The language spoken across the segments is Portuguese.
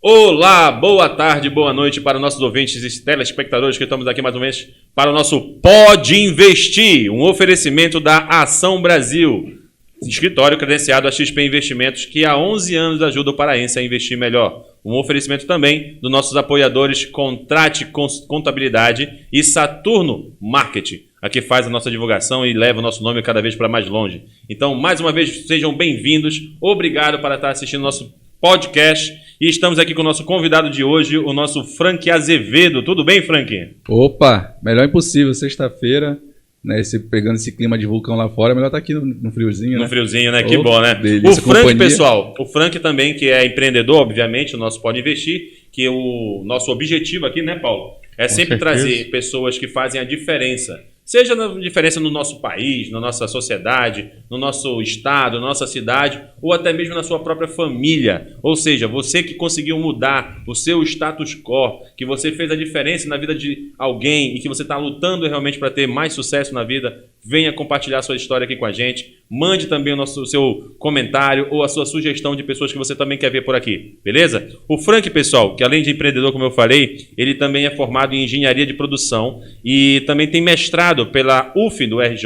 Olá, boa tarde, boa noite para nossos ouvintes e telespectadores que estamos aqui mais uma vez para o nosso Pode Investir, um oferecimento da Ação Brasil, escritório credenciado a XP Investimentos que há 11 anos ajuda o paraense a investir melhor. Um oferecimento também dos nossos apoiadores Contrate Contabilidade e Saturno Marketing, a que faz a nossa divulgação e leva o nosso nome cada vez para mais longe. Então, mais uma vez, sejam bem-vindos. Obrigado por estar assistindo nosso podcast. E estamos aqui com o nosso convidado de hoje, o nosso Frank Azevedo. Tudo bem, Frank? Opa, melhor impossível, sexta-feira, né, pegando esse clima de vulcão lá fora, melhor estar aqui no friozinho, né? No friozinho, né? Que bom, né? Delícia, o Frank, companhia. pessoal, o Frank também, que é empreendedor, obviamente, o nosso Pode Investir, que o nosso objetivo aqui, né, Paulo? É sempre trazer pessoas que fazem a diferença. Seja na diferença no nosso país, na nossa sociedade, no nosso estado, na nossa cidade, ou até mesmo na sua própria família. Ou seja, você que conseguiu mudar o seu status quo, que você fez a diferença na vida de alguém e que você está lutando realmente para ter mais sucesso na vida, venha compartilhar sua história aqui com a gente. Mande também o seu comentário ou a sua sugestão de pessoas que você também quer ver por aqui, beleza? O Frank, pessoal, que além de empreendedor, como eu falei, ele também é formado em engenharia de produção e também tem mestrado pela UF do RJ,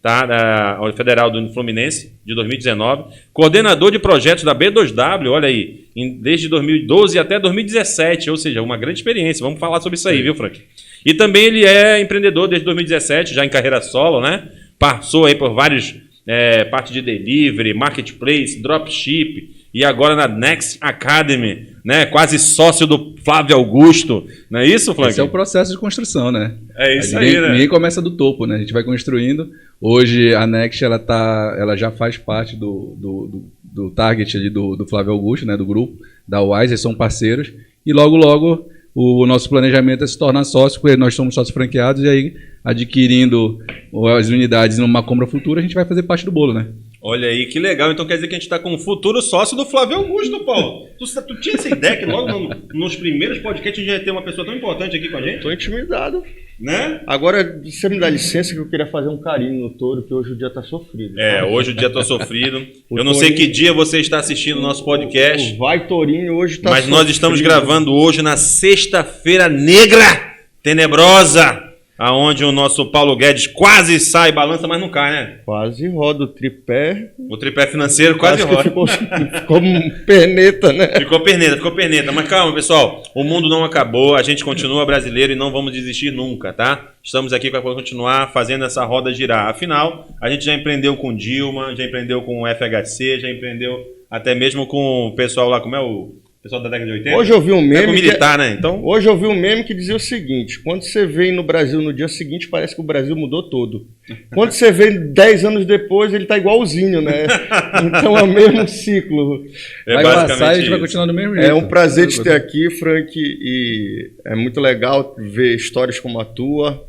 tá? Da Federal do Fluminense, de 2019, coordenador de projetos da B2W, olha aí, desde 2012 até 2017, ou seja, uma grande experiência. Vamos falar sobre isso aí, viu, Frank? E também ele é empreendedor desde 2017, já em carreira solo, né? Passou aí por vários parte de delivery, marketplace, dropship e agora na Next Academy, né? Quase sócio do Flávio Augusto, não é isso, Frank? Esse é o processo de construção, né? É isso aí, né? Ninguém começa do topo, né? A gente vai construindo. Hoje a Next ela já faz parte do target ali do Flávio Augusto, né? Do grupo da Wise, eles são parceiros e logo o nosso planejamento é se tornar sócio, porque nós somos sócios franqueados e aí adquirindo as unidades numa compra futura, a gente vai fazer parte do bolo, né? Olha aí, que legal. Então quer dizer que a gente está com um futuro sócio do Flávio Augusto, Paulo. Tu tinha essa ideia que logo nos primeiros podcasts a gente ia ter uma pessoa tão importante aqui com a gente? Tô intimidado. Né? Agora, você me dá licença que eu queria fazer um carinho no touro, que hoje o dia tá sofrido. Hoje o dia tá sofrido. Eu não sei que dia você está assistindo o nosso podcast. Vai Tourinho, hoje tá Mas sofrido. nós estamos gravando hoje na sexta-feira negra, tenebrosa, aonde o nosso Paulo Guedes quase sai, balança, mas não cai, né? Quase roda o tripé. O tripé financeiro quase roda. Ficou perneta, né? Ficou perneta. Mas calma, pessoal. O mundo não acabou. A gente continua brasileiro e não vamos desistir nunca, tá? Estamos aqui para continuar fazendo essa roda girar. Afinal, a gente já empreendeu com Dilma, já empreendeu com o FHC, já empreendeu até mesmo com o pessoal lá, como é o pessoal da década de 80? Hoje eu vi um meme. É com militar, né? Então... Hoje eu vi um meme que dizia o seguinte: quando você vem no Brasil no dia seguinte, parece que o Brasil mudou todo. Quando você vê 10 anos depois, ele tá igualzinho, né? Então é o mesmo ciclo. Vai passar e a gente vai continuar do mesmo jeito. É um prazer te ter aqui, Frank, e é muito legal ver histórias como a tua,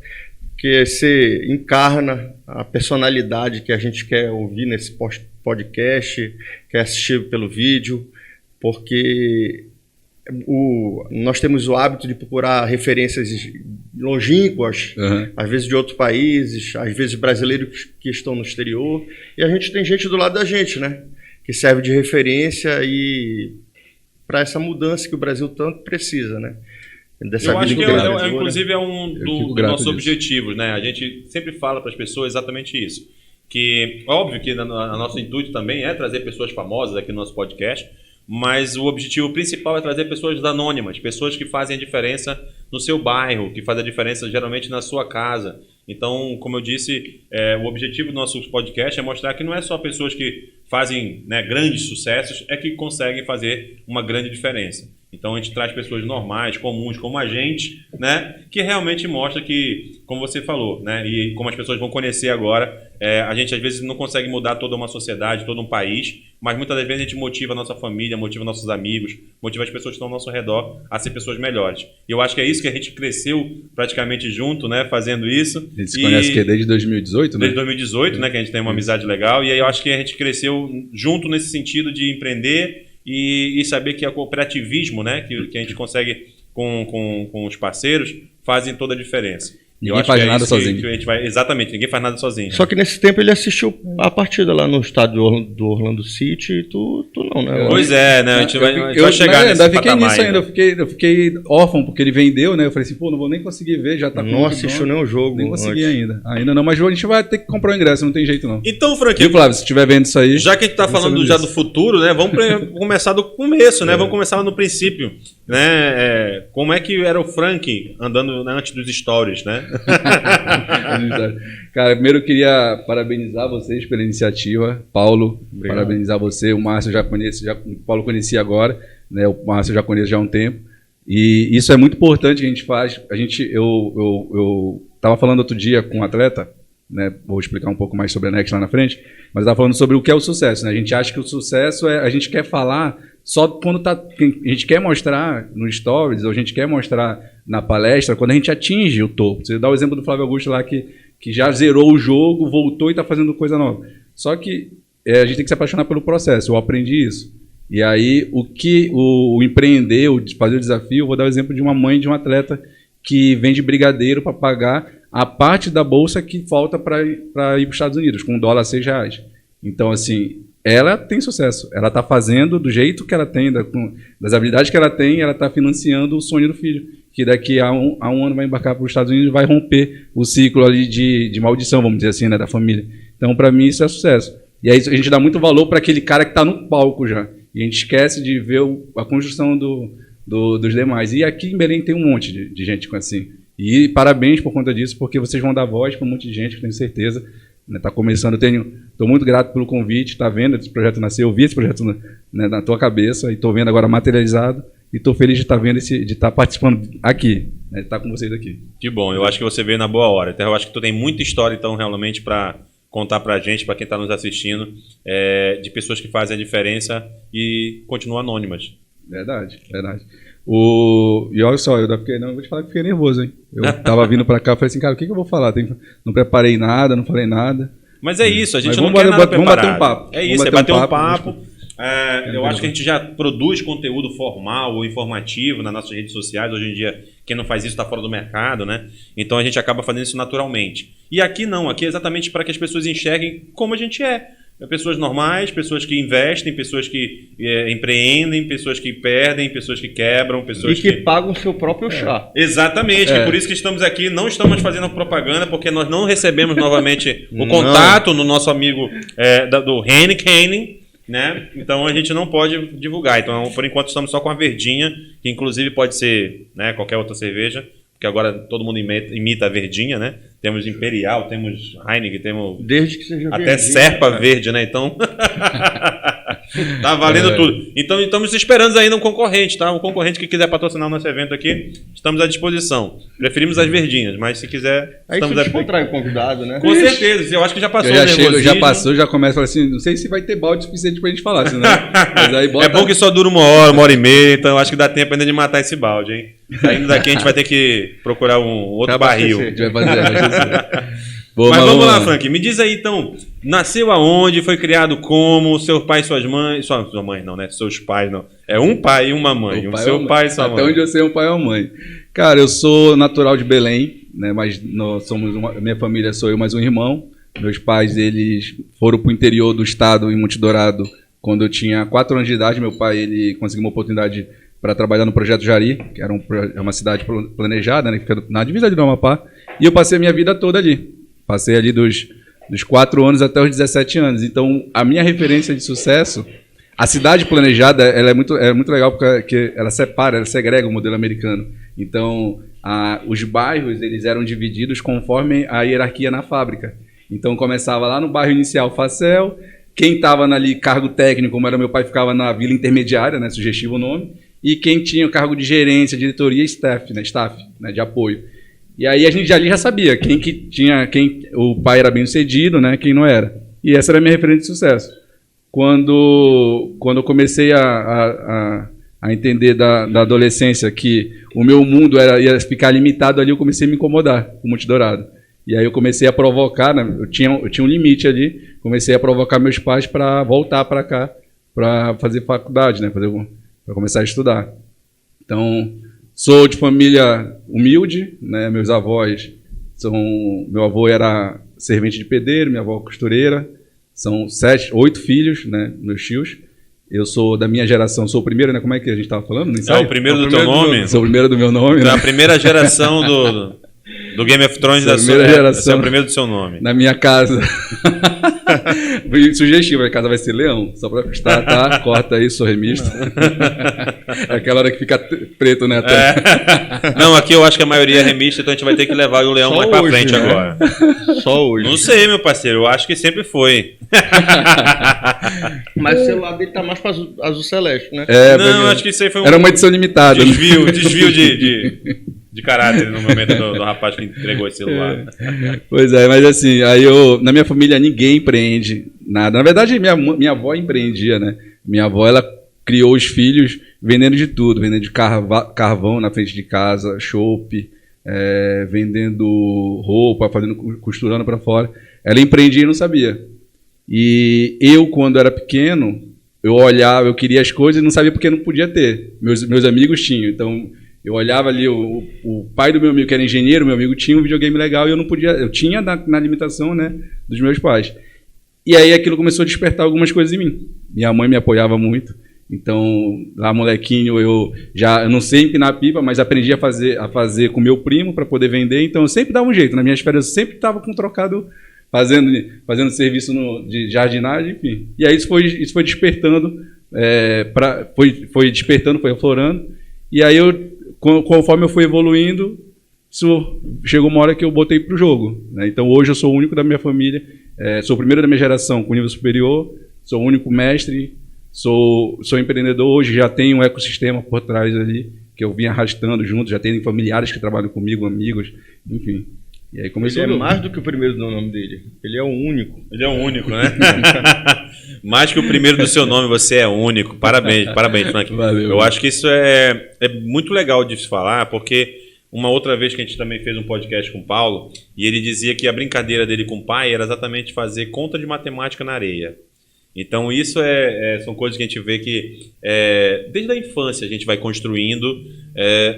que você encarna a personalidade que a gente quer ouvir nesse podcast, quer assistir pelo vídeo. Porque nós temos o hábito de procurar referências longínquas, às vezes de outros países, às vezes brasileiros que estão no exterior, e a gente tem gente do lado da gente, né? Que serve de referência e para essa mudança que o Brasil tanto precisa, né? Eu acho que inclusive é um dos nossos objetivos, né? A gente sempre fala para as pessoas exatamente isso. Que, óbvio que o nosso intuito também é trazer pessoas famosas aqui no nosso podcast, mas o objetivo principal é trazer pessoas anônimas, pessoas que fazem a diferença no seu bairro, que fazem a diferença geralmente na sua casa. Então, como eu disse, o objetivo do nosso podcast é mostrar que não é só pessoas que fazem, né, grandes sucessos, é que conseguem fazer uma grande diferença. Então a gente traz pessoas normais, comuns, como a gente, né, que realmente mostra que, como você falou, né, e como as pessoas vão conhecer agora, a gente às vezes não consegue mudar toda uma sociedade, todo um país, mas muitas das vezes a gente motiva a nossa família, motiva nossos amigos, motiva as pessoas que estão ao nosso redor a ser pessoas melhores. E eu acho que é isso que a gente cresceu praticamente junto, né, fazendo isso. A gente se conhece desde 2018, né? Desde 2018, né, que a gente tem uma amizade legal, e aí eu acho que a gente cresceu junto nesse sentido de empreender e saber que o cooperativismo, né, que a gente consegue com os parceiros, fazem toda a diferença. Ninguém faz nada sozinho. Que a gente vai, exatamente, ninguém faz nada sozinho. Só que nesse tempo ele assistiu a partida lá no estádio do Orlando City e tu não, né? Pois é, né? A gente vai chegar nesse ainda fiquei patamar nisso ainda. Eu fiquei órfão porque ele vendeu, né? Eu falei assim, pô, não vou nem conseguir ver, já tá com Não assistiu nenhum jogo. Nem consegui ainda. Ainda não, mas a gente vai ter que comprar o ingresso, não tem jeito não. Então, Frank, Viu, Flávio, se estiver vendo isso aí... Já que a gente tá falando já do futuro, né? Vamos começar do começo, né? Vamos começar no princípio, né? Como é que era o Frank andando antes dos stories, né? Cara, primeiro eu queria parabenizar vocês pela iniciativa. Paulo, obrigado. Parabenizar você. O Márcio eu já conheço, o Paulo conheci agora, né? O Márcio eu já conheço já há um tempo. E isso é muito importante que a gente faz. Eu estava falando outro dia com um atleta, né? Vou explicar um pouco mais sobre a Next lá na frente, mas estava falando sobre o que é o sucesso, né? A gente acha que o sucesso a gente quer falar só quando a gente quer mostrar no stories, ou a gente quer mostrar na palestra, quando a gente atinge o topo. Você dá o exemplo do Flávio Augusto lá, que já zerou o jogo, voltou e está fazendo coisa nova. Só que a gente tem que se apaixonar pelo processo. Eu aprendi isso. E aí, o empreender, fazer o desafio, eu vou dar o exemplo de uma mãe de um atleta que vende brigadeiro para pagar a parte da bolsa que falta para ir para os Estados Unidos, com $1 a R$6. Então, assim, ela tem sucesso. Ela está fazendo do jeito que ela tem, das habilidades que ela tem, ela está financiando o sonho do filho, que daqui a um ano vai embarcar para os Estados Unidos e vai romper o ciclo ali de maldição, vamos dizer assim, né, da família. Então, para mim, isso é sucesso. E aí a gente dá muito valor para aquele cara que está no palco já. E a gente esquece de ver a construção dos demais. E aqui em Belém tem um monte de gente assim. E parabéns por conta disso, porque vocês vão dar voz para um monte de gente, que tenho certeza. Está começando, estou muito grato pelo convite, está vendo esse projeto nascer, eu vi esse projeto na tua cabeça e estou vendo agora materializado e estou feliz de estar vendo de estar participando aqui, né, de estar com vocês aqui. Que bom, eu acho que você veio na boa hora. Então, eu acho que tu tem muita história, então, realmente, para contar para a gente, para quem está nos assistindo, de pessoas que fazem a diferença e continuam anônimas. Verdade. E olha só, eu vou te falar que fiquei nervoso, hein? Eu tava vindo para cá e falei assim, cara, o que eu vou falar? Não preparei nada, não falei nada. Mas é isso, a gente não quer nada preparado. Vamos bater um papo. É isso, bater um papo. Eu acho que a gente já produz conteúdo formal ou informativo nas nossas redes sociais. Hoje em dia, quem não faz isso está fora do mercado, né? Então a gente acaba fazendo isso naturalmente. E aqui não, aqui é exatamente para que as pessoas enxerguem como a gente é. Pessoas normais, pessoas que investem, pessoas que empreendem, pessoas que perdem, pessoas que quebram, pessoas que pagam o seu próprio chá. Exatamente, por isso que estamos aqui, não estamos fazendo propaganda, porque nós não recebemos novamente o contato no nosso amigo do Henning, né? Então a gente não pode divulgar. Então, por enquanto, estamos só com a verdinha, que inclusive pode ser, né, qualquer outra cerveja, porque agora todo mundo imita a verdinha, né? Temos Imperial, temos Heineken, temos desde que seja até Serpa verde, né? Então tá valendo tudo. Então estamos esperando ainda um concorrente, tá? Um concorrente que quiser patrocinar o nosso evento aqui, estamos à disposição. Preferimos as verdinhas, mas se quiser, aí estamos contrai o convidado, né? Com certeza, eu acho que já passou. Já passou, já começa a falar assim, não sei se vai ter balde suficiente pra gente falar, senão, mas aí é bom que só dura uma hora e meia, então acho que dá tempo ainda de matar esse balde, hein? Saindo daqui a gente vai ter que procurar um outro barril. A gente vai fazer. Boa, mas vamos lá, Frank. Me diz aí, então, nasceu aonde? Foi criado como? Seu pai e suas mães... Sua mãe não, né? Seus pais não. É um pai e uma mãe. O seu pai e sua mãe. Até onde eu sei, um pai e uma mãe. Cara, eu sou natural de Belém, né? Mas minha família sou eu mais um irmão. Meus pais, eles foram para o interior do estado, em Monte Dourado, quando eu tinha 4 anos de idade. Meu pai, ele conseguiu uma oportunidade para trabalhar no Projeto Jari, que era uma cidade planejada, né? Que fica na divisa de Amapá. E eu passei a minha vida toda ali. Passei ali dos 4 anos até os 17 anos. Então, a minha referência de sucesso, a cidade planejada, ela é muito legal porque ela segrega o modelo americano. Então, os bairros, eles eram divididos conforme a hierarquia na fábrica. Então, começava lá no bairro inicial, Facel. Quem estava ali, cargo técnico, como era meu pai, ficava na vila intermediária, né, sugestivo o nome. E quem tinha o cargo de gerência, diretoria, staff, né, de apoio. E aí a gente ali já sabia quem o pai era bem sucedido, né, quem não era. E essa era a minha referência de sucesso. Quando eu comecei a entender da adolescência que o meu mundo ia ficar limitado ali, eu comecei a me incomodar com o Monte Dourado. E aí eu comecei a provocar, né, eu tinha um limite ali, comecei a provocar meus pais para voltar para cá, para fazer faculdade, né, para começar a estudar. Então, sou de família humilde, né? Meus avós Meu avô era servente de pedreiro, minha avó costureira. São 8 filhos, né, meus tios. Eu sou da minha geração, sou o primeiro, né? Como é que a gente estava falando? É o primeiro do teu nome? Sou o primeiro do meu nome, né? A primeira geração do Game of Thrones da sua geração. É o primeiro do seu nome. Na minha casa. Sugestivo, a casa vai ser leão. Só para constar, tá? Corta aí, sou remista. É aquela hora que fica preto, né? Não, aqui eu acho que a maioria é remista, então a gente vai ter que levar o leão só mais para frente, né? Agora. Só hoje. Não sei, meu parceiro, eu acho que sempre foi. Mas o celular dele tá mais para azul celeste, né? Não, acho que isso aí foi era uma edição limitada. Desvio de caráter no momento do rapaz que entregou esse celular. Pois é, mas assim, na minha família ninguém empreende nada. Na verdade, minha avó empreendia, né? Minha avó, ela criou os filhos vendendo de tudo, vendendo de carvão na frente de casa, chopp, vendendo roupa, costurando para fora. Ela empreendia e não sabia. E eu, quando era pequeno, eu olhava, eu queria as coisas e não sabia porque não podia ter. Meus amigos tinham, então eu olhava ali, o pai do meu amigo, que era engenheiro, meu amigo tinha um videogame legal e eu não podia, eu tinha na limitação, né, dos meus pais. E aí aquilo começou a despertar algumas coisas em mim. Minha mãe me apoiava muito, então lá molequinho eu não sei empinar pipa, mas aprendi a fazer com meu primo para poder vender, então eu sempre dava um jeito. Nas minhas férias eu sempre estava com um trocado fazendo serviço de jardinagem, enfim. E aí isso foi despertando, foi despertando, foi aflorando, e aí conforme eu fui evoluindo, chegou uma hora que eu botei para o jogo, né? Então hoje eu sou o único da minha família, sou o primeiro da minha geração com nível superior, sou o único mestre, sou empreendedor hoje, já tenho um ecossistema por trás ali, que eu vim arrastando junto, já tenho familiares que trabalham comigo, amigos, enfim. E aí começou. Ele é mais do que o primeiro do nome dele, ele é o único. Ele é o único, né? Mais que o primeiro do seu nome, você é único. Parabéns, Frank. Valeu. Eu acho que isso é muito legal de se falar, porque uma outra vez que a gente também fez um podcast com o Paulo, e ele dizia que a brincadeira dele com o pai era exatamente fazer conta de matemática na areia. Então isso são coisas que a gente vê que desde a infância a gente vai construindo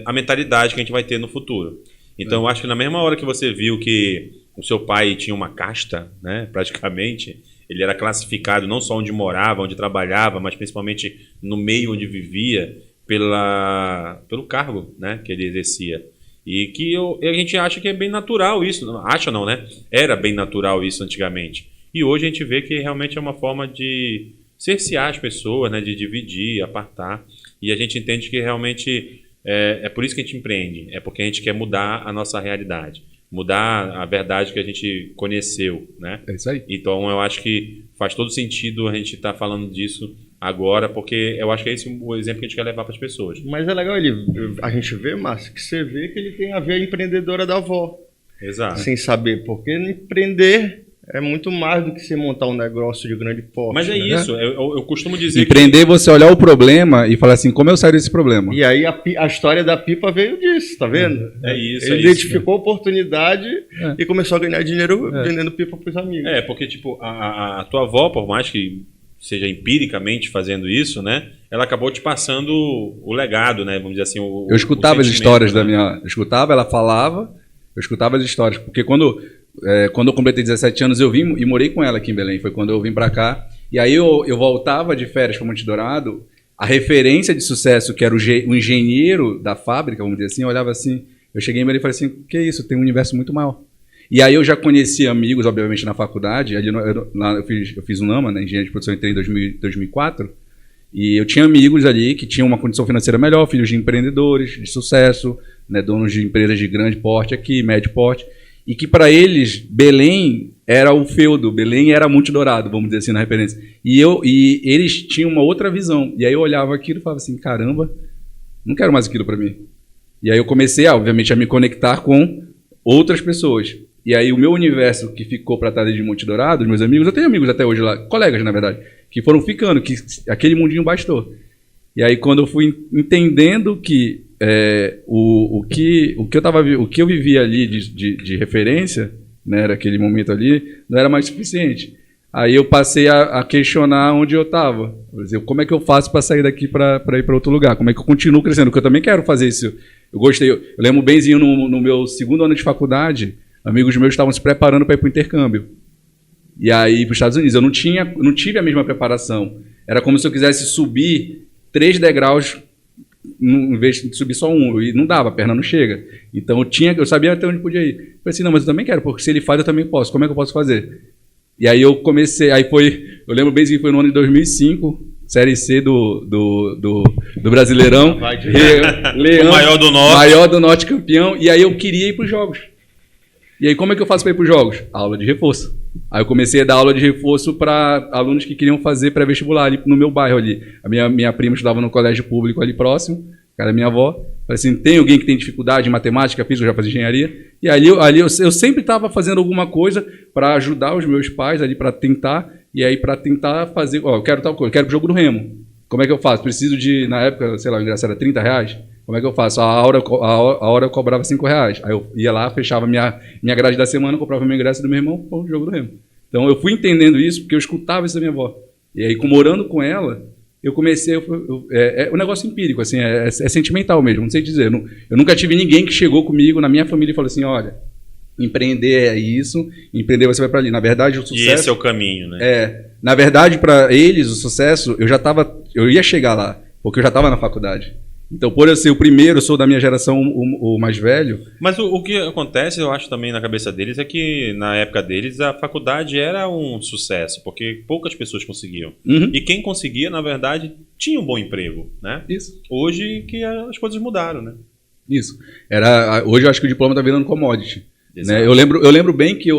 a mentalidade que a gente vai ter no futuro. Então eu acho que na mesma hora que você viu que o seu pai tinha uma casta, né, praticamente, ele era classificado não só onde morava, onde trabalhava, mas principalmente no meio onde vivia, pelo cargo, né, que ele exercia. E que a gente acha que é bem natural isso. Acha não, né? Era bem natural isso antigamente. E hoje a gente vê que realmente é uma forma de cercear as pessoas, né, de dividir, apartar. E a gente entende que realmente é por isso que a gente empreende. É porque a gente quer mudar a nossa realidade. Mudar a verdade que a gente conheceu, né? É isso aí. Então eu acho que faz todo sentido a gente estar falando disso agora, porque eu acho que é esse o exemplo que a gente quer levar para as pessoas. Mas é legal a gente ver, Márcio, que você vê que ele tem a ver a empreendedora da avó. Exato. Sem saber, porque empreender é muito mais do que você montar um negócio de grande porte. Mas é isso, eu costumo dizer empreender, você olhar o problema e falar assim, como eu saio desse problema? E aí a história da pipa veio disso, tá vendo? É isso. Ele identificou a oportunidade e começou a ganhar dinheiro vendendo pipa pros amigos. Porque tipo, a tua avó, por mais que seja empiricamente fazendo isso, né? Ela acabou te passando o legado, né? Vamos dizer assim, eu escutava as histórias, né? Eu escutava, ela falava, eu escutava as histórias, porque quando eu completei 17 anos, eu vim e morei com ela aqui em Belém. Foi quando eu vim para cá. E aí eu voltava de férias para Monte Dourado. A referência de sucesso, que era o engenheiro da fábrica, vamos dizer assim, eu olhava assim. Eu cheguei em Belém e falei assim: que isso? Tem um universo muito maior. E aí eu já conheci amigos, obviamente, na faculdade. Ali eu fiz um NAMA, né, Engenharia de Produção, entrei em 2004. E eu tinha amigos ali que tinham uma condição financeira melhor, filhos de empreendedores de sucesso, né, donos de empresas de grande porte aqui, médio porte. E que para eles, Belém era o feudo, Belém era Monte Dourado, vamos dizer assim, na referência. E eles tinham uma outra visão. E aí eu olhava aquilo e falava assim, caramba, não quero mais aquilo para mim. E aí eu comecei, obviamente, a me conectar com outras pessoas. E aí o meu universo que ficou para trás de Monte Dourado, os meus amigos, eu tenho amigos até hoje lá, colegas na verdade, que foram ficando, que aquele mundinho bastou. E aí quando eu fui entendendo que o que eu vivia ali de referência, né, era aquele momento ali, não era mais suficiente. Aí eu passei a questionar onde eu estava. Como é que eu faço para sair daqui para ir para outro lugar? Como é que eu continuo crescendo? Porque eu também quero fazer isso. Eu gostei. Eu lembro benzinho no meu segundo ano de faculdade, amigos meus estavam se preparando para ir para o intercâmbio. E aí, para os Estados Unidos, eu não tive a mesma preparação. Era como se eu quisesse subir 3 degraus, em vez de subir só um. E não dava, a perna não chega. Então, eu sabia até onde podia ir. Eu falei assim, não, mas eu também quero, porque se ele faz, eu também posso. Como é que eu posso fazer? E aí eu comecei, eu lembro bem que foi no ano de 2005, Série C do Brasileirão. Leão, o maior do Norte campeão. E aí eu queria ir para os jogos. E aí como é que eu faço para ir para os jogos? Aula de reforço. Aí eu comecei a dar aula de reforço para alunos que queriam fazer pré-vestibular ali no meu bairro ali. A minha prima estudava no colégio público ali próximo, que era minha avó. Falei assim, tem alguém que tem dificuldade em matemática, física, eu já fazia engenharia. E ali eu sempre estava fazendo alguma coisa para ajudar os meus pais ali, para tentar, e aí para tentar fazer, eu quero tal coisa, eu quero o jogo do Remo. Como é que eu faço? Preciso de, na época, sei lá, o ingresso era R$30. Como é que eu faço? A hora eu cobrava R$5. Aí eu ia lá, fechava minha grade da semana, comprava meu ingresso do meu irmão, o jogo do Remo. Então eu fui entendendo isso porque eu escutava isso da minha avó. E aí, morando com ela, eu comecei... É um negócio empírico, assim, é sentimental mesmo, não sei dizer. Eu nunca tive ninguém que chegou comigo na minha família e falou assim, olha, empreender é isso, empreender você vai para ali. Na verdade, o sucesso... E esse é o caminho, né? Na verdade, para eles, o sucesso, eu ia chegar lá, porque eu já estava na faculdade. Então, por eu ser o primeiro, eu sou da minha geração o mais velho. Mas o que acontece, eu acho também na cabeça deles, é que na época deles a faculdade era um sucesso, porque poucas pessoas conseguiam. Uhum. E quem conseguia, na verdade, tinha um bom emprego, né? Isso. Hoje que as coisas mudaram, né? Isso. Hoje eu acho que o diploma está virando commodity. Né? Eu lembro bem que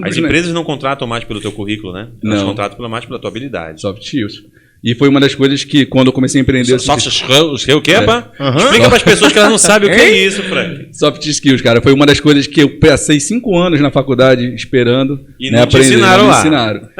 as empresas não contratam mais pelo teu currículo, né? Elas contratam mais pela tua habilidade. Soft skills. E foi uma das coisas que, quando eu comecei a empreender... Soft skills, o quê, pá? Explica para as pessoas que elas não sabem o que é isso, Frank. Soft skills, cara. Foi uma das coisas que eu passei 5 anos na faculdade esperando. E não te ensinaram lá.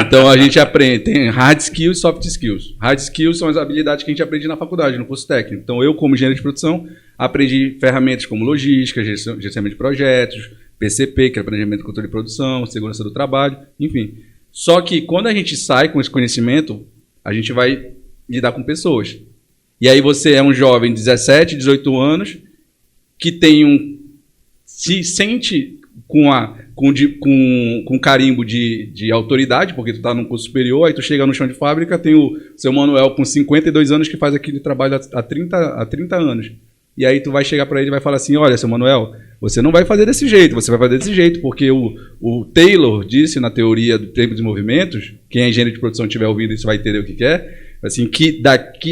Então a gente aprende. Tem hard skills e soft skills. Hard skills são as habilidades que a gente aprende na faculdade, no curso técnico. Então eu, como engenheiro de produção, aprendi ferramentas como logística, gerenciamento de projetos, PCP, que é planejamento e controle de produção, segurança do trabalho, enfim. Só que quando a gente sai com esse conhecimento, a gente vai lidar com pessoas. E aí você é um jovem de 17, 18 anos que se sente com carimbo de autoridade, porque tu está num curso superior, aí tu chega no chão de fábrica, tem o seu Manuel com 52 anos que faz aquele trabalho há 30 anos. E aí tu vai chegar para ele e vai falar assim, olha, seu Manuel, você não vai fazer desse jeito, você vai fazer desse jeito, porque o Taylor disse na teoria do tempo dos movimentos, quem é engenheiro de produção estiver ouvindo isso vai entender o que quer, assim, que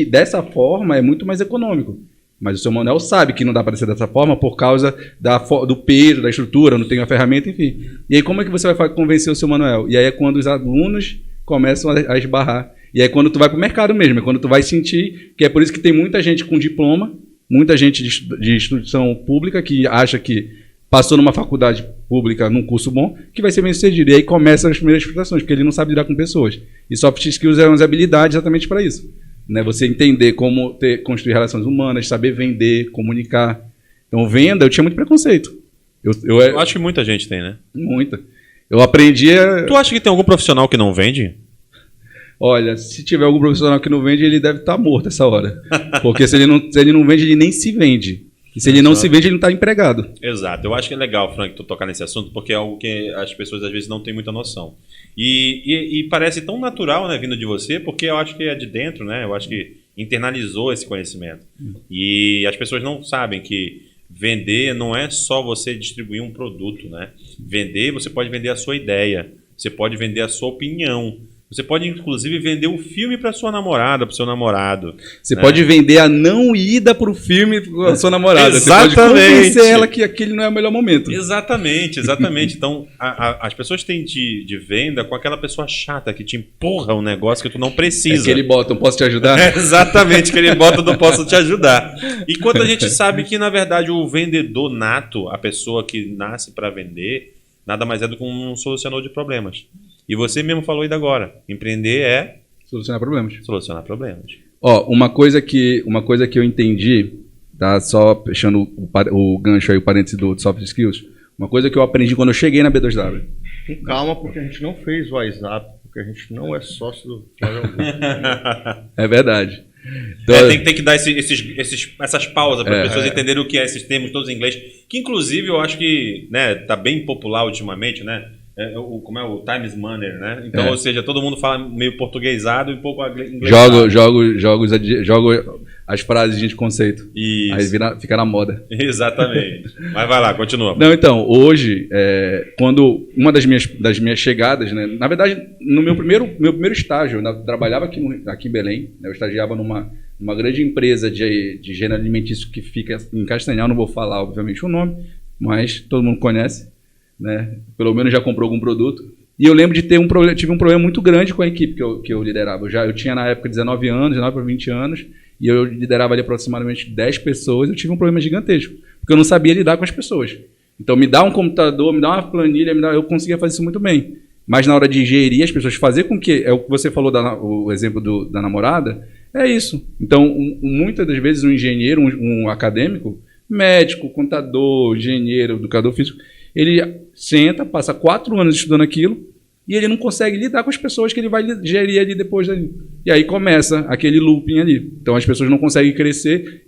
dessa forma é muito mais econômico. Mas o seu Manuel sabe que não dá para ser dessa forma por causa do peso, da estrutura, não tem a ferramenta, enfim. E aí como é que você vai convencer o seu Manuel? E aí é quando os alunos começam a esbarrar. E aí é quando tu vai para o mercado mesmo, é quando tu vai sentir, que é por isso que tem muita gente com diploma, muita gente de instituição pública que acha que passou numa faculdade pública num curso bom, que vai ser bem sucedido. E aí começam as primeiras frustrações, porque ele não sabe lidar com pessoas. E soft skills é uma habilidade exatamente para isso. Né? Você entender como construir relações humanas, saber vender, comunicar. Então, venda, eu tinha muito preconceito. Eu acho que muita gente tem, né? Muita. Eu aprendi Tu acha que tem algum profissional que não vende? Olha, se tiver algum profissional que não vende, ele deve estar morto essa hora. Porque se ele não vende, ele nem se vende. E se ele não se vende, ele não está empregado. Exato. Eu acho que é legal, Frank, tu tocar nesse assunto, porque é algo que as pessoas às vezes não têm muita noção. E parece tão natural, né, vindo de você, porque eu acho que é de dentro, né? Eu acho que internalizou esse conhecimento. E as pessoas não sabem que vender não é só você distribuir um produto, né? Vender, você pode vender a sua ideia, você pode vender a sua opinião. Você pode, inclusive, vender o filme para sua namorada, para o seu namorado. Você pode vender a não ida para o filme para a sua namorada. Exatamente. Você pode convencer ela que aquele não é o melhor momento. Exatamente. Então, as pessoas têm de venda com aquela pessoa chata que te empurra um negócio que tu não precisa. É que ele bota, posso te ajudar? Exatamente, que ele bota, não posso te ajudar. Enquanto a gente sabe que, na verdade, o vendedor nato, a pessoa que nasce para vender, nada mais é do que um solucionador de problemas. E você mesmo falou aí agora, empreender é... Solucionar problemas. Solucionar problemas. Ó, uma coisa que eu entendi, tá? Só fechando o gancho aí, o parênteses do Soft Skills, uma coisa que eu aprendi quando eu cheguei na B2W. Com calma, porque a gente não fez o WhatsApp, porque a gente não é sócio do Flávio Augusto. É verdade. Então, Tem que dar essas pausas para as pessoas entenderem o que é esses termos todos em inglês, que inclusive eu acho que, né, tá bem popular ultimamente, né? Como é o Times Money, né? Então, ou seja, todo mundo fala meio portuguesado e um pouco inglês. Jogo as frases de conceito. Isso. Aí fica na moda. Exatamente. Mas vai lá, continua. Não, então, hoje, quando uma das minhas chegadas, né? Na verdade, no meu primeiro estágio, eu trabalhava aqui em Belém, né, eu estagiava numa grande empresa de gênero alimentício que fica em Castanhal, não vou falar, obviamente, o nome, mas todo mundo conhece. Né? Pelo menos já comprou algum produto. E eu lembro de tive um problema muito grande com a equipe que eu liderava. Eu tinha na época 19 para 20 anos, e eu liderava ali aproximadamente 10 pessoas. Eu tive um problema gigantesco, porque eu não sabia lidar com as pessoas. Então, me dá um computador, me dá uma planilha, eu conseguia fazer isso muito bem. Mas na hora de gerir as pessoas, fazer com que, é o que você falou, o exemplo da namorada, é isso. Então, muitas das vezes um engenheiro, um acadêmico, médico, contador, engenheiro, educador físico, ele senta, passa 4 anos estudando aquilo e ele não consegue lidar com as pessoas que ele vai gerir ali depois dali. E aí começa aquele looping ali. Então as pessoas não conseguem crescer.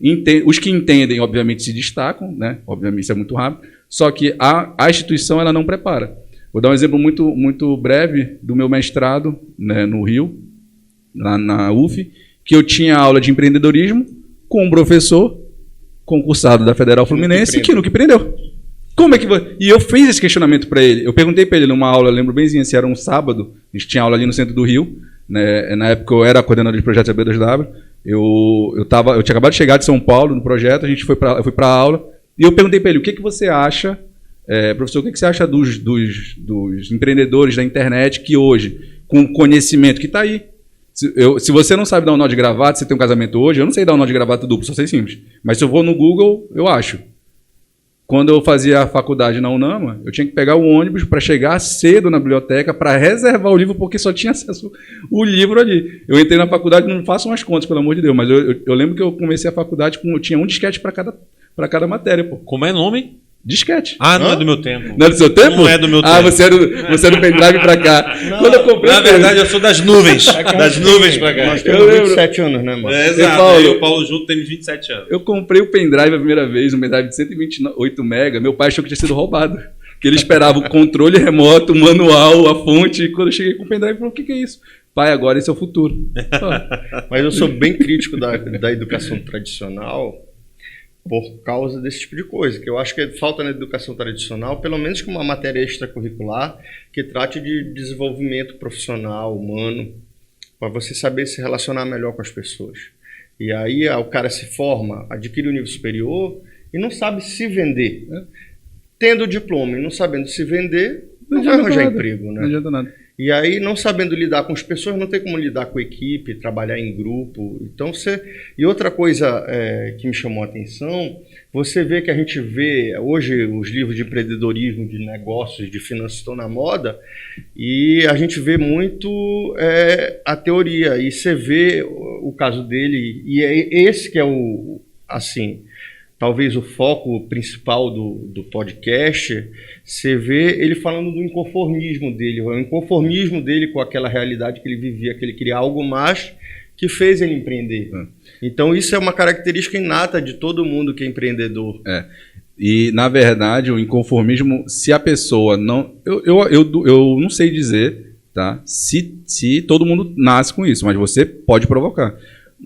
Os que entendem, obviamente, se destacam, né? Obviamente isso é muito rápido. Só que a instituição ela não prepara. Vou dar um exemplo muito, muito breve do meu mestrado, né, no Rio, lá na UF, que eu tinha aula de empreendedorismo com um professor concursado da Federal Fluminense que nunca empreendeu. Como é que E eu fiz esse questionamento para ele. Eu perguntei para ele numa aula, lembro bemzinho, se era um sábado, a gente tinha aula ali no centro do Rio, né? Na época eu era coordenador de projeto B2W, eu tinha acabado de chegar de São Paulo no projeto, eu fui para a aula, e eu perguntei para ele, o que você acha, professor, o que você acha dos empreendedores da internet que hoje, com o conhecimento que está aí, se você não sabe dar um nó de gravata, você tem um casamento hoje, eu não sei dar um nó de gravata duplo, só sei simples, mas se eu vou no Google, eu acho. Quando eu fazia a faculdade na UNAMA, eu tinha que pegar o ônibus para chegar cedo na biblioteca para reservar o livro, porque só tinha acesso o livro ali. Eu entrei na faculdade, não façam as contas, pelo amor de Deus, mas eu lembro que eu comecei a faculdade tinha um disquete para cada matéria. Pô. Como é o nome? Disquete. Ah, não é do meu tempo. Não é do seu tempo? Não é do meu tempo. Ah, você é do pendrive pra cá. Não, quando eu comprei na verdade, eu sou das nuvens. Das nuvens pra cá. Nós temos 27 anos, né, mano? Exato. Eu e o Paulo junto temos 27 anos. Eu comprei o pendrive a primeira vez, um pendrive de 128 MB. Meu pai achou que tinha sido roubado. Que ele esperava o controle remoto, o manual, a fonte. E quando eu cheguei com o pendrive, ele falou, o que é isso? Pai, agora esse é o futuro. Mas eu sou bem crítico da educação tradicional, por causa desse tipo de coisa, que eu acho que falta na educação tradicional, pelo menos com uma matéria extracurricular que trate de desenvolvimento profissional, humano, para você saber se relacionar melhor com as pessoas. E aí o cara se forma, adquire um nível superior e não sabe se vender. Tendo o diploma e não sabendo se vender, não vai arranjar emprego, né? Não adianta nada. E aí, não sabendo lidar com as pessoas, não tem como lidar com a equipe, trabalhar em grupo. Então, E outra coisa que me chamou a atenção, você vê que a gente vê, hoje, os livros de empreendedorismo, de negócios, de finanças estão na moda, e a gente vê muito a teoria. E você vê o caso dele, e é esse que é talvez o foco principal do podcast. Você vê ele falando do inconformismo dele, o inconformismo dele com aquela realidade que ele vivia, que ele queria algo mais que fez ele empreender. Então isso é uma característica inata de todo mundo que é empreendedor. E, na verdade, o inconformismo, se a pessoa não... Eu não sei dizer, tá? Se todo mundo nasce com isso, mas você pode provocar.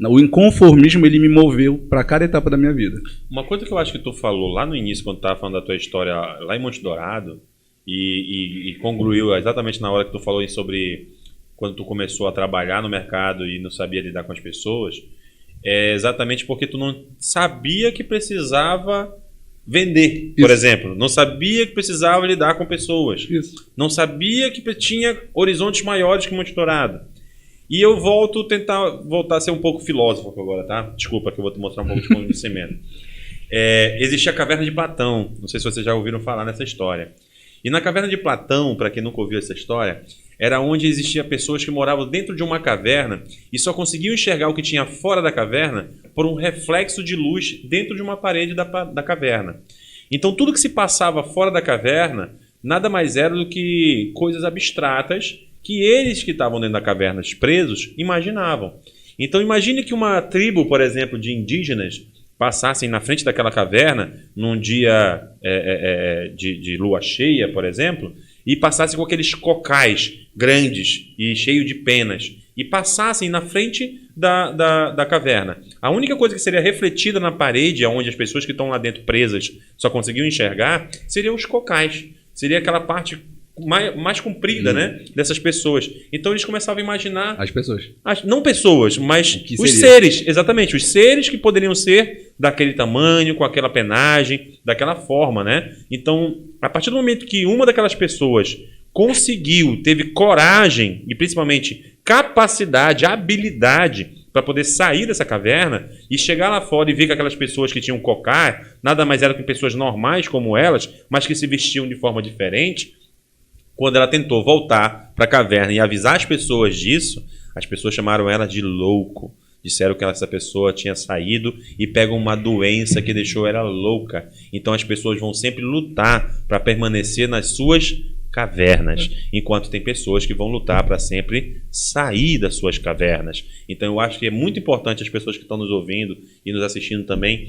O inconformismo, ele me moveu para cada etapa da minha vida. Uma coisa que eu acho que tu falou lá no início, quando tu estava falando da tua história lá em Monte Dourado, e congruiu exatamente na hora que tu falou sobre quando tu começou a trabalhar no mercado e não sabia lidar com as pessoas, é exatamente porque tu não sabia que precisava vender, por exemplo. Não sabia que precisava lidar com pessoas. Não sabia que tinha horizontes maiores que Monte Dourado. E eu voltar a ser um pouco filósofo agora, tá? Desculpa que eu vou te mostrar um pouco de conhecimento. Existia a Caverna de Platão. Não sei se vocês já ouviram falar nessa história. E na Caverna de Platão, para quem nunca ouviu essa história, era onde existiam pessoas que moravam dentro de uma caverna e só conseguiam enxergar o que tinha fora da caverna por um reflexo de luz dentro de uma parede da caverna. Então tudo que se passava fora da caverna nada mais era do que coisas abstratas que eles que estavam dentro da caverna presos imaginavam. Então imagine que uma tribo, por exemplo, de indígenas passassem na frente daquela caverna num dia de lua cheia, por exemplo, e passassem com aqueles cocais grandes e cheios de penas, e passassem na frente da caverna. A única coisa que seria refletida na parede, onde as pessoas que estão lá dentro presas só conseguiam enxergar, seriam os cocais. Seria aquela parte mais comprida, né, dessas pessoas. Então eles começavam a imaginar... As pessoas. Não pessoas, mas os seres. Exatamente, os seres que poderiam ser daquele tamanho, com aquela penagem, daquela forma, né? Então, a partir do momento que uma daquelas pessoas teve coragem e principalmente capacidade, habilidade para poder sair dessa caverna e chegar lá fora e ver que aquelas pessoas que tinham cocá nada mais eram que pessoas normais como elas, mas que se vestiam de forma diferente. Quando ela tentou voltar para a caverna e avisar as pessoas disso, as pessoas chamaram ela de louco. Disseram que essa pessoa tinha saído e pegou uma doença que deixou ela louca. Então as pessoas vão sempre lutar para permanecer nas suas cavernas, enquanto tem pessoas que vão lutar para sempre sair das suas cavernas. Então eu acho que é muito importante as pessoas que estão nos ouvindo e nos assistindo também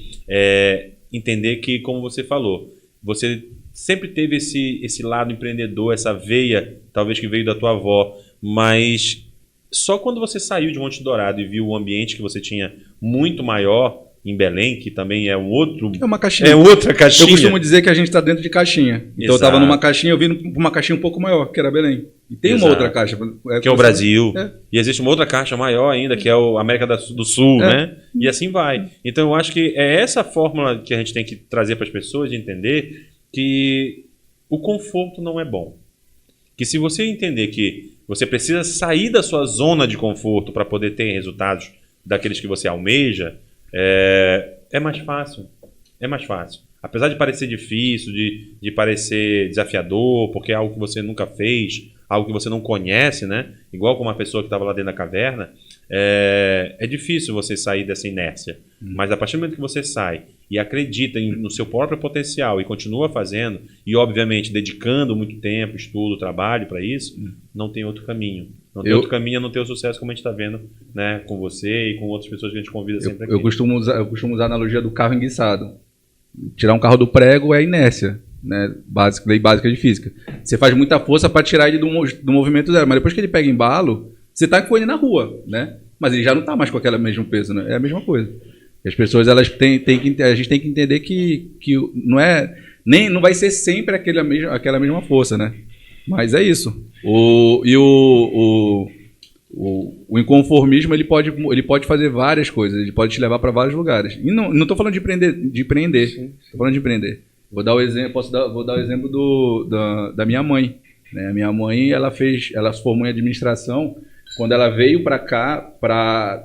entender que, como você falou, você sempre teve esse lado empreendedor, essa veia, talvez que veio da tua avó, mas só quando você saiu de Monte Dourado e viu o ambiente que você tinha muito maior em Belém, que também é uma caixinha. É outra caixinha. Eu costumo dizer que a gente está dentro de caixinha. Então Exato. eu estava numa caixinha, eu vim para uma caixinha um pouco maior, que era Belém. E tem uma outra caixa. Que é o Brasil. E existe uma outra caixa maior ainda, que é a América do Sul, né? E assim vai. Então eu acho que é essa fórmula que a gente tem que trazer para as pessoas de entender que o conforto não é bom. Que se você entender que você precisa sair da sua zona de conforto para poder ter resultados daqueles que você almeja, é mais fácil. É mais fácil. Apesar de parecer difícil, de parecer desafiador, porque é algo que você nunca fez, algo que você não conhece, né? Igual como uma pessoa que estava lá dentro da caverna, é difícil você sair dessa inércia. Mas a partir do momento que você sai e acredita no seu próprio potencial e continua fazendo, e obviamente dedicando muito tempo, estudo, trabalho para isso, não tem outro caminho. Não tem outro caminho a não ter o sucesso como a gente está vendo, né, com você e com outras pessoas que a gente convida sempre aqui. Eu costumo usar a analogia do carro enguiçado. Tirar um carro do prego é inércia, né? Lei básica de física. Você faz muita força para tirar ele do movimento zero, mas depois que ele pega embalo, você está com ele na rua, né? Mas ele já não está mais com aquele mesmo peso, né? É a mesma coisa. E as pessoas, a gente tem que entender que não vai ser sempre aquela mesma força, né? Mas é isso. O inconformismo ele pode fazer várias coisas, ele pode te levar para vários lugares. E não estou falando de empreender. Estou falando de empreender. Vou dar o exemplo da minha mãe. Né? A minha mãe ela se formou em administração. Quando ela veio para cá,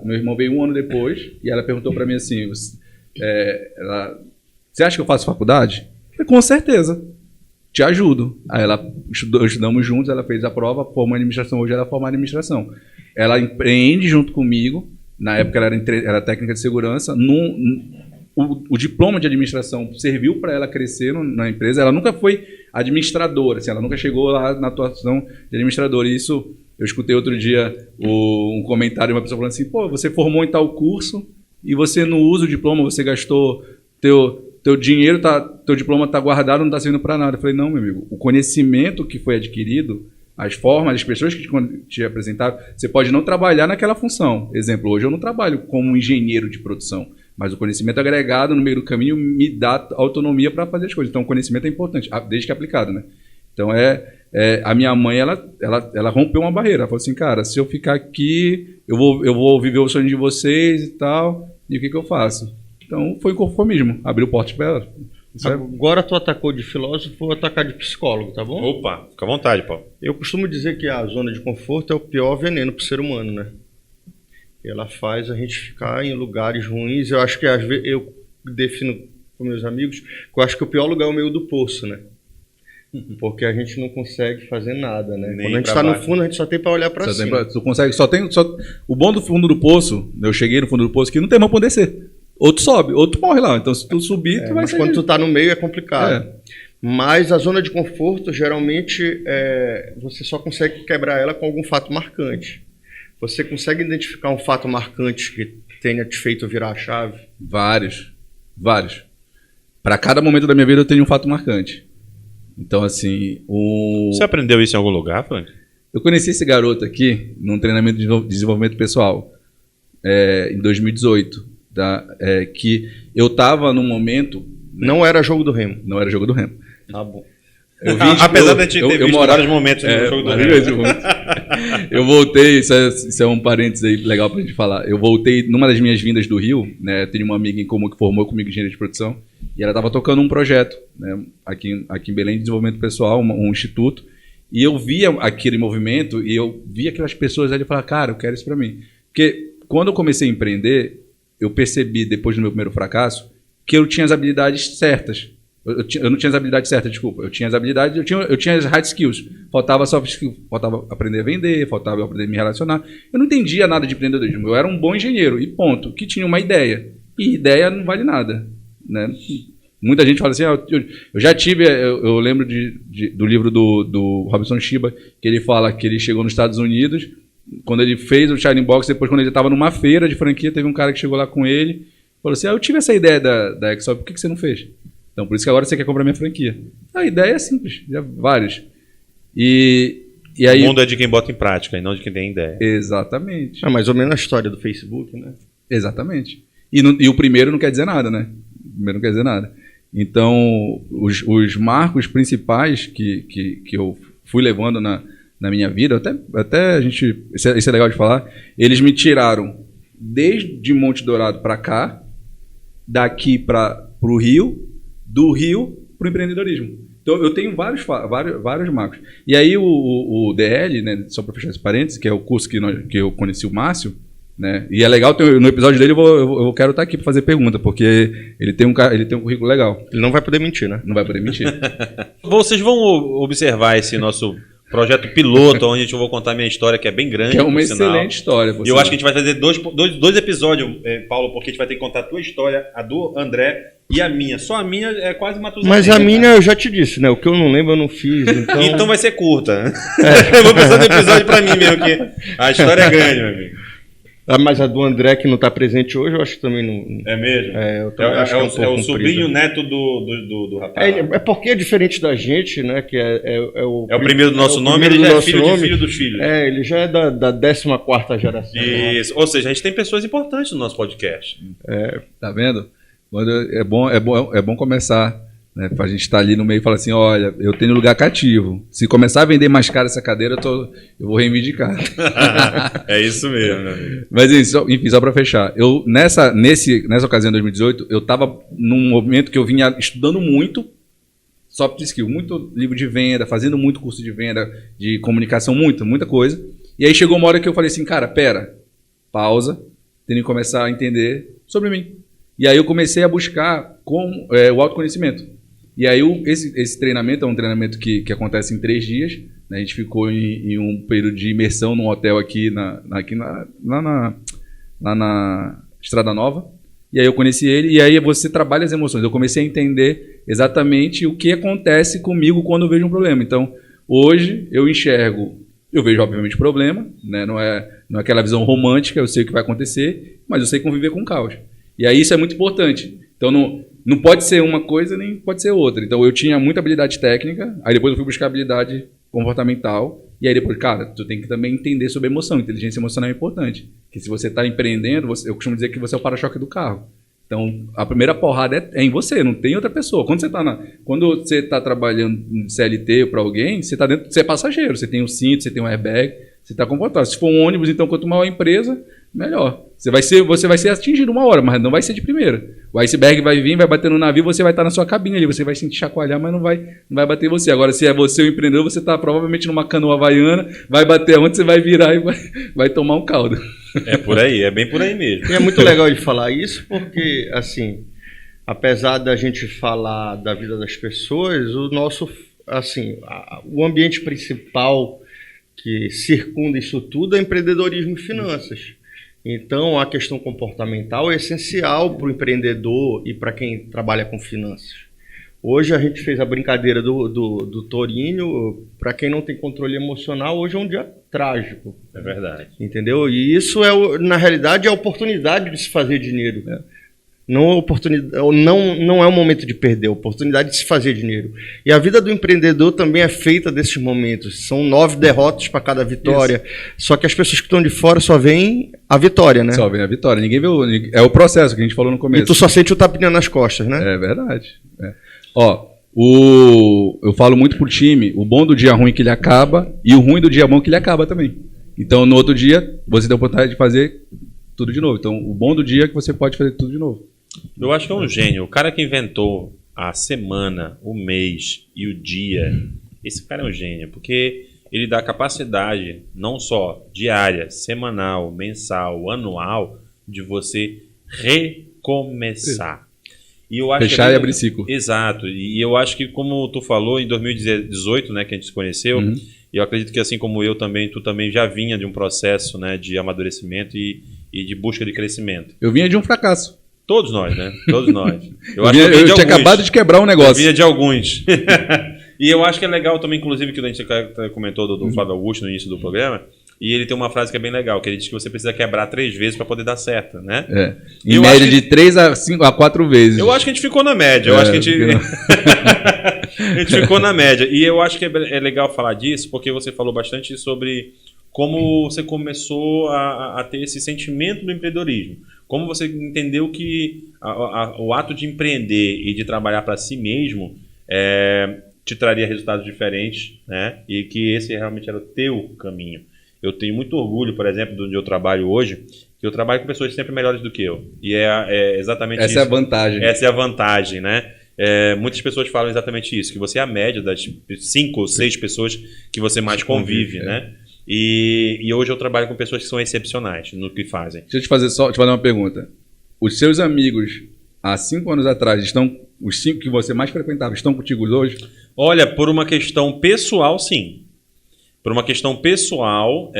meu irmão veio 1 ano depois e ela perguntou para mim assim: você acha que eu faço faculdade? Eu falei, com certeza. Te ajudo. Aí estudamos juntos, ela fez a prova, formou em administração, hoje ela é formada em administração. Ela empreende junto comigo, na época ela era técnica de segurança, o diploma de administração serviu para ela crescer na empresa, ela nunca foi administradora, assim, ela nunca chegou lá na atuação de administradora, e isso eu escutei outro dia um comentário de uma pessoa falando assim, pô, você formou em tal curso e você não usa o diploma, você gastou teu dinheiro, teu diploma está guardado, não está servindo para nada. Eu falei, não, meu amigo, o conhecimento que foi adquirido, as formas, as pessoas que te apresentaram, você pode não trabalhar naquela função. Exemplo, hoje eu não trabalho como engenheiro de produção, mas o conhecimento agregado no meio do caminho me dá autonomia para fazer as coisas. Então o conhecimento é importante, desde que aplicado, né? Então a minha mãe, ela rompeu uma barreira. Ela falou assim, cara, se eu ficar aqui, eu vou viver o sonho de vocês e tal, e o que eu faço? Então, foi inconformismo. Abriu portas para ela. Agora tu atacou de filósofo, vou atacar de psicólogo, tá bom? Opa, fica à vontade, Paulo. Eu costumo dizer que a zona de conforto é o pior veneno para o ser humano, né? Ela faz a gente ficar em lugares ruins. Eu acho que, às vezes, eu defino com meus amigos, que eu acho que o pior lugar é o meio do poço, né? Porque a gente não consegue fazer nada, né? Quando a gente está no fundo, a gente só tem para olhar para cima. O bom do fundo do poço, eu cheguei no fundo do poço, que não tem mais para onde descer. Outro sobe, outro morre lá. Então, se tu subir, tu vai mas quando tu tá no meio é complicado. Mas a zona de conforto, geralmente, você só consegue quebrar ela com algum fato marcante. Você consegue identificar um fato marcante que tenha te feito virar a chave? Vários. Para cada momento da minha vida eu tenho um fato marcante. Então, assim, Você aprendeu isso em algum lugar, Frank? eu conheci esse garoto aqui num treinamento de desenvolvimento pessoal em 2018, que eu estava num momento... Não era jogo do Remo. Não era jogo do Remo. Tá bom. Apesar de a gente ter visto vários momentos no jogo do Remo. Eu voltei, isso é um parênteses aí legal pra gente falar. Eu voltei numa das minhas vindas do Rio, né? Eu tenho uma amiga em comum que formou comigo engenharia de produção, e ela estava tocando um projeto, né, aqui em Belém, de desenvolvimento pessoal, um instituto, e eu via aquele movimento, e eu via aquelas pessoas ali e falava, cara, eu quero isso para mim. Porque quando eu comecei a empreender, eu percebi, depois do meu primeiro fracasso, que eu tinha as habilidades certas. Eu não tinha as habilidades certas, desculpa. Eu tinha as habilidades, eu tinha as hard skills. Faltava soft skills, faltava aprender a vender, faltava aprender a me relacionar. Eu não entendia nada de empreendedorismo. Eu era um bom engenheiro, e ponto. Que tinha uma ideia. E ideia não vale nada, né? Muita gente fala assim, eu já tive, eu lembro do livro do Robinson Shiba, que ele fala que ele chegou nos Estados Unidos, quando ele fez o Shining Box, depois quando ele estava numa feira de franquia, teve um cara que chegou lá com ele, falou assim, eu tive essa ideia da Exop, por que você não fez? Então, por isso que agora você quer comprar minha franquia. A ideia é simples, já vários. E aí, o mundo é de quem bota em prática e não de quem tem ideia. Exatamente. É mais ou menos a história do Facebook, né? Exatamente. E o primeiro não quer dizer nada, né? O primeiro não quer dizer nada. Então, os marcos principais que eu fui levando na minha vida, até a gente... Isso é legal de falar. Eles me tiraram desde Monte Dourado para cá, daqui para o Rio, do Rio para o empreendedorismo. Então, eu tenho vários marcos. E aí, o DL, né, só para fechar esse parênteses, que é o curso que eu conheci o Márcio, né, e é legal, no episódio dele eu quero estar aqui para fazer pergunta, porque ele tem um currículo legal. Ele não vai poder mentir, né? Não vai poder mentir. Vocês vão observar esse nosso projeto piloto, onde eu vou contar minha história, que é bem grande. Que é uma excelente história. E eu acho que a gente vai fazer dois episódios, Paulo, porque a gente vai ter que contar a tua história, a do André e a minha. Só a minha é quase uma tuzinha. Mas a minha eu já te disse, né? O que eu não lembro eu não fiz. Então vai ser curta. Eu vou pensar no episódio pra mim mesmo, que a história é grande, meu amigo. Mas a do André, que não está presente hoje, eu acho que também não... É mesmo? Eu acho que é um pouco o sobrinho neto do rapaz. É porque é diferente da gente, né? Que é o primeiro do nosso nome, ele já é filho de filho dos filhos. Ele já é da 14ª geração. Isso. Ou seja, a gente tem pessoas importantes no nosso podcast. Tá vendo? É bom começar, né, pra gente estar ali no meio e falar assim, olha, eu tenho lugar cativo. Se começar a vender mais caro essa cadeira, eu vou reivindicar. É isso mesmo, meu amigo. Mas enfim, só para fechar. Nessa ocasião de 2018, eu estava num momento que eu vinha estudando muito soft skill, muito livro de venda, fazendo muito curso de venda, de comunicação, muita coisa. E aí chegou uma hora que eu falei assim, cara, pausa, tenho que começar a entender sobre mim. E aí eu comecei a buscar o autoconhecimento. E aí esse treinamento é um treinamento que acontece em 3 dias. Né? A gente ficou em um período de imersão num hotel aqui lá na Estrada Nova. E aí eu conheci ele, e aí você trabalha as emoções. Eu comecei a entender exatamente o que acontece comigo quando eu vejo um problema. Então, hoje eu vejo obviamente problema, né? Não é aquela visão romântica, eu sei o que vai acontecer, mas eu sei conviver com o caos. E aí isso é muito importante. Então não pode ser uma coisa nem pode ser outra. Então eu tinha muita habilidade técnica, aí depois eu fui buscar habilidade comportamental, e aí depois, cara, tu tem que também entender sobre emoção. Inteligência emocional é importante. Porque se você está empreendendo, eu costumo dizer que você é o para-choque do carro. Então a primeira porrada é em você, não tem outra pessoa. Quando você está trabalhando no CLT para alguém, você é passageiro, você tem o cinto, você tem o airbag, você está confortável. Se for um ônibus, então quanto maior a empresa, melhor. Você vai ser atingido uma hora, mas não vai ser de primeira. O iceberg vai vir, vai bater no navio, você vai estar na sua cabine ali, você vai sentir chacoalhar, mas não vai bater em você. Agora, se é você o empreendedor, você está provavelmente numa canoa havaiana, vai bater onde você vai virar e vai tomar um caldo. É por aí, é bem por aí mesmo. E é muito legal de falar isso, porque, assim, apesar da gente falar da vida das pessoas, o ambiente principal que circunda isso tudo é empreendedorismo e finanças. Então, a questão comportamental é essencial para o empreendedor e para quem trabalha com finanças. Hoje a gente fez a brincadeira do tourinho. Para quem não tem controle emocional, hoje é um dia trágico. É verdade. Entendeu? E isso, na realidade, é a oportunidade de se fazer dinheiro. Não é o momento de perder, é a oportunidade de se fazer dinheiro. E a vida do empreendedor também é feita desses momentos. São 9 derrotas para cada vitória. Isso. Só que as pessoas que estão de fora só veem a vitória, né? Só veem a vitória. Ninguém vê é o processo que a gente falou no começo. E tu só sente o tapinha nas costas, né? É verdade. Eu falo muito pro time, o bom do dia ruim que ele acaba e o ruim do dia bom que ele acaba também. Então, no outro dia, você tem a oportunidade de fazer tudo de novo. Então, o bom do dia é que você pode fazer tudo de novo. Eu acho que é um gênio. O cara que inventou a semana, o mês e o dia, esse cara é um gênio, porque ele dá capacidade, não só diária, semanal, mensal, anual, de você recomeçar. E eu acho fechar e abrir ciclo. Exato. E eu acho que, como tu falou, em 2018, né, que a gente se conheceu, e eu acredito que assim como eu também, tu também já vinha de um processo, né, de amadurecimento e de busca de crescimento. Eu vinha de um fracasso. Todos nós, né? Todos nós. Eu tinha acabado de quebrar um negócio. Eu vinha de alguns. E eu acho que é legal também, inclusive, que a gente comentou do Flávio Augusto no início do programa, e ele tem uma frase que é bem legal, que ele diz que você precisa quebrar 3 vezes para poder dar certo, né? Em média de 3 a 4 vezes. Eu acho que a gente ficou na média. Eu acho que a gente ficou na média. E eu acho que é legal falar disso, porque você falou bastante sobre como você começou a ter esse sentimento do empreendedorismo. Como você entendeu que o ato de empreender e de trabalhar para si mesmo te traria resultados diferentes, né? E que esse realmente era o teu caminho. Eu tenho muito orgulho, por exemplo, de onde eu trabalho hoje, que eu trabalho com pessoas sempre melhores do que eu. E é exatamente isso. Essa é a vantagem. Essa é a vantagem, né? Muitas pessoas falam exatamente isso, que você é a média das 5 ou 6 pessoas que você mais convive, né? E hoje eu trabalho com pessoas que são excepcionais no que fazem. Deixa eu te fazer uma pergunta. Os seus amigos, há 5 anos atrás, os 5 que você mais frequentava, estão contigo hoje? Olha, por uma questão pessoal, sim. Por uma questão pessoal,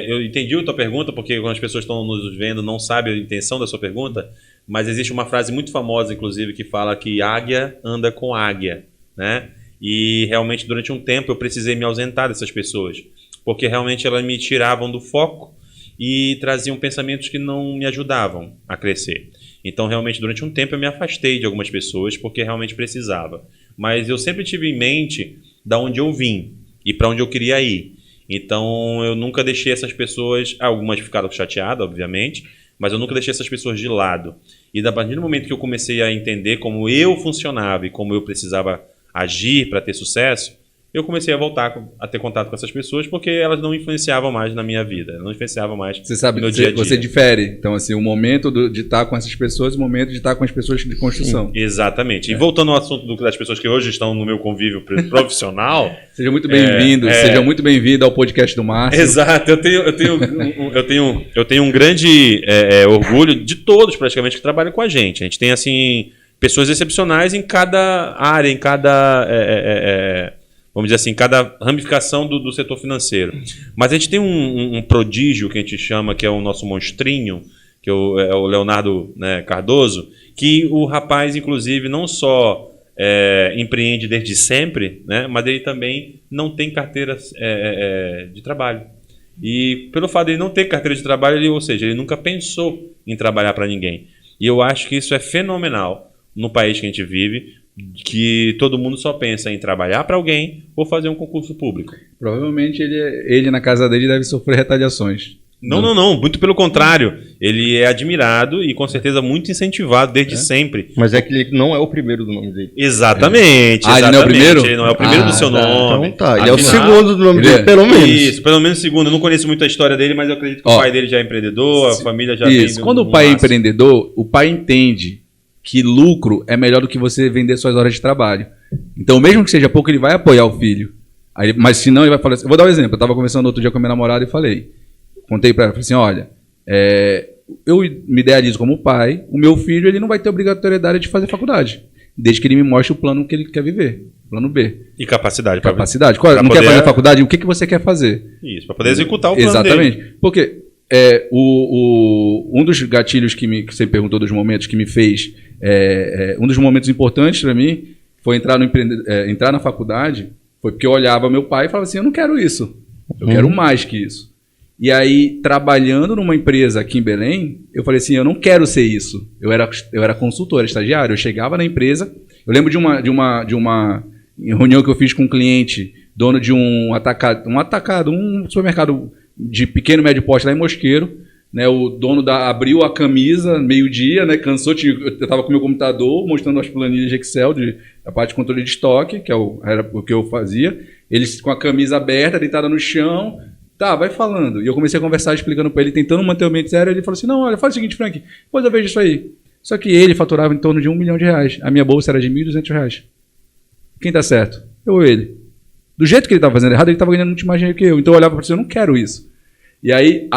eu entendi a tua pergunta, porque quando as pessoas estão nos vendo não sabem a intenção da sua pergunta, mas existe uma frase muito famosa, inclusive, que fala que águia anda com águia, né? E realmente durante um tempo eu precisei me ausentar dessas pessoas, porque realmente elas me tiravam do foco e traziam pensamentos que não me ajudavam a crescer. Então, realmente, durante um tempo eu me afastei de algumas pessoas, porque realmente precisava. Mas eu sempre tive em mente de onde eu vim e para onde eu queria ir. Então, eu nunca deixei essas pessoas... Algumas ficaram chateadas, obviamente, mas eu nunca deixei essas pessoas de lado. E a partir do momento que eu comecei a entender como eu funcionava e como eu precisava agir para ter sucesso, eu comecei a voltar a ter contato com essas pessoas, porque elas não influenciavam mais na minha vida, não influenciavam mais você sabe, no dia a dia. Você difere. Então, assim, o momento de estar com essas pessoas, o momento de estar com as pessoas de construção. Exatamente. E voltando ao assunto das pessoas que hoje estão no meu convívio profissional... Seja muito bem-vindo. Seja muito bem-vindo ao podcast do Márcio. Exato. Eu tenho um grande orgulho de todos, praticamente, que trabalham com a gente. A gente tem, assim, pessoas excepcionais em cada área, em cada... vamos dizer assim, cada ramificação do setor financeiro. Mas a gente tem um prodígio que a gente chama, que é o nosso monstrinho, que é o Leonardo, né, Cardoso, que o rapaz, inclusive, não só empreende desde sempre, né, mas ele também não tem carteira de trabalho. E pelo fato de ele não ter carteira de trabalho, ou seja, ele nunca pensou em trabalhar para ninguém. E eu acho que isso é fenomenal no país que a gente vive, que todo mundo só pensa em trabalhar para alguém ou fazer um concurso público. Provavelmente ele na casa dele deve sofrer retaliações. Não, muito pelo contrário. Ele é admirado e com certeza muito incentivado desde sempre. Mas é que ele não é o primeiro do nome dele. Exatamente. Ele não é o primeiro? Ele não é o primeiro do seu nome. Então tá, ele é o segundo do nome dele, pelo menos. Isso, pelo menos o segundo. Eu não conheço muito a história dele, mas eu acredito que o pai dele já é empreendedor, a família já tem. Isso, quando o pai é empreendedor, o pai entende que lucro é melhor do que você vender suas horas de trabalho. Então, mesmo que seja pouco, ele vai apoiar o filho. Mas se não, ele vai falar assim... Eu vou dar um exemplo. Eu estava conversando outro dia com a minha namorada e contei para ela, falei assim, olha, eu me idealizo como pai, o meu filho ele não vai ter obrigatoriedade de fazer faculdade, desde que ele me mostre o plano que ele quer viver, plano B. E capacidade. Não quer fazer faculdade? O que você quer fazer? Isso, para poder executar o plano dele. Exatamente. Porque um dos gatilhos que você perguntou dos momentos que me fez, um dos momentos importantes para mim foi entrar na faculdade, foi porque eu olhava meu pai e falava assim, eu não quero isso, eu quero mais que isso. E aí, trabalhando numa empresa aqui em Belém, eu falei assim, eu não quero ser isso. Eu era consultor, era estagiário, eu chegava na empresa, eu lembro de uma reunião que eu fiz com um cliente, dono de um supermercado de pequeno e médio porte lá em Mosqueiro, né, o dono abriu a camisa meio-dia, né, cansou, eu estava com o meu computador mostrando as planilhas de Excel, a parte de controle de estoque, que era o que eu fazia, eles com a camisa aberta, deitada no chão, tá, vai falando. E eu comecei a conversar, explicando para ele, tentando manter o ambiente sério, ele falou assim, não, olha, faz o seguinte, Frank, depois eu vejo isso aí. Só que ele faturava em torno de R$1 milhão, a minha bolsa era de R$1.200. Quem tá certo? Eu ou ele? Do jeito que ele estava fazendo errado, ele estava ganhando muito mais dinheiro que eu. Então eu olhava para você, eu não quero isso. E aí,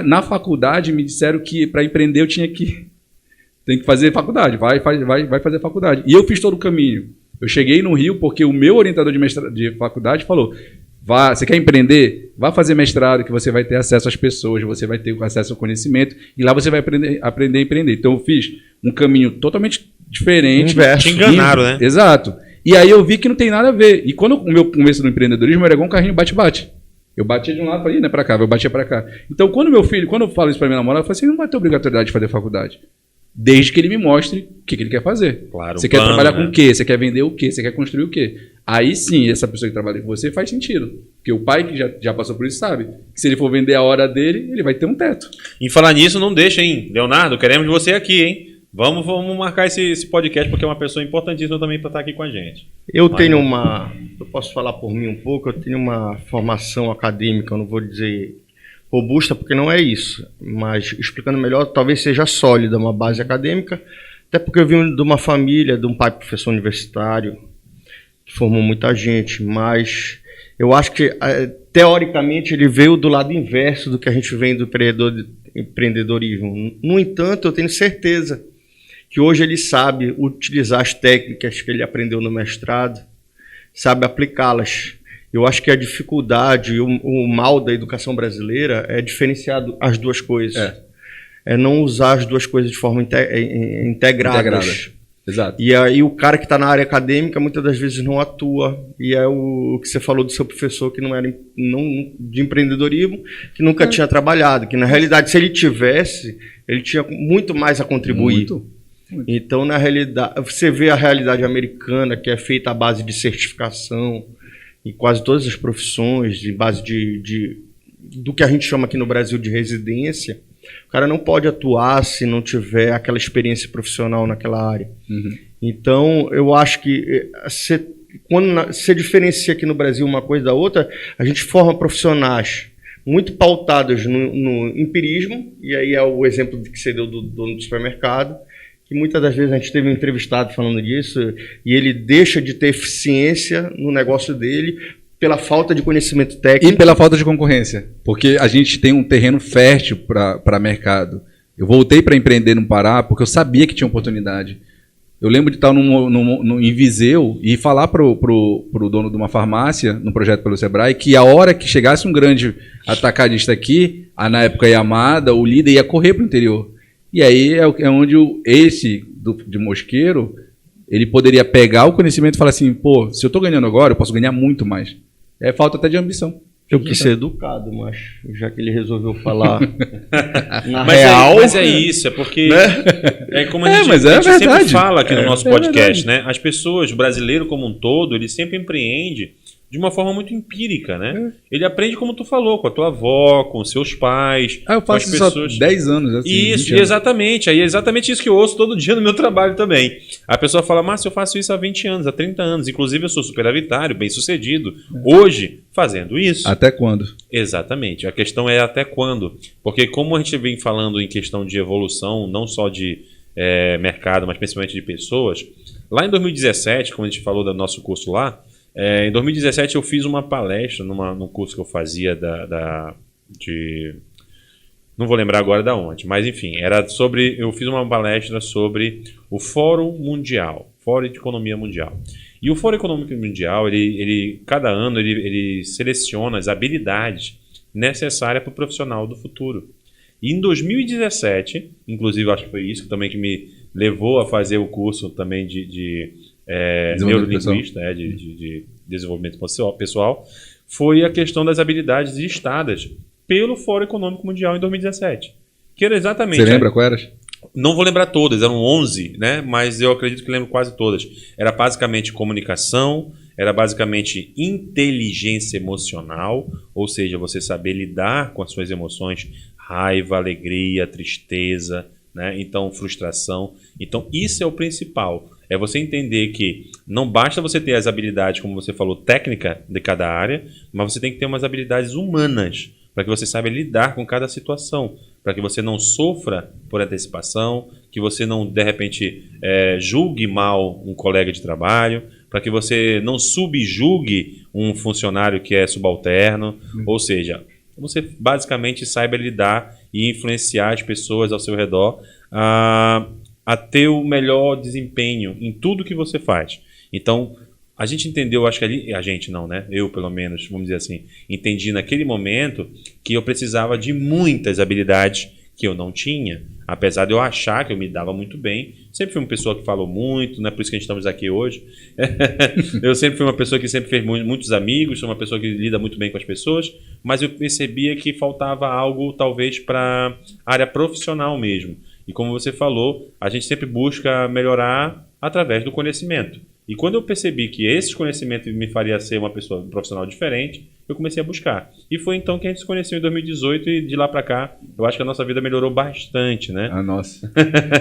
na faculdade, me disseram que para empreender eu tem que fazer faculdade, vai fazer faculdade. E eu fiz todo o caminho. Eu cheguei no Rio porque o meu orientador de faculdade falou, você quer empreender? Vá fazer mestrado, que você vai ter acesso às pessoas, você vai ter acesso ao conhecimento, e lá você vai aprender a empreender. Então eu fiz um caminho totalmente diferente. Te enganaram, né? Exato. E aí eu vi que não tem nada a ver. E quando o meu começo do empreendedorismo era igual um carrinho bate-bate. Eu batia de um lado para ir, né, para cá, eu batia para cá. Então, quando eu falo isso para minha namorada, eu falo assim, não vai ter obrigatoriedade de fazer faculdade. Desde que ele me mostre o que ele quer fazer. Claro, você quer trabalhar com o quê? Você quer vender o quê? Você quer construir o quê? Aí sim, essa pessoa que trabalha com você faz sentido. Porque o pai que já passou por isso sabe que se ele for vender a hora dele, ele vai ter um teto. Em falar nisso, não deixa, hein? Leonardo, queremos você aqui, hein? Vamos marcar esse podcast, porque é uma pessoa importantíssima também para estar aqui com a gente. Eu posso falar por mim um pouco, eu tenho uma formação acadêmica, eu não vou dizer robusta, porque não é isso, mas explicando melhor, talvez seja sólida, uma base acadêmica, até porque eu vim de uma família, de um pai professor universitário, que formou muita gente, mas eu acho que, teoricamente, ele veio do lado inverso do que a gente vem do empreendedorismo. No entanto, eu tenho certeza que hoje ele sabe utilizar as técnicas que ele aprendeu no mestrado, sabe aplicá-las. Eu acho que a dificuldade, o mal da educação brasileira é diferenciar as duas coisas. É não usar as duas coisas de forma integradas. Exato. E aí o cara que está na área acadêmica muitas das vezes não atua. E é o que você falou do seu professor que não era de empreendedorismo, que nunca tinha trabalhado. Que na realidade, se ele tivesse, ele tinha muito mais a contribuir. Muito. Então, na realidade, você vê a realidade americana, que é feita à base de certificação, em quase todas as profissões, em base do que a gente chama aqui no Brasil de residência. O cara não pode atuar se não tiver aquela experiência profissional naquela área. Uhum. Então, eu acho que quando você diferencia aqui no Brasil uma coisa da outra, a gente forma profissionais muito pautados no empirismo, e aí é o exemplo que você deu do dono do supermercado, que muitas das vezes a gente teve um entrevistado falando disso, e ele deixa de ter eficiência no negócio dele pela falta de conhecimento técnico. E pela falta de concorrência, porque a gente tem um terreno fértil para mercado. Eu voltei para empreender no Pará porque eu sabia que tinha oportunidade. Eu lembro de estar em Viseu e falar pro dono de uma farmácia, no projeto pelo Sebrae, que a hora que chegasse um grande atacadista aqui, na época Yamada, o líder ia correr para o interior. E aí é onde de Mosqueiro, ele poderia pegar o conhecimento e falar assim, pô, se eu estou ganhando agora, eu posso ganhar muito mais. É falta até de ambição. Eu quis ser educado, mas já que ele resolveu falar na mas real... Mas é isso, é porque... Né? É como a gente sempre fala aqui no nosso podcast, né? As pessoas, o brasileiro como um todo, ele sempre empreende de uma forma muito empírica, né? Ele aprende como tu falou, com a tua avó, com os seus pais, eu faço com as pessoas... isso há 10 anos. Assim, isso, exatamente. Aí é exatamente isso que eu ouço todo dia no meu trabalho também. A pessoa fala, Márcio, eu faço isso há 20 anos, há 30 anos. Inclusive, eu sou superavitário, bem-sucedido. Hoje, fazendo isso. Até quando? Exatamente. A questão é até quando. Porque como a gente vem falando em questão de evolução, não só de mercado, mas principalmente de pessoas, lá em 2017, como a gente falou do nosso curso lá, em 2017 eu fiz uma palestra num curso que eu fazia não vou lembrar agora da onde, mas enfim, eu fiz uma palestra sobre o Fórum Mundial, Fórum de Economia Mundial. E o Fórum Econômico Mundial, cada ano ele seleciona as habilidades necessárias para o profissional do futuro. E em 2017, inclusive acho que foi isso também que me levou a fazer o curso também de neurolinguista, de desenvolvimento pessoal, foi a questão das habilidades listadas pelo Fórum Econômico Mundial em 2017. Que era exatamente... Você lembra qual era? Não vou lembrar todas, eram 11, né? Mas eu acredito que lembro quase todas. Era basicamente comunicação, era basicamente inteligência emocional, ou seja, você saber lidar com as suas emoções, raiva, alegria, tristeza, né? Então, frustração. Então, isso é o principal. É você entender que não basta você ter as habilidades, como você falou, técnica de cada área, mas você tem que ter umas habilidades humanas para que você saiba lidar com cada situação, para que você não sofra por antecipação, que você não, de repente, julgue mal um colega de trabalho, para que você não subjugue um funcionário que é subalterno, ou seja, você basicamente saiba lidar e influenciar as pessoas ao seu redor a ter o melhor desempenho em tudo que você faz. Então, a gente entendeu, acho que a gente não, né? Eu, pelo menos, vamos dizer assim, entendi naquele momento que eu precisava de muitas habilidades que eu não tinha, apesar de eu achar que eu me dava muito bem. Sempre fui uma pessoa que falou muito, não é por isso que a gente estamos aqui hoje. Eu sempre fui uma pessoa que sempre fez muitos amigos, sou uma pessoa que lida muito bem com as pessoas, mas eu percebia que faltava algo, talvez, para a área profissional mesmo. E como você falou, a gente sempre busca melhorar através do conhecimento. E quando eu percebi que esses conhecimentos me faria ser uma pessoa, um profissional diferente, eu comecei a buscar. E foi então que a gente se conheceu em 2018 e de lá para cá, eu acho que a nossa vida melhorou bastante, né? A nossa.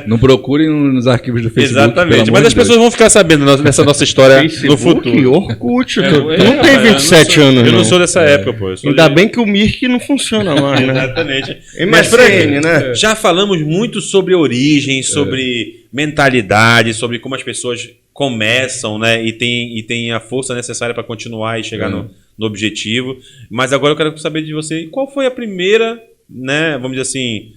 Não procurem nos arquivos do Facebook. Exatamente, mas as pessoas vão ficar sabendo dessa nossa história no futuro. Orkut, não tem 27 anos, eu não sou dessa época, pô. Ainda bem que o Mirk não funciona mais, né? Exatamente. Mas, Frank, né? Já falamos muito sobre origem, sobre mentalidade, sobre como as pessoas começam, né? E tem a força necessária para continuar e chegar no objetivo. Mas agora eu quero saber de você, qual foi a primeira, né? Vamos dizer assim,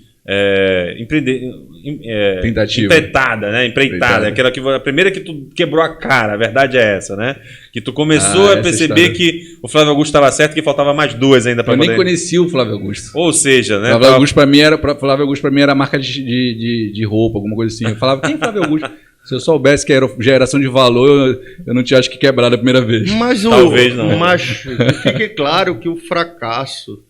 empreitada, né? Empreitada. A primeira que tu quebrou a cara, a verdade é essa, né? Que tu começou a perceber que o Flávio Augusto estava certo, que faltava mais duas ainda para poder... Eu nem conhecia o Flávio Augusto. Ou seja, né? Flávio Augusto para mim era marca de roupa, alguma coisa assim. Eu falava, quem é Flávio Augusto? Se eu soubesse que era geração de valor, eu não tinha acho que quebrado a primeira vez. Talvez não. Mas fique claro que o fracasso,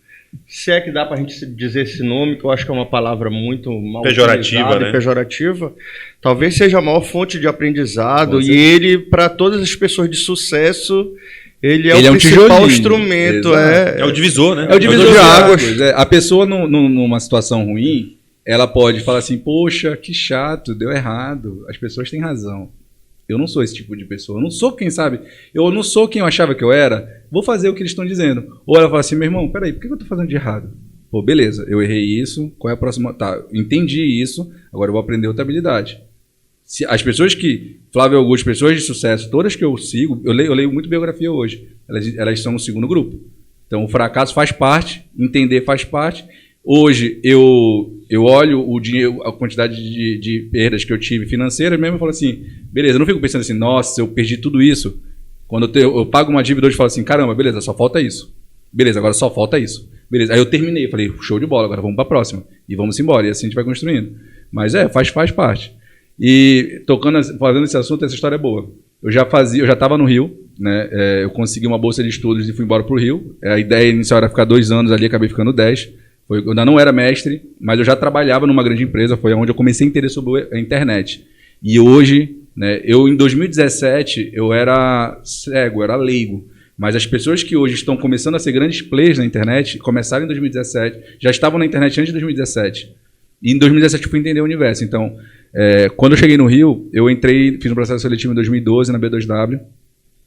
se é que dá pra gente dizer esse nome, que eu acho que é uma palavra muito mal pejorativa, né? Pejorativa, talvez seja a maior fonte de aprendizado. E ele, para todas as pessoas de sucesso, ele é o principal instrumento. É o divisor, né? É o divisor de águas. A pessoa numa situação ruim, ela pode falar assim, poxa, que chato, deu errado, as pessoas têm razão. Eu não sou esse tipo de pessoa, eu não sou quem sabe, eu não sou quem eu achava que eu era, vou fazer o que eles estão dizendo. Ou ela fala assim, meu irmão, peraí, por que eu tô fazendo de errado? Pô, beleza, eu errei isso, qual é a próxima? Tá, entendi isso, agora eu vou aprender outra habilidade. As pessoas que, Flávio Augusto, pessoas de sucesso, todas que eu sigo, eu leio muito biografia hoje, elas estão no segundo grupo. Então o fracasso faz parte, entender faz parte. Hoje eu olho o dinheiro, a quantidade de perdas que eu tive financeiras mesmo e falo assim, beleza, eu não fico pensando assim, nossa, eu perdi tudo isso. Quando eu pago uma dívida hoje, eu falo assim, caramba, beleza, só falta isso. Beleza, agora só falta isso. Beleza, aí eu terminei, falei, show de bola, agora vamos para a próxima. E vamos embora, e assim a gente vai construindo. Mas faz parte. E fazendo esse assunto, essa história é boa. Eu já estava no Rio, né? Eu consegui uma bolsa de estudos e fui embora para o Rio. A ideia inicial era ficar 2 anos ali, acabei ficando 10. Eu ainda não era mestre, mas eu já trabalhava numa grande empresa, foi onde eu comecei a entender sobre a internet. E hoje, né, em 2017, eu era cego, era leigo. Mas as pessoas que hoje estão começando a ser grandes players na internet, começaram em 2017, já estavam na internet antes de 2017. E em 2017 eu fui entender o universo. Então, quando eu cheguei no Rio, eu fiz um processo seletivo em 2012 na B2W,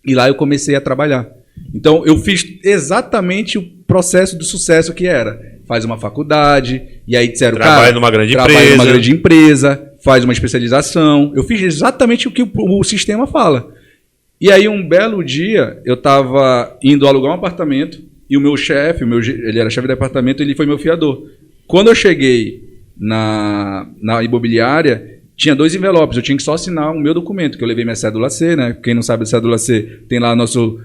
e lá eu comecei a trabalhar. Então, eu fiz exatamente o processo do sucesso que era. Faz uma faculdade, e aí disseram, trabalha numa grande empresa, faz uma especialização. Eu fiz exatamente o que o sistema fala. E aí, um belo dia, eu estava indo alugar um apartamento, e o meu chefe, ele era chefe de apartamento, ele foi meu fiador. Quando eu cheguei na imobiliária, tinha 2 envelopes, eu tinha que só assinar o meu documento, que eu levei minha cédula C, né? Quem não sabe a cédula C, tem lá nosso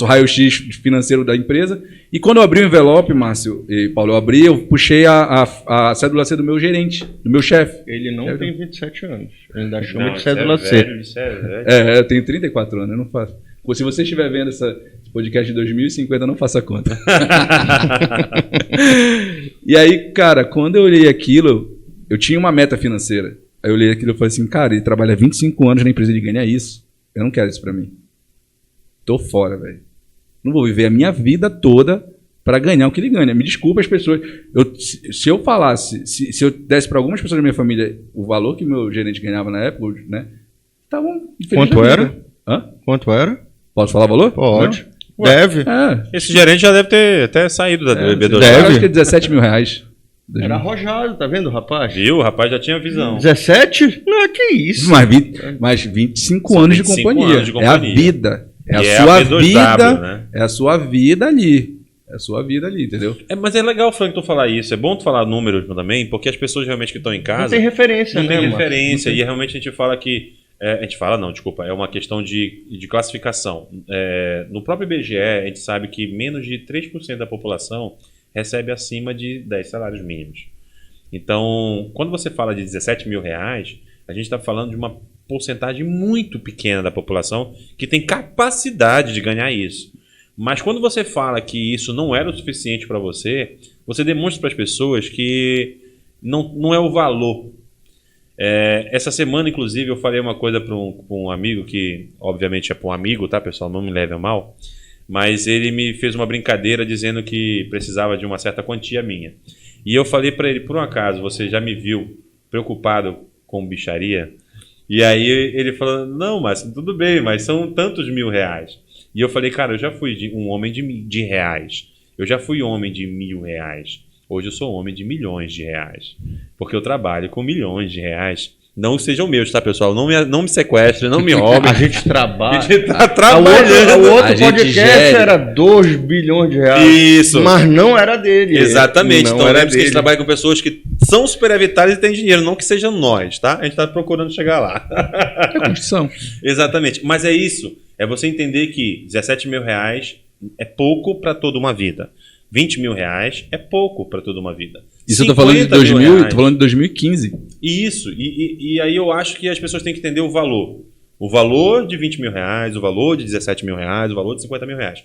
raio-x financeiro da empresa. E quando eu abri o envelope, Márcio e Paulo, eu puxei a cédula C do meu gerente, do meu chefe. Ele não tem 27 anos, ele ainda chama Não, de cédula isso é C. velho, isso é velho. Eu tenho 34 anos, eu não faço. Pô, se você estiver vendo esse podcast de 2050, não faça conta. E aí, cara, quando eu olhei aquilo, eu tinha uma meta financeira. Aí eu olhei aquilo e falei assim, cara, ele trabalha 25 anos na empresa e ele ganha isso. Eu não quero isso pra mim. Tô fora, velho. Não vou viver a minha vida toda pra ganhar o que ele ganha. Me desculpa as pessoas. Se eu falasse, se eu desse pra algumas pessoas da minha família o valor que meu gerente ganhava na época, né? Estavam infelizes. Quanto era? Hã? Quanto era? Posso falar o valor? Pode. Não? Deve. Esse gerente já deve ter até saído da bebedoura. deve. Eu acho que é 17 mil reais. Era arrojado, tá vendo, rapaz? Viu? O rapaz já tinha visão. 17? Não, que isso. Mas 25 São anos 25 de companhia. anos de É a companhia. vida. É a E sua B2W, vida. né? É a sua vida ali. É a sua vida ali, entendeu? Mas é legal, Frank, tu falar isso. É bom tu falar números também, porque as pessoas realmente que estão em casa Não tem referência, não né, tem Márcio? referência. E realmente a gente fala que... é uma questão de classificação. No próprio IBGE, a gente sabe que menos de 3% da população recebe acima de 10 salários mínimos. Então, quando você fala de 17 mil reais, a gente está falando de uma porcentagem muito pequena da população que tem capacidade de ganhar isso. Mas quando você fala que isso não era o suficiente para você, você demonstra para as pessoas que não é o valor. Essa semana, inclusive, eu falei uma coisa para um amigo que, obviamente, é para um amigo, tá, pessoal? Não me leve a mal. Mas ele me fez uma brincadeira dizendo que precisava de uma certa quantia minha. E eu falei para ele, por um acaso, você já me viu preocupado com bicharia? E aí ele falou, não, mas tudo bem, mas são tantos mil reais. E eu falei, cara, eu já fui um homem de reais. Eu já fui homem de R$1.000. Hoje eu sou homem de milhões de reais. Porque eu trabalho com milhões de reais. Não sejam meus, tá, pessoal? Não me sequestrem, não me roubem. A gente trabalha. A gente tá trabalhando. O outro A gente podcast gere. era 2 bilhões de reais. Isso. Mas não era dele. Exatamente. Não Então era lembre-se que a dele. gente trabalha com pessoas que são superavitárias e têm dinheiro, não que sejam nós, tá? A gente tá procurando chegar lá. É construção. Exatamente. Mas é isso. É você entender que 17 mil reais é pouco para toda uma vida. 20 mil reais é pouco para toda uma vida. Isso eu tô falando de 50 mil 2000, reais. tô falando de 2015. Isso. E aí eu acho que as pessoas têm que entender o valor. O valor de 20 mil reais, o valor de 17 mil reais, o valor de 50 mil reais.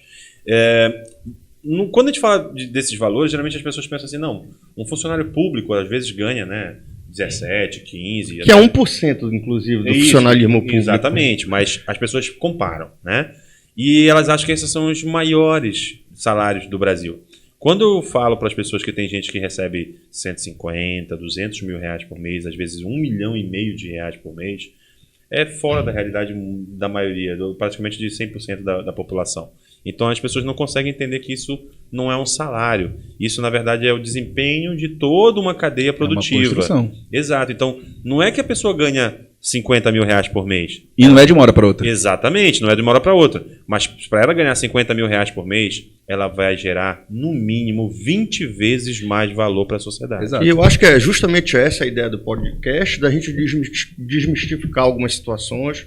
Quando a gente fala desses valores, geralmente as pessoas pensam assim, não, um funcionário público às vezes ganha, né, 17, 15... Que é 1%, inclusive, do funcionalismo público. Exatamente, mas as pessoas comparam, né? E elas acham que esses são os maiores salários do Brasil. Quando eu falo para as pessoas que tem gente que recebe 150, 200 mil reais por mês, às vezes 1,5 milhão de reais por mês, é fora da realidade da maioria, praticamente de 100% da população. Então as pessoas não conseguem entender que isso não é um salário. Isso, na verdade, é o desempenho de toda uma cadeia produtiva. É uma construção. Exato. Então, não é que a pessoa ganha 50 mil reais por mês. E não é de uma hora para outra. Exatamente, não é de uma hora para outra. Mas para ela ganhar 50 mil reais por mês, ela vai gerar, no mínimo, 20 vezes mais valor para a sociedade. Exato. E eu acho que é justamente essa a ideia do podcast, da gente desmistificar algumas situações,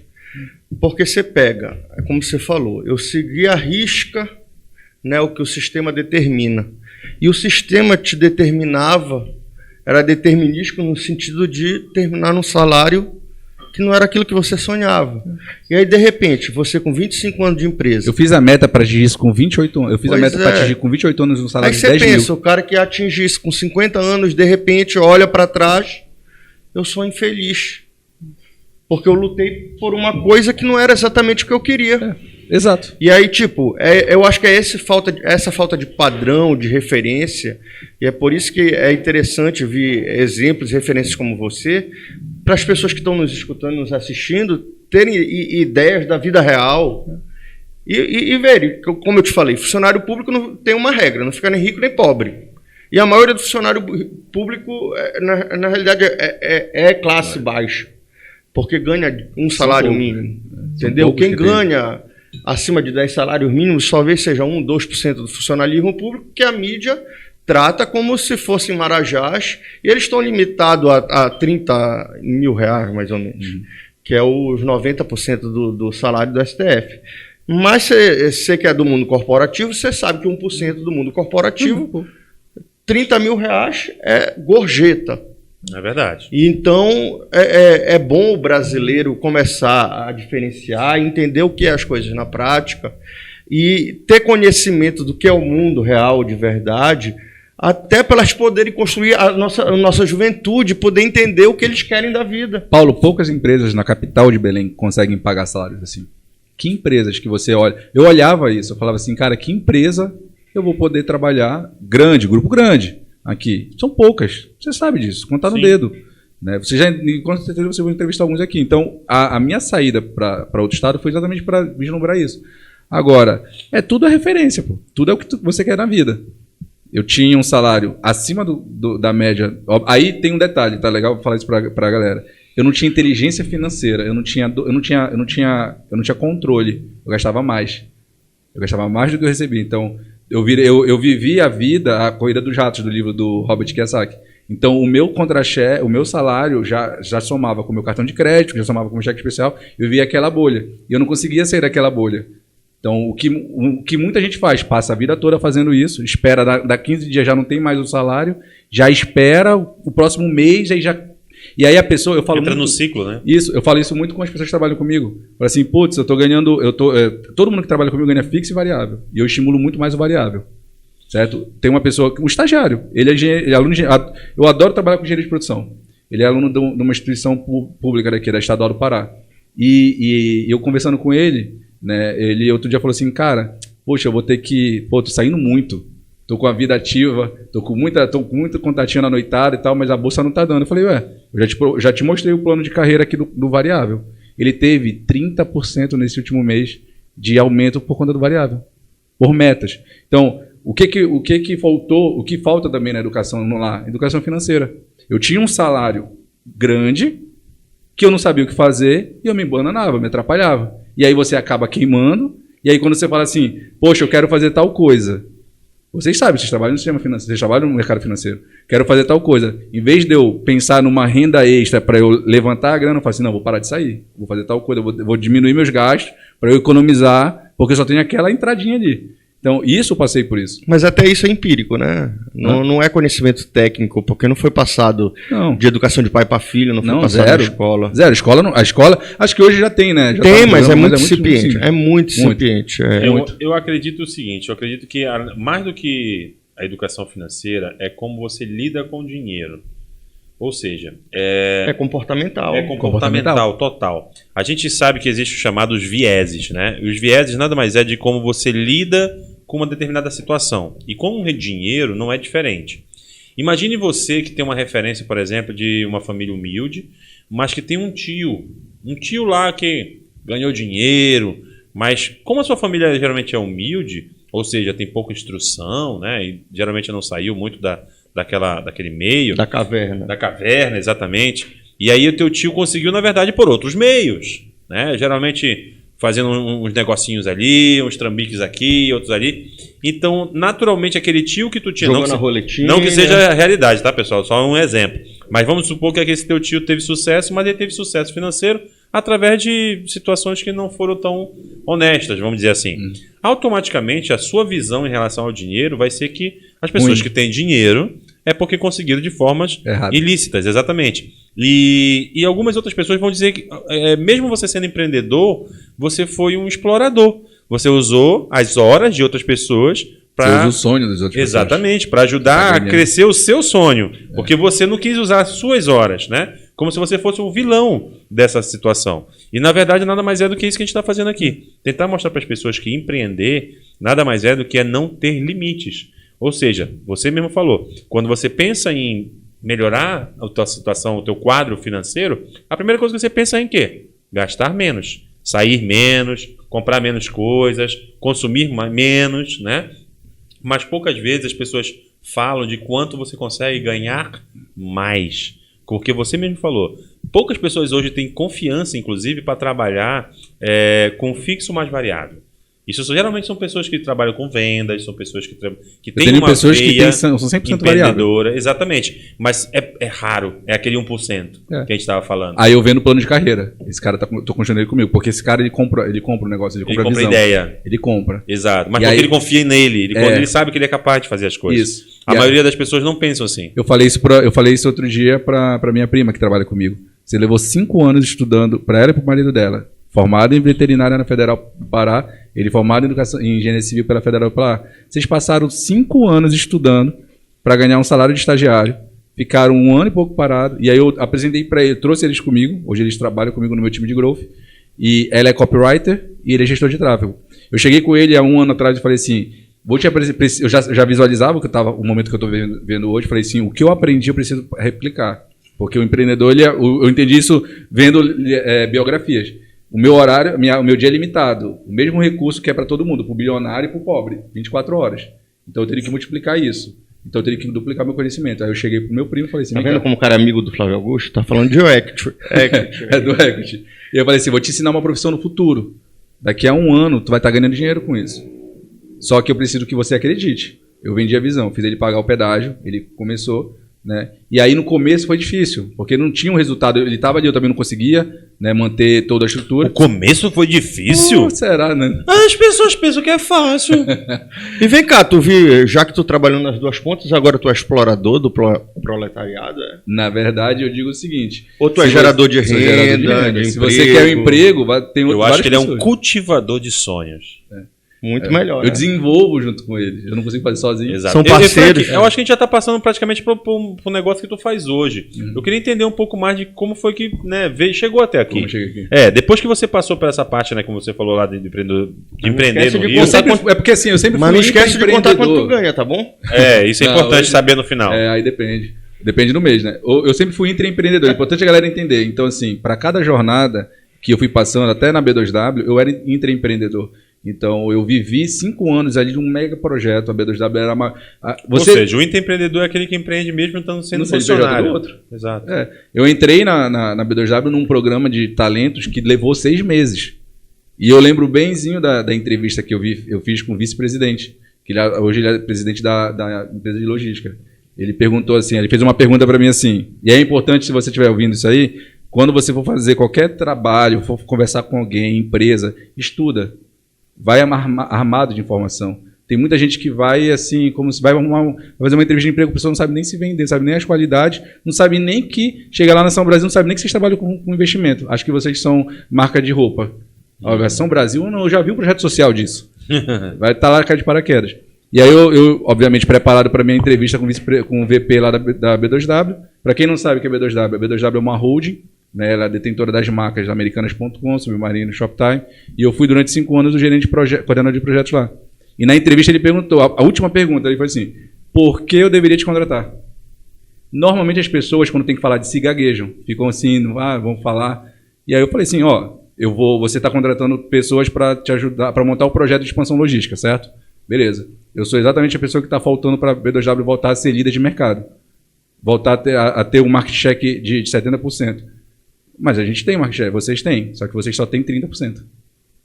porque você pega, como você falou, eu segui a risca, né, o que o sistema determina. E o sistema te determinava, era determinístico no sentido de terminar num salário que não era aquilo que você sonhava. E aí, de repente, você com 25 anos de empresa... Eu fiz a meta para atingir isso com 28 anos. Eu fiz Pois a meta é. para atingir com 28 anos no Aí salário de você 10 pensa, mil. o cara que atinge isso com 50 anos, de repente, olha para trás, eu sou infeliz. Porque eu lutei por uma coisa que não era exatamente o que eu queria. Exato. E aí, tipo, eu acho que é essa falta de padrão, de referência, e é por isso que é interessante ver exemplos, referências como você, para as pessoas que estão nos escutando, nos assistindo, terem ideias da vida real. E ver, como eu te falei, funcionário público não tem uma regra, não fica nem rico nem pobre. E a maioria do funcionário público, na realidade, é classe baixa, porque ganha um salário mínimo. Entendeu? Quem ganha acima de 10 salários mínimos talvez seja 1, 2% do funcionalismo público, que a mídia trata como se fossem marajás, e eles estão limitados a 30 mil reais, mais ou menos, que é os 90% do salário do STF. Mas você que é do mundo corporativo, você sabe que 1% do mundo corporativo, 30 mil reais é gorjeta. É verdade. Então, é bom o brasileiro começar a diferenciar, entender o que é as coisas na prática e ter conhecimento do que é o mundo real de verdade, até para elas poderem construir a nossa juventude, poder entender o que eles querem da vida. Paulo, poucas empresas na capital de Belém conseguem pagar salários assim. Que empresas que você olha? Eu olhava isso, eu falava assim, cara, que empresa eu vou poder trabalhar grande, grupo grande aqui? São poucas, você sabe disso, contar no dedo. Né? Você já, com certeza você vai entrevistar alguns aqui. Então, a minha saída para outro estado foi exatamente para vislumbrar isso. Agora, tudo é referência, pô. Tudo é o que você quer na vida. Eu tinha um salário acima da média. Aí tem um detalhe, tá legal falar isso pra galera. Eu não tinha inteligência financeira, eu não tinha controle. Eu gastava mais. Eu gastava mais do que eu recebia. Então, eu vivi a vida, a corrida dos ratos do livro do Robert Kiyosaki. Então, o meu contra-cheque, o meu salário já somava com o meu cartão de crédito, já somava com o meu cheque especial. Eu vivia aquela bolha. E eu não conseguia sair daquela bolha. Então, o que muita gente faz, passa a vida toda fazendo isso, espera, dá 15 dias já não tem mais o salário, já espera o próximo mês, e aí a pessoa, eu falo entra muito, no ciclo, né? Isso, eu falo isso muito com as pessoas que trabalham comigo. Falo assim, putz, eu tô ganhando, todo mundo que trabalha comigo ganha fixo e variável, e eu estimulo muito mais o variável, certo? Tem uma pessoa, um estagiário, ele é aluno de, eu adoro trabalhar com engenharia de produção, ele é aluno de uma instituição pública daqui, da Estadual do Pará, e eu conversando com ele, né, ele outro dia falou assim, cara, poxa, eu vou ter que, tô saindo muito, tô com a vida ativa, tô com muito contatinho na noitada e tal, mas a bolsa não tá dando. Eu falei, eu já te mostrei o plano de carreira aqui do variável. Ele teve 30% nesse último mês de aumento por conta do variável, por metas. Então, o que faltou, o que falta também na educação, lá, educação financeira. Eu tinha um salário grande, que eu não sabia o que fazer, e eu me embananava, me atrapalhava. E aí você acaba queimando, e aí quando você fala assim, poxa, eu quero fazer tal coisa. Vocês sabem, vocês trabalham no sistema financeiro, vocês trabalham no mercado financeiro. Quero fazer tal coisa. Em vez de eu pensar numa renda extra para eu levantar a grana, eu falo assim, não, vou parar de sair. Vou fazer tal coisa, vou diminuir meus gastos para eu economizar, porque eu só tenho aquela entradinha ali. Então, eu passei por isso. Mas até isso é empírico, né? Não é conhecimento técnico, porque não foi passado de educação de pai para filho, não foi passado na escola. Zero. A escola, acho que hoje já tem, né? Já tem, mas é muito incipiente. É muito incipiente. Eu acredito o seguinte, eu acredito que mais do que a educação financeira é como você lida com o dinheiro. Ou seja, é comportamental. É comportamental, total. A gente sabe que existe os chamados vieses, né? E os vieses nada mais é de como você lida com uma determinada situação. E com o dinheiro não é diferente. Imagine você que tem uma referência, por exemplo, de uma família humilde, mas que tem um tio lá que ganhou dinheiro, mas como a sua família geralmente é humilde, ou seja, tem pouca instrução, né? E geralmente não saiu muito daquele meio. Da caverna. Da caverna, exatamente. E aí o teu tio conseguiu, na verdade, por outros meios, né? Geralmente fazendo uns negocinhos ali, uns trambiques aqui, outros ali. Então, naturalmente, aquele tio que tu tinha... Jogou na roletinha. Não que seja a realidade, tá, pessoal? Só um exemplo. Mas vamos supor que esse teu tio teve sucesso, mas ele teve sucesso financeiro através de situações que não foram tão honestas, vamos dizer assim. Automaticamente, a sua visão em relação ao dinheiro vai ser que as pessoas que têm dinheiro é porque conseguiram de formas ilícitas, exatamente. E algumas outras pessoas vão dizer que, mesmo você sendo empreendedor, você foi um explorador. Você usou as horas de outras pessoas para... Você usa o sonho das outras pessoas. Exatamente, para ajudar a crescer o seu sonho. Porque você não quis usar as suas horas, né? Como se você fosse o vilão dessa situação. E, na verdade, nada mais é do que isso que a gente está fazendo aqui. Tentar mostrar para as pessoas que empreender nada mais é do que não ter limites. Ou seja, você mesmo falou, quando você pensa em melhorar a tua situação, o teu quadro financeiro, a primeira coisa que você pensa é em quê? Gastar menos, sair menos, comprar menos coisas, consumir menos, né? Mas poucas vezes as pessoas falam de quanto você consegue ganhar mais. Porque você mesmo falou, poucas pessoas hoje têm confiança, inclusive, para trabalhar com fixo mais variável. Isso geralmente são pessoas que trabalham com vendas, são pessoas que Eu têm tenho uma pessoas que veia são 100% variável. empreendedora. Exatamente. Mas é raro. É aquele 1% que a gente estava falando. Aí eu vendo plano de carreira. Esse cara tô construindo ele comigo. Porque esse cara, ele compra o negócio, ele compra a visão. Ideia. Ele compra. Exato. Mas E porque aí- ele confia nele. Ele sabe que ele é capaz de fazer as coisas. Isso. A E maioria das pessoas não pensam assim. Eu falei isso outro dia pra minha prima que trabalha comigo. Você levou 5 anos estudando para ela e pro marido dela. Formado em veterinária na Federal do Pará, ele formado em engenharia civil pela Federal do Pará. Vocês passaram 5 anos estudando para ganhar um salário de estagiário, ficaram 1 ano e pouco parado, e aí eu apresentei para ele, trouxe eles comigo, hoje eles trabalham comigo no meu time de growth, e ela é copywriter e ele é gestor de tráfego. Eu cheguei com ele há 1 ano atrás e falei assim, vou te apresentar, eu já visualizava o momento que eu estou vendo hoje, falei assim, o que eu aprendi eu preciso replicar, porque o empreendedor, eu entendi isso vendo biografias. O meu horário, o meu dia é limitado. O mesmo recurso que é para todo mundo, para o bilionário e para o pobre. 24 horas. Então eu teria que multiplicar isso. Então eu teria que duplicar meu conhecimento. Aí eu cheguei pro meu primo e falei assim... Tá vendo como o cara é amigo do Flávio Augusto? Tá falando de equity. É do equity. E eu falei assim, vou te ensinar uma profissão no futuro. Daqui a 1 ano, tu vai estar ganhando dinheiro com isso. Só que eu preciso que você acredite. Eu vendi a visão, fiz ele pagar o pedágio, ele começou... Né? E aí no começo foi difícil, porque não tinha um resultado. Ele estava ali, eu também não conseguia, né, manter toda a estrutura. O começo foi difícil? Será, né? As pessoas pensam que é fácil. E vem cá, já que tu trabalhou nas duas pontas, agora tu é explorador do proletariado? É? Na verdade, eu digo o seguinte... Ou tu é gerador de renda, de se você quer um emprego, tem eu acho que ele é um pessoas. Cultivador de sonhos. Muito melhor. Eu desenvolvo junto com ele. Eu não consigo fazer sozinho. Exato. São parceiros. Eu acho que a gente já está passando praticamente para o negócio que tu faz hoje. Eu queria entender um pouco mais de como foi que chegou até aqui. Como cheguei aqui. Depois que você passou por essa parte, né, como você falou lá de empreender no de Rio. É porque assim, eu sempre Mas fui não esquece de contar empreendedor. quanto tu ganha, tá bom? Isso é Não, importante hoje- saber no final. Aí depende. Depende do mês, né? Eu sempre fui intraempreendedor. É importante a galera entender. Então, assim, para cada jornada que eu fui passando, até na B2W, eu era intraempreendedor. Então, eu vivi 5 anos ali de um mega projeto. A B2W era uma... Ou seja, o intraempreendedor é aquele que empreende mesmo estando sendo Não sei, PJ funcionário. do outro. Exato. Eu entrei na B2W num programa de talentos que levou 6 meses. E eu lembro benzinho da entrevista que eu fiz com o vice-presidente. Que hoje ele é presidente da empresa de logística. Ele perguntou assim, ele fez uma pergunta para mim assim, e é importante, se você estiver ouvindo isso aí, quando você for fazer qualquer trabalho, for conversar com alguém, empresa, estuda. Vai armado de informação. Tem muita gente que vai assim, como se vai fazer uma entrevista de emprego, a pessoa não sabe nem se vender, não sabe nem as qualidades, não sabe nem que chega lá na Ação Brasil, não sabe nem que vocês trabalham com investimento. Acho que vocês são marca de roupa. A Ação Brasil, não, eu já vi um projeto social disso. Vai estar lá, cara de paraquedas. E aí eu obviamente, preparado para minha entrevista com o VP lá da B2W. Para quem não sabe o que é B2W, a B2W é uma holding, né, ela é detentora das marcas Americanas.com, Submarino, Shoptime, e eu fui durante 5 anos o gerente coordenador de projetos lá. E na entrevista ele perguntou, a última pergunta, ele foi assim, por que eu deveria te contratar? Normalmente as pessoas, quando tem que falar de si, gaguejam, ficam assim, vamos falar. E aí eu falei assim, você está contratando pessoas para te ajudar, para montar o projeto de expansão logística, certo? Beleza. Eu sou exatamente a pessoa que está faltando para a B2W voltar a ser líder de mercado. Voltar a ter um market share de 70%. Mas a gente tem market share, vocês têm, só que vocês só têm 30%.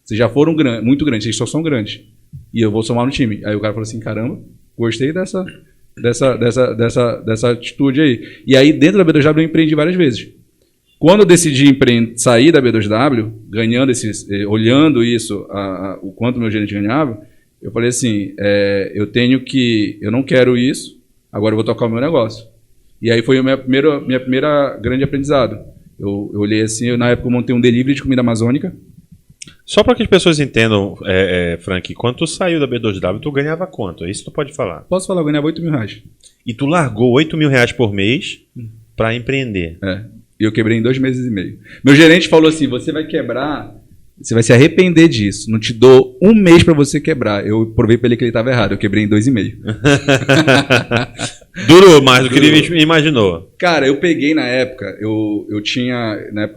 Vocês já foram muito grandes, vocês só são grandes. E eu vou somar no time. Aí o cara falou assim, caramba, gostei dessa atitude aí. E aí dentro da B2W eu empreendi várias vezes. Quando eu decidi sair da B2W, olhando isso, o quanto meu gerente ganhava, eu falei assim, eu não quero isso, agora eu vou tocar o meu negócio. E aí foi a minha primeira grande aprendizado. Eu olhei assim, na época eu montei um delivery de comida amazônica. Só para que as pessoas entendam, Frank, quando tu saiu da B2W, tu ganhava quanto? Isso tu pode falar. Posso falar, eu ganhava R$8.000. E tu largou R$8.000 por mês para empreender. E eu quebrei em 2 meses e meio. Meu gerente falou assim, você vai quebrar, você vai se arrepender disso. Não te dou 1 mês para você quebrar. Eu provei para ele que ele estava errado. Eu quebrei em 2,5. Durou mais do que ele imaginou. Cara, eu peguei na época, na época eu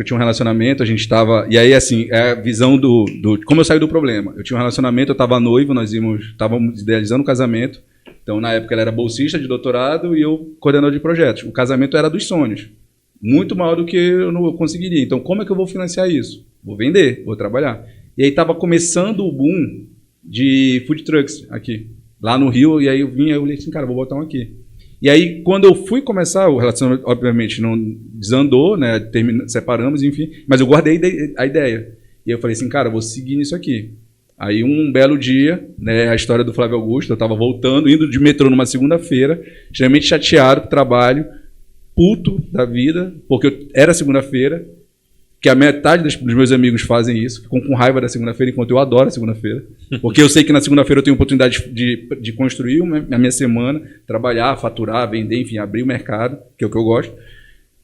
tinha um relacionamento, a gente estava... E aí, assim, é a visão como eu saí do problema. Eu tinha um relacionamento, eu estava noivo, estávamos idealizando o casamento. Então, na época, ela era bolsista de doutorado e eu coordenador de projetos. O casamento era dos sonhos. Muito maior do que eu não conseguiria. Então, como é que eu vou financiar isso? Vou vender, vou trabalhar. E aí estava começando o boom de food trucks aqui, lá no Rio, e aí eu vim, aí eu falei assim, cara, vou botar um aqui. E aí, quando eu fui começar, o relacionamento, obviamente, não desandou, né, separamos, enfim, mas eu guardei a ideia. E eu falei assim, cara, eu vou seguir nisso aqui. Aí, um belo dia, né, a história do Flávio Augusto, eu estava voltando, indo de metrô numa segunda-feira, extremamente chateado pro trabalho, puto da vida, porque era segunda-feira, que a metade dos meus amigos fazem isso, ficam com raiva da segunda-feira, enquanto eu adoro a segunda-feira. Porque eu sei que na segunda-feira eu tenho oportunidade de construir a minha semana, trabalhar, faturar, vender, enfim, abrir o mercado, que é o que eu gosto.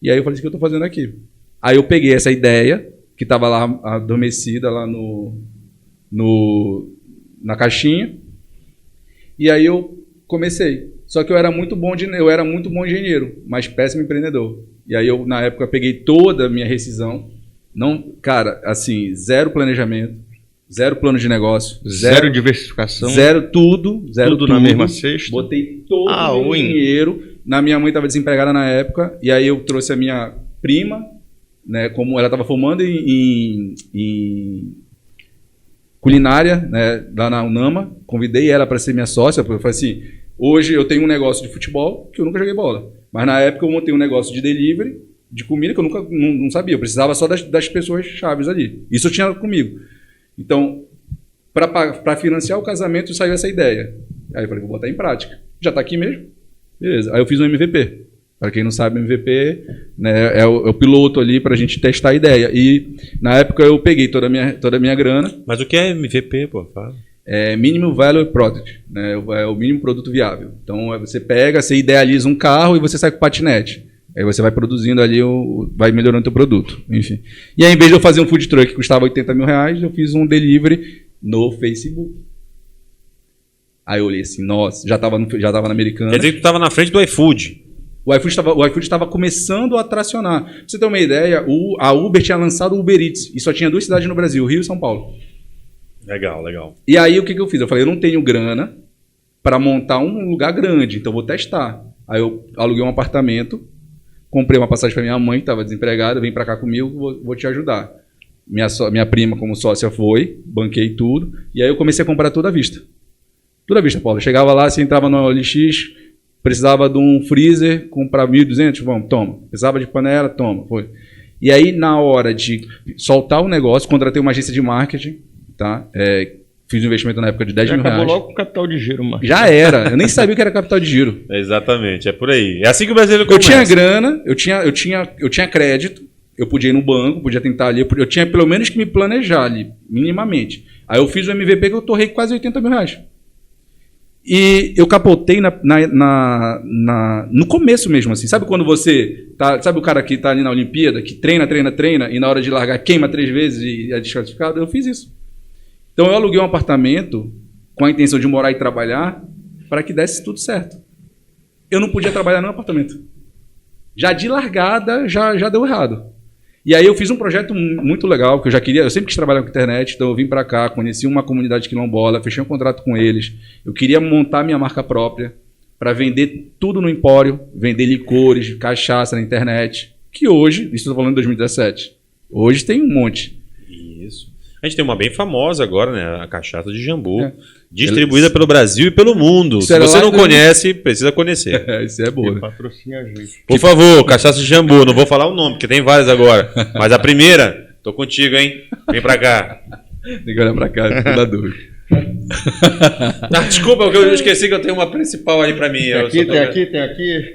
E aí eu falei assim, o que eu estou fazendo aqui? Aí eu peguei essa ideia, que estava lá adormecida, lá na caixinha, e aí eu comecei. Só que eu era muito bom engenheiro, mas péssimo empreendedor. E aí eu, na época, peguei toda a minha rescisão. Não, cara, assim, zero planejamento, zero plano de negócio, zero diversificação, zero tudo na mesma cesta. Botei todo o meu dinheiro. Minha mãe estava desempregada na época, e aí eu trouxe a minha prima, né, como ela estava formando em culinária, né, lá na UNAMA, convidei ela para ser minha sócia, porque eu falei assim, hoje eu tenho um negócio de futebol que eu nunca joguei bola, mas na época eu montei um negócio de delivery, de comida que eu não sabia, eu precisava só das pessoas chaves ali. Isso eu tinha comigo. Então, para financiar o casamento, saiu essa ideia. Aí eu falei, vou botar em prática. Já está aqui mesmo? Beleza. Aí eu fiz um MVP. Para quem não sabe, MVP, né, é o piloto ali para a gente testar a ideia. E na época eu peguei toda a minha grana. Mas o que é MVP, pô? Fala. É Minimum Value Product, né? É o mínimo produto viável. Então você pega, você idealiza um carro e você sai com patinete. Aí você vai produzindo ali, vai melhorando o teu produto, enfim. E aí, em vez de eu fazer um food truck que custava 80 mil reais, eu fiz um delivery no Facebook. Aí eu olhei assim, nossa, já estava na Americana. Quer dizer que tu estava na frente do iFood. O iFood estava começando a tracionar. Pra você ter uma ideia, a Uber tinha lançado o Uber Eats, e só tinha 2 cidades no Brasil, Rio e São Paulo. Legal. E aí, o que eu fiz? Eu falei, eu não tenho grana para montar um lugar grande, então eu vou testar. Aí eu aluguei um apartamento, comprei uma passagem para minha mãe, que estava desempregada, vem para cá comigo, vou te ajudar. Minha prima, como sócia, foi, banquei tudo, e aí eu comecei a comprar tudo à vista. Tudo à vista, Paulo. Eu chegava lá, você entrava no OLX, precisava de um freezer, comprava 1.200, vamos, toma. Precisava de panela, toma, foi. E aí, na hora de soltar o negócio, contratei uma agência de marketing, tá? Fiz um investimento na época de 10 mil reais. Acabou logo com o capital de giro, mano. Já era. Eu nem sabia o que era capital de giro. Exatamente, é por aí. É assim que o brasileiro começa. Eu tinha grana, eu tinha crédito, eu podia ir no banco, podia tentar ali, eu tinha pelo menos que me planejar ali, minimamente. Aí eu fiz o MVP que eu torrei quase 80 mil reais. E eu capotei no começo mesmo, assim. Sabe quando você tá, sabe o cara que tá ali na Olimpíada, que treina, e na hora de largar queima 3 vezes e é desclassificado? Eu fiz isso. Então eu aluguei um apartamento com a intenção de morar e trabalhar para que desse tudo certo. Eu não podia trabalhar no apartamento. Já de largada, já deu errado. E aí eu fiz um projeto muito legal, que eu sempre quis trabalhar com internet, então eu vim para cá, conheci uma comunidade quilombola, fechei um contrato com eles. Eu queria montar minha marca própria para vender tudo no empório, vender licores, cachaça na internet, que hoje, isso estou falando em 2017, hoje tem um monte. Isso. A gente tem uma bem famosa agora, né? A cachaça de Jambu. Distribuída pelo Brasil e pelo mundo. Se você não conhece, precisa conhecer. Isso é boa. Patrocina a gente. Por favor, cachaça de Jambu. Não vou falar o nome, porque tem várias agora. Mas a primeira, tô contigo, hein? Vem pra cá. Tem que olhar pra cá, fico na dúvida. Desculpa, eu esqueci que eu tenho uma principal ali pra mim. Tem aqui.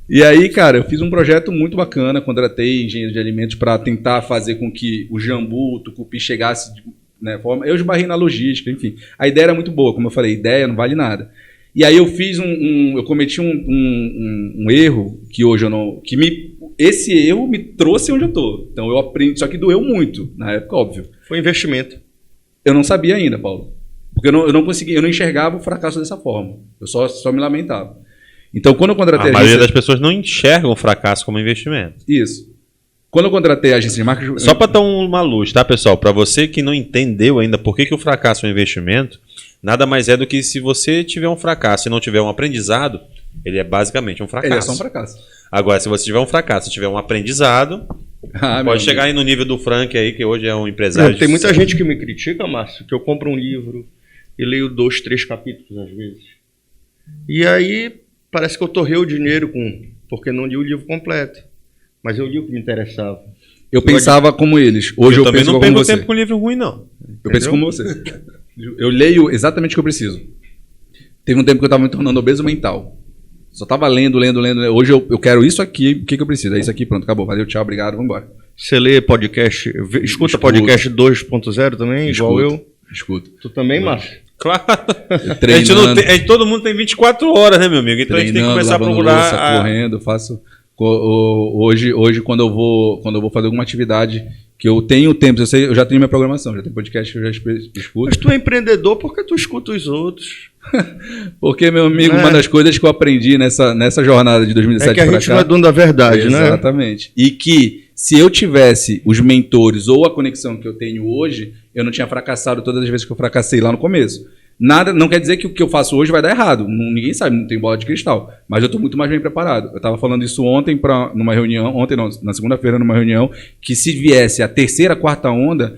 E aí, cara, eu fiz um projeto muito bacana, contratei engenheiro de alimentos para tentar fazer com que o jambu, o tucupi chegasse, né, forma. Eu esbarrei na logística, enfim. A ideia era muito boa, como eu falei, ideia não vale nada. E aí eu fiz eu cometi um erro que hoje eu não, esse erro me trouxe onde eu tô. Então eu aprendi, só que doeu muito na época, óbvio. Foi investimento. Eu não sabia ainda, Paulo, porque eu não conseguia, eu não enxergava o fracasso dessa forma. Eu só me lamentava. Então, quando eu contratei a maioria das pessoas não enxergam o fracasso como investimento. Isso. Quando eu contratei a agência de marketing... Só para dar uma luz, tá, pessoal? Para você que não entendeu ainda por que o fracasso é um investimento, nada mais é do que se você tiver um fracasso e não tiver um aprendizado, ele é basicamente um fracasso. Ele é só um fracasso. Agora, se você tiver um fracasso e tiver um aprendizado, Pode chegar aí no nível do Frank aí, que hoje é um empresário. Tem muita gente que me critica, Márcio, que eu compro um livro e leio 2, 3 capítulos às vezes. E aí parece que eu torrei o dinheiro porque não li o livro completo. Mas eu li o que me interessava. Eu pensava como eles. Hoje eu também penso não como perco você. tempo com livro ruim, não. Eu penso como você. Eu leio exatamente o que eu preciso. Teve um tempo que eu estava me tornando obeso mental. Só estava lendo. Hoje eu quero isso aqui, o que eu preciso? É isso aqui, pronto, acabou. Valeu, tchau, obrigado, vamos embora. Você lê podcast, escuta podcast 2.0 também, igual eu? Escuto. Tu também, Márcio? Claro. Treinando, Todo mundo tem 24 horas, né, meu amigo? Então a gente tem que começar a procurar. Louça, correndo, faço. Hoje quando eu vou fazer alguma atividade que eu tenho tempo, eu já tenho minha programação, já tenho podcast que eu já escuto. Mas tu é empreendedor, por que tu escuta os outros? Porque, meu amigo, uma das coisas que eu aprendi nessa jornada de 2017 é que a gente não é dono da verdade, né? Exatamente. E que se eu tivesse os mentores ou a conexão que eu tenho hoje, eu não tinha fracassado todas as vezes que eu fracassei lá no começo. Nada, não quer dizer que o que eu faço hoje vai dar errado. Ninguém sabe, não tem bola de cristal. Mas eu estou muito mais bem preparado. Eu estava falando isso ontem numa reunião, na segunda-feira numa reunião, que se viesse a terceira, quarta onda,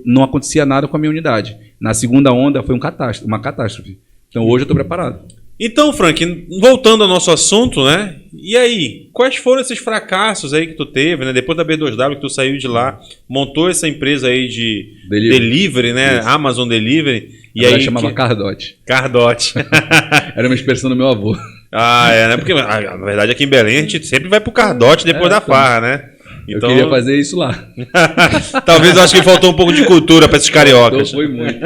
não acontecia nada com a minha unidade. Na segunda onda foi uma catástrofe. Então hoje eu estou preparado. Então, Frank, voltando ao nosso assunto, né? E aí, quais foram esses fracassos aí que tu teve, né? Depois da B2W que tu saiu de lá, montou essa empresa aí de delivery, né? Isso. Amazon Delivery. E aí chamava Cardote. Cardote. Era uma expressão do meu avô. Né? Porque, na verdade, aqui em Belém a gente sempre vai pro Cardote depois da farra, né? Então, eu queria fazer isso lá. Talvez eu acho que faltou um pouco de cultura para esses cariocas. Foi muito.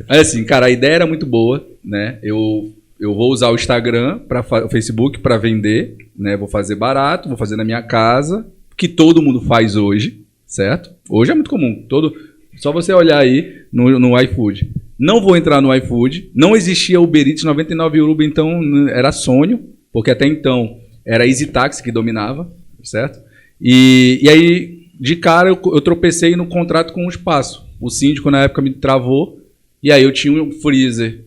Mas assim, cara, a ideia era muito boa, né? Eu vou usar o Instagram, o Facebook para vender, né? Vou fazer barato, vou fazer na minha casa, que todo mundo faz hoje, certo? Hoje é muito comum. Só você olhar aí no iFood. Não vou entrar no iFood. Não existia Uber Eats 99 Uber, então era sonho, porque até então era Easy Taxi que dominava, certo? E aí, de cara, eu tropecei no contrato com o espaço. O síndico, na época, me travou, e aí eu tinha um freezer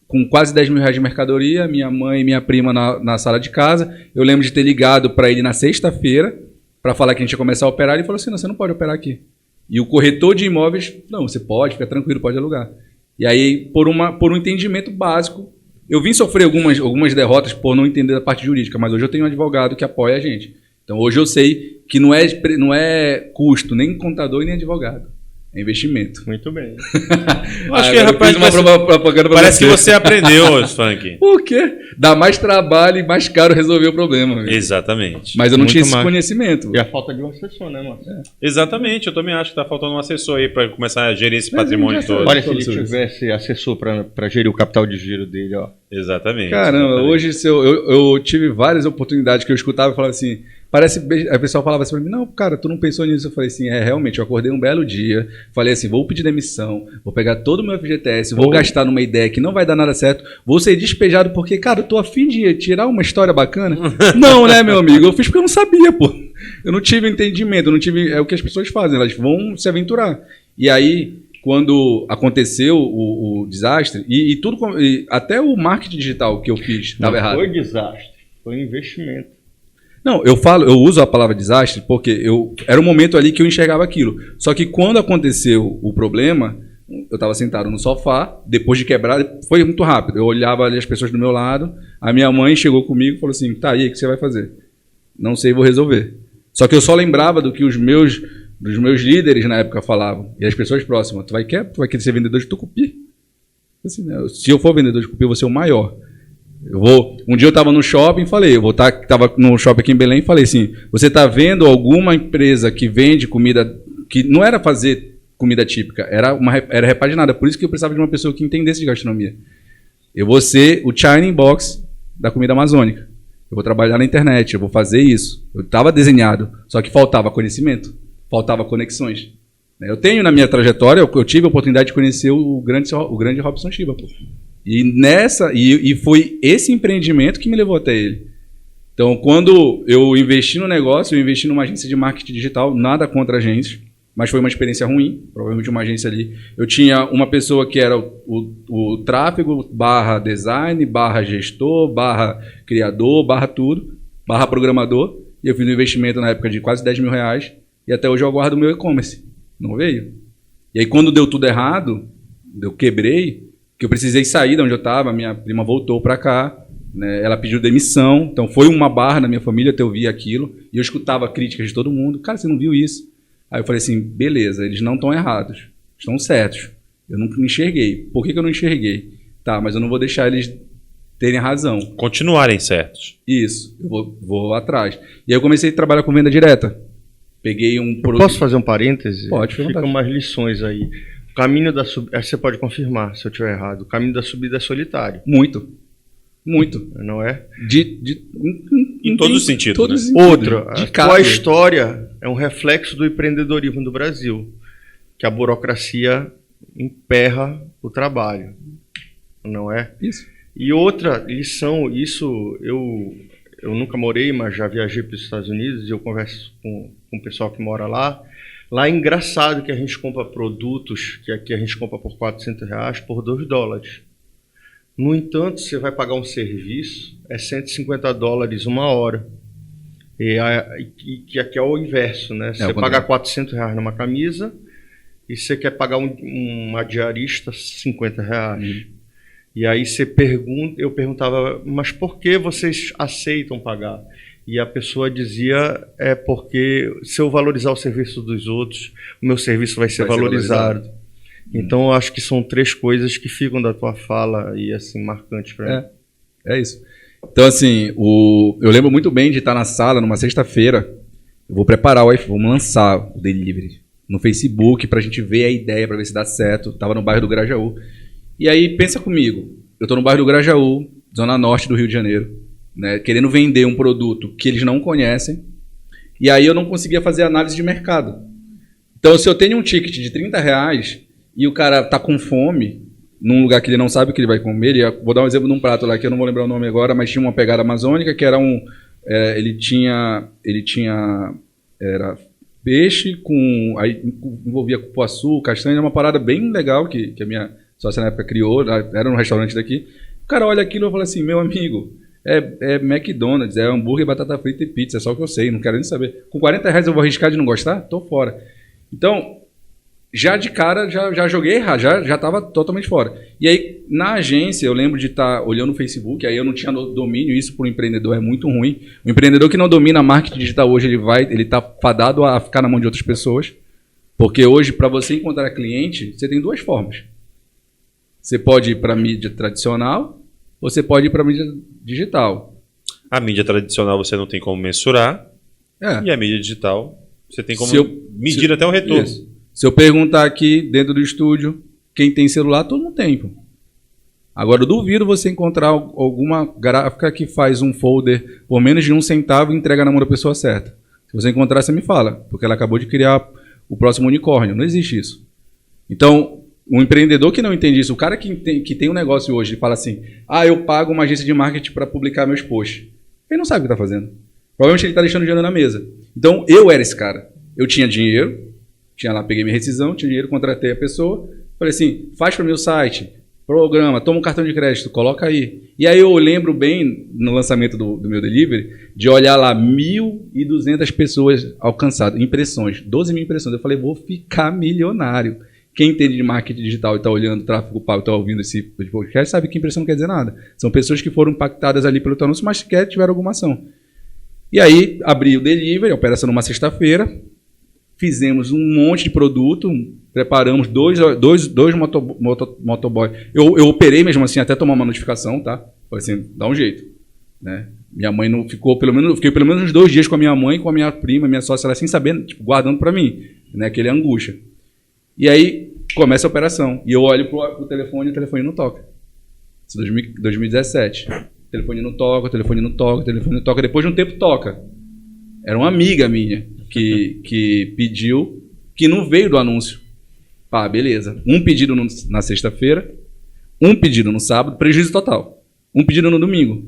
com quase 10 mil reais de mercadoria, minha mãe e minha prima na sala de casa. Eu lembro de ter ligado para ele na sexta-feira para falar que a gente ia começar a operar. Ele falou assim, não, você não pode operar aqui. E o corretor de imóveis, não, você pode, fica tranquilo, pode alugar. E aí, por um entendimento básico, eu vim sofrer algumas derrotas por não entender a parte jurídica, mas hoje eu tenho um advogado que apoia a gente. Então hoje eu sei que não é custo, nem contador e nem advogado. É investimento. Muito bem. Acho que, rapaz, parece que você aprendeu, Frank. Por quê? Dá mais trabalho e mais caro resolver o problema. Amigo. Exatamente. Mas eu não tinha esse conhecimento. E a falta de um assessor, né, Márcio? Exatamente. Eu também acho que está faltando um assessor aí para começar a gerir esse patrimônio todo. Olha, se ele tivesse assessor para gerir o capital de giro dele, ó. Exatamente. Caramba, hoje eu tive várias oportunidades que eu escutava e falava assim... A pessoa falava assim pra mim, não, cara, tu não pensou nisso? Eu falei assim, realmente, eu acordei um belo dia, falei assim, vou pedir demissão, vou pegar todo o meu FGTS, vou gastar numa ideia que não vai dar nada certo, vou ser despejado porque, cara, eu tô a fim de tirar uma história bacana. Não, né, meu amigo? Eu fiz porque eu não sabia, pô. Eu não tive entendimento, é o que as pessoas fazem, elas vão se aventurar. E aí, quando aconteceu o desastre, e até o marketing digital que eu fiz estava errado. Não foi desastre, foi investimento. Não, eu uso a palavra desastre porque era um momento ali que eu enxergava aquilo. Só que quando aconteceu o problema, eu estava sentado no sofá, depois de quebrar, foi muito rápido. Eu olhava ali as pessoas do meu lado, a minha mãe chegou comigo e falou assim, tá, e aí, o que você vai fazer? Não sei, vou resolver. Só que eu só lembrava do que dos meus líderes na época falavam, e as pessoas próximas, tu vai querer ser vendedor de tucupi? Assim, né? Se eu for vendedor de tucupi, eu vou ser o maior. Um dia eu estava no shopping e falei, estava no shopping aqui em Belém e falei assim, você está vendo alguma empresa que vende comida, que não era fazer comida típica, era repaginada, por isso que eu precisava de uma pessoa que entendesse de gastronomia. Eu vou ser o China Box da comida amazônica, eu vou trabalhar na internet, eu vou fazer isso. Eu estava desenhado, só que faltava conhecimento, faltava conexões. Eu tenho na minha trajetória, eu tive a oportunidade de conhecer o grande Robson Shiba, pô. E foi esse empreendimento que me levou até ele. Então, quando eu investi no negócio, eu investi numa agência de marketing digital, nada contra agências, mas foi uma experiência ruim, provavelmente uma agência ali. Eu tinha uma pessoa que era o tráfego, /design, /gestor, /criador, /tudo, /programador, e eu fiz um investimento na época de quase 10 mil reais, e até hoje eu aguardo o meu e-commerce. Não veio. E aí quando deu tudo errado, eu quebrei, que eu precisei sair de onde eu estava, minha prima voltou para cá, né, ela pediu demissão, então foi uma barra na minha família até eu ouvir aquilo, e eu escutava críticas de todo mundo, cara, você não viu isso? Aí eu falei assim, beleza, eles não estão errados, estão certos, eu nunca enxerguei. Por que eu não enxerguei? Tá, mas eu não vou deixar eles terem razão. Continuarem certos. Isso, eu vou atrás. E aí eu comecei a trabalhar com venda direta. Peguei um produto. Posso fazer um parêntese? Pode, Ficam umas lições aí. O caminho da subida. Você pode confirmar se eu estiver errado. O caminho da subida é solitário. Muito. Muito. Não é? Em todos os sentidos. Todos né? Outra, a tua história é um reflexo do empreendedorismo do Brasil. Que a burocracia emperra o trabalho. Não é? Isso. E outra lição, isso eu nunca morei, mas já viajei para os Estados Unidos e eu converso com o pessoal que mora lá. Lá é engraçado que a gente compra produtos que aqui a gente compra por R$400 por $2. No entanto, você vai pagar um serviço, é $150 uma hora. E que aqui é o inverso, né? Você paga R$400 numa camisa e você quer pagar uma diarista R$50. E aí eu perguntava, mas por que vocês aceitam pagar? E a pessoa dizia, é porque se eu valorizar o serviço dos outros, o meu serviço vai ser valorizado. Então eu acho que são 3 coisas que ficam da tua fala e assim, marcantes para mim. É isso. Então assim, eu lembro muito bem de estar na sala numa sexta-feira, eu vou preparar o iPhone, vamos lançar o delivery no Facebook pra gente ver a ideia, pra ver se dá certo. Tava no bairro do Grajaú. E aí, pensa comigo, eu estou no bairro do Grajaú, zona norte do Rio de Janeiro, né, querendo vender um produto que eles não conhecem, e aí eu não conseguia fazer análise de mercado. Então, se eu tenho um ticket de R$30 e o cara tá com fome, num lugar que ele não sabe o que ele vai comer, vou dar um exemplo de um prato lá que eu não vou lembrar o nome agora, mas tinha uma pegada amazônica que era era peixe com, aí envolvia cupuaçu, castanha, era uma parada bem legal que a minha sócia na época criou, era um restaurante daqui. O cara olha aquilo e fala assim, meu amigo, é McDonald's, é hambúrguer, batata frita e pizza, é só o que eu sei, não quero nem saber. Com R$40 eu vou arriscar de não gostar? Tô fora. Então, já de cara, já joguei errado, já estava totalmente fora. E aí, na agência, eu lembro de estar olhando no Facebook, aí eu não tinha domínio, isso para o empreendedor é muito ruim. O empreendedor que não domina marketing digital hoje, ele está fadado a ficar na mão de outras pessoas, porque hoje, para você encontrar cliente, você tem 2 formas. Você pode ir para a mídia tradicional ou você pode ir para a mídia digital. A mídia tradicional você não tem como mensurar. E a mídia digital você tem como medir até o retorno. Isso. Se eu perguntar aqui dentro do estúdio, quem tem celular, todo mundo tem. Pô. Agora, eu duvido você encontrar alguma gráfica que faz um folder por menos de R$1 e entrega na mão da pessoa certa. Se você encontrar, você me fala, porque ela acabou de criar o próximo unicórnio. Não existe isso. Então, um empreendedor que não entende isso, o cara que tem um negócio hoje e fala assim, eu pago uma agência de marketing para publicar meus posts. Ele não sabe o que está fazendo. Provavelmente ele está deixando dinheiro na mesa. Então, eu era esse cara. Eu tinha dinheiro, peguei minha rescisão, tinha dinheiro, contratei a pessoa, falei assim, faz para o meu site, programa, toma um cartão de crédito, coloca aí. E aí eu lembro bem, no lançamento do meu delivery, de olhar lá 1.200 pessoas alcançadas, impressões, 12 mil impressões. Eu falei, vou ficar milionário. Quem entende de marketing digital e está olhando tráfego pago, está ouvindo esse podcast, sabe que impressão não quer dizer nada. São pessoas que foram impactadas ali pelo teu anúncio, mas sequer tiveram alguma ação. E aí, abri o delivery, operação numa sexta-feira, fizemos um monte de produto, preparamos dois motoboy. Eu operei mesmo assim, até tomar uma notificação, tá? Falei assim, dá um jeito. Né? Minha mãe não ficou, fiquei pelo menos uns 2 dias com a minha mãe, com a minha prima, minha sócia, ela sem saber, guardando para mim, né? Aquele angústia. E aí começa a operação. E eu olho pro telefone e o telefone não toca. Isso é 2017. O telefone não toca, o telefone não toca, o telefone não toca. Depois de um tempo toca. Era uma amiga minha que pediu, que não veio do anúncio. Beleza. Um pedido na sexta-feira, um pedido no sábado, prejuízo total. Um pedido no domingo.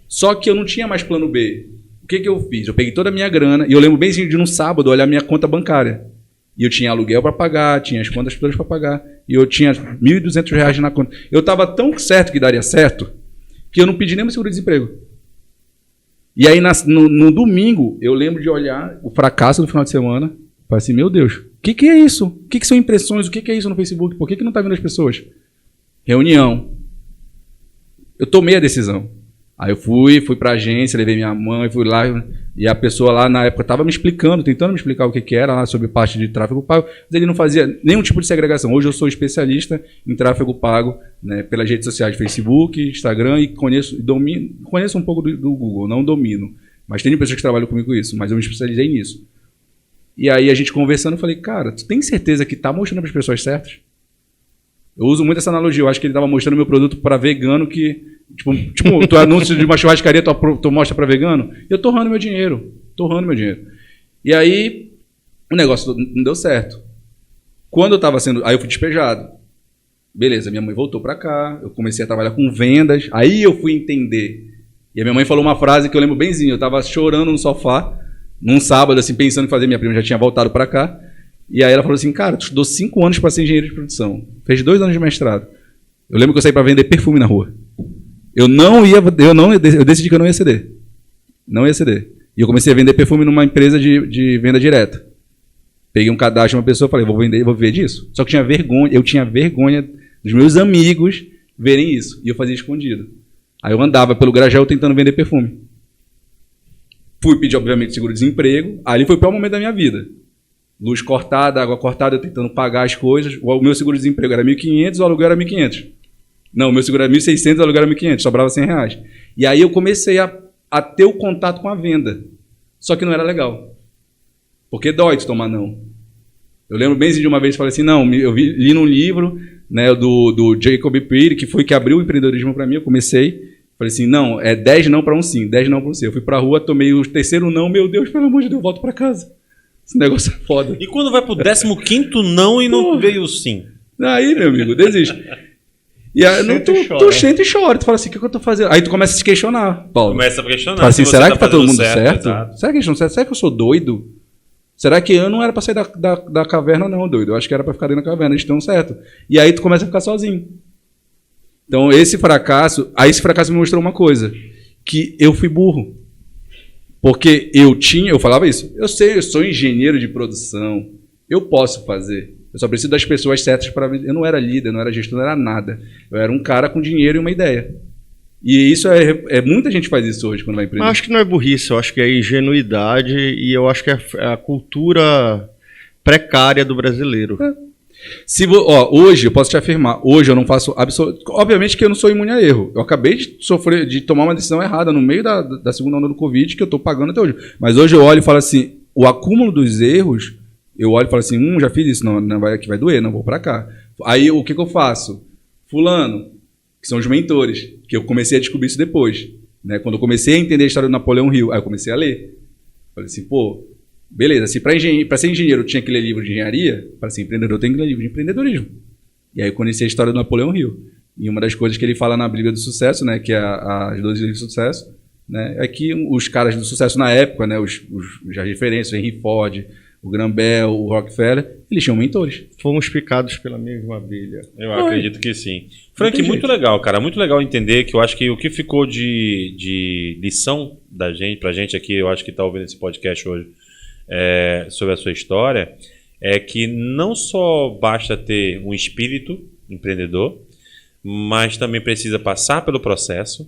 Só que eu não tinha mais plano B. O que eu fiz? Eu peguei toda a minha grana e eu lembro bem de no sábado olhar minha conta bancária. E eu tinha aluguel para pagar, tinha as contas todas para pagar. E eu tinha R$1.200 na conta. Eu estava tão certo que daria certo, que eu não pedi nem meu seguro-desemprego. E aí, no domingo, eu lembro de olhar o fracasso do final de semana. Falei assim, meu Deus, o que é isso? O que são impressões? O que é isso no Facebook? Por que não está vendo as pessoas? Reunião. Eu tomei a decisão. Aí eu fui para a agência, levei minha mãe, fui lá, e a pessoa lá na época estava me explicando, tentando me explicar o que era lá sobre parte de tráfego pago, mas ele não fazia nenhum tipo de segregação. Hoje eu sou especialista em tráfego pago, né, pelas redes sociais, Facebook, Instagram, e conheço um pouco do Google, não domino. Mas tem pessoas que trabalham comigo com isso, mas eu me especializei nisso. E aí a gente conversando, eu falei, cara, tu tem certeza que tá mostrando para as pessoas certas? Eu uso muito essa analogia, eu acho que ele estava mostrando meu produto para vegano que... Tipo, tu anúncio de uma churrascaria, tu mostra para vegano, eu torrando meu dinheiro. E aí, o negócio não deu certo. Quando eu estava aí eu fui despejado. Beleza, minha mãe voltou para cá, eu comecei a trabalhar com vendas, aí eu fui entender. E a minha mãe falou uma frase que eu lembro benzinho, eu estava chorando no sofá, num sábado, assim, pensando em fazer, minha prima já tinha voltado para cá, e aí ela falou assim, cara, tu estudou 5 anos para ser engenheiro de produção, fez 2 anos de mestrado. Eu lembro que eu saí para vender perfume na rua. Eu decidi que eu não ia ceder. Não ia ceder. E eu comecei a vender perfume numa empresa de venda direta. Peguei um cadastro de uma pessoa e falei, vou viver disso. Só que eu tinha vergonha dos meus amigos verem isso. E eu fazia escondido. Aí eu andava pelo Grajaú tentando vender perfume. Fui pedir, obviamente, seguro-desemprego. Ali foi o pior momento da minha vida. Luz cortada, água cortada, eu tentando pagar as coisas. O meu seguro-desemprego era R$1.500, o aluguel era R$1.500. Não, o meu seguro era R$1.600, o aluguel era R$1.500, sobrava R$100. E aí eu comecei a ter o contato com a venda. Só que não era legal. Porque dói de tomar não. Eu lembro bem de uma vez, falei assim, não, eu li num livro, né, do Jacob Peary, que foi que abriu o empreendedorismo para mim, eu comecei, falei assim, não, é 10 não para um sim, 10 não para um sim. Eu fui para a rua, tomei o 3º não, meu Deus, pelo amor de Deus, eu volto para casa. Esse negócio é foda. E quando vai pro 15º não e não veio o sim? Aí, meu amigo, desiste. E aí, tu senta e chora, tu fala assim, o que eu tô fazendo? Aí tu começa a se questionar, Paulo. Começa a questionar. Fala assim, será que tá todo mundo certo? Exato. Será que eles não certo? Será que eu sou doido? Será que eu não era pra sair da caverna não, doido? Eu acho que era pra ficar dentro da caverna, eles estão certo. E aí tu começa a ficar sozinho. Então esse fracasso me mostrou uma coisa, que eu fui burro. Porque eu falava isso, eu sou engenheiro de produção, eu posso fazer. Eu só preciso das pessoas certas para... Eu não era líder, não era gestor, não era nada. Eu era um cara com dinheiro e uma ideia. E isso muita gente faz isso hoje quando vai empreender. Eu acho que não é burrice, eu acho que é ingenuidade e eu acho que é a cultura precária do brasileiro. Hoje, eu posso te afirmar, hoje eu não faço absolutamente... Obviamente que eu não sou imune a erro. Eu acabei de tomar uma decisão errada no meio da segunda onda do Covid, que eu estou pagando até hoje. Mas hoje eu olho e falo assim, o acúmulo dos erros... Eu olho e falo assim, já fiz isso, não vai doer, não vou para cá. Aí o que eu faço? Fulano, que são os mentores, que eu comecei a descobrir isso depois. Né? Quando eu comecei a entender a história do Napoleão Hill, aí eu comecei a ler. Falei assim, beleza, se para ser engenheiro eu tinha que ler livro de engenharia, para ser empreendedor eu tenho que ler livro de empreendedorismo. E aí eu conheci a história do Napoleão Hill. E uma das coisas que ele fala na Bíblia do Sucesso, né, que é as 12 leis do sucesso, né, é que os caras do sucesso na época, né, as referências, o Henry Ford, o Graham Bell, o Rockefeller, eles tinham mentores. Fomos picados pela mesma abelha. Eu acredito que sim. Frank, muito legal, cara. Muito legal entender que eu acho que o que ficou de lição pra gente aqui, eu acho que tá ouvindo esse podcast hoje, sobre a sua história, é que não só basta ter um espírito empreendedor, mas também precisa passar pelo processo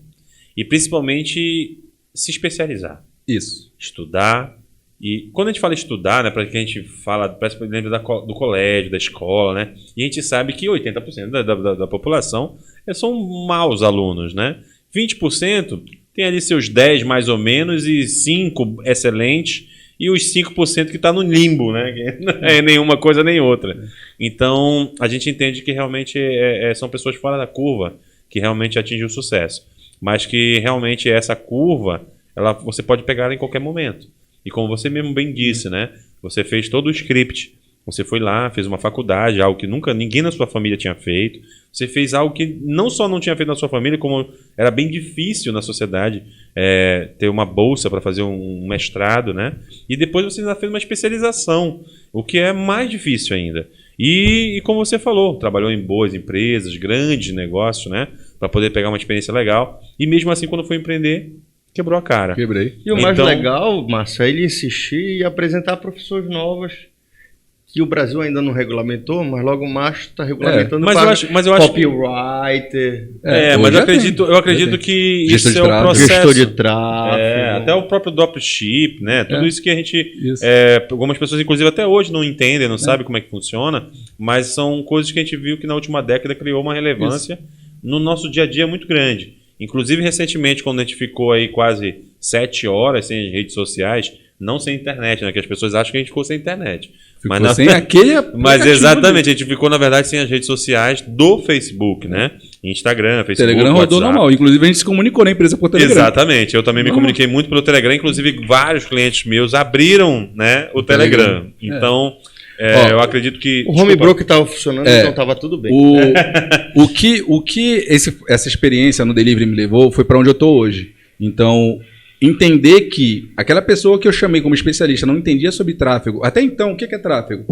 e principalmente se especializar. Isso. Estudar. E quando a gente fala estudar, né, para que a gente fala, parece que lembra do colégio, da escola, né? E a gente sabe que 80% da população são maus alunos, né? 20% tem ali seus 10 mais ou menos e 5 excelentes e os 5% que está no limbo, né? Que não é nenhuma coisa nem outra. Então, a gente entende que realmente são pessoas fora da curva que realmente atingem o sucesso. Mas que realmente essa curva, você pode pegar ela em qualquer momento. E como você mesmo bem disse, né? Você fez todo o script. Você foi lá, fez uma faculdade, algo que nunca ninguém na sua família tinha feito. Você fez algo que não só não tinha feito na sua família, como era bem difícil na sociedade ter uma bolsa para fazer um mestrado, né? E depois você ainda fez uma especialização, o que é mais difícil ainda. E como você falou, trabalhou em boas empresas, grandes negócios, né? Para poder pegar uma experiência legal. E mesmo assim, quando foi empreender, quebrou a cara. Quebrei. E o mais legal, Márcio, é ele insistir e apresentar profissões novas que o Brasil ainda não regulamentou, mas logo mais está regulamentando mas eu acho copywriter. Mas eu acredito que gestor isso é o processo. Gestor de tráfego. Até o próprio dropship, né? Tudo isso que a gente... Isso. Algumas pessoas, inclusive, até hoje não entendem, não sabem como é que funciona, mas são coisas que a gente viu que na última década criou uma relevância no nosso dia a dia muito grande. Inclusive, recentemente, quando a gente ficou aí quase 7 horas sem redes sociais, não sem internet, né? Que as pessoas acham que a gente ficou sem internet. Ficou sem aquele Mas exatamente, a gente ficou, na verdade, sem as redes sociais do Facebook, né? Instagram, Facebook, Telegram rodou WhatsApp. normal. Inclusive, a gente se comunicou na empresa por Telegram. Exatamente. Eu também me comuniquei muito pelo Telegram. Inclusive, vários clientes meus abriram, né, o Telegram. Então, eu acredito que... O Homebroker estava funcionando, então estava tudo bem. O que essa experiência no delivery me levou foi para onde eu estou hoje. Então... entender que aquela pessoa que eu chamei como especialista não entendia sobre tráfego. Até então, o que é tráfego?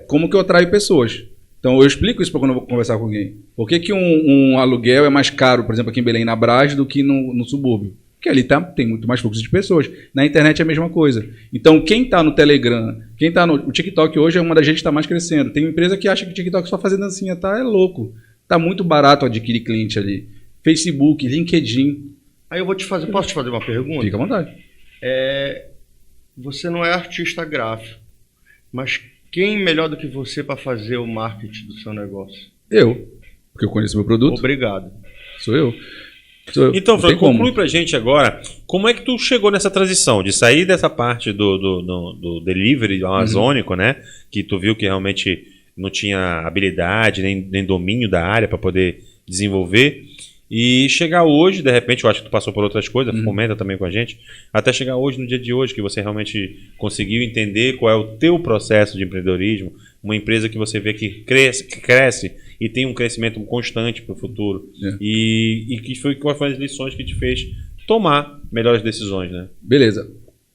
Como que eu atraio pessoas. Então, eu explico isso quando eu vou conversar com alguém. Por que um aluguel é mais caro, por exemplo, aqui em Belém, na Brás, do que no subúrbio? Porque ali tem muito mais fluxo de pessoas. Na internet é a mesma coisa. Então, quem está no Telegram, quem está no TikTok hoje é uma das gente que está mais crescendo. Tem uma empresa que acha que o TikTok só fazer dancinha é louco. Está muito barato adquirir cliente ali. Facebook, LinkedIn... Aí eu posso te fazer uma pergunta? Fica à vontade. Você não é artista gráfico, mas quem melhor do que você para fazer o marketing do seu negócio? Eu, porque eu conheço meu produto. Obrigado. Sou eu. Então, Franco, conclui pra gente agora, como é que tu chegou nessa transição, de sair dessa parte do delivery amazônico, né? Que tu viu que realmente não tinha habilidade, nem domínio da área para poder desenvolver. E chegar hoje, de repente, eu acho que tu passou por outras coisas, comenta também com a gente, até chegar hoje, no dia de hoje, que você realmente conseguiu entender qual é o teu processo de empreendedorismo, uma empresa que você vê que cresce e tem um crescimento constante para o futuro. E quais foram as lições que te fez tomar melhores decisões, né? Beleza.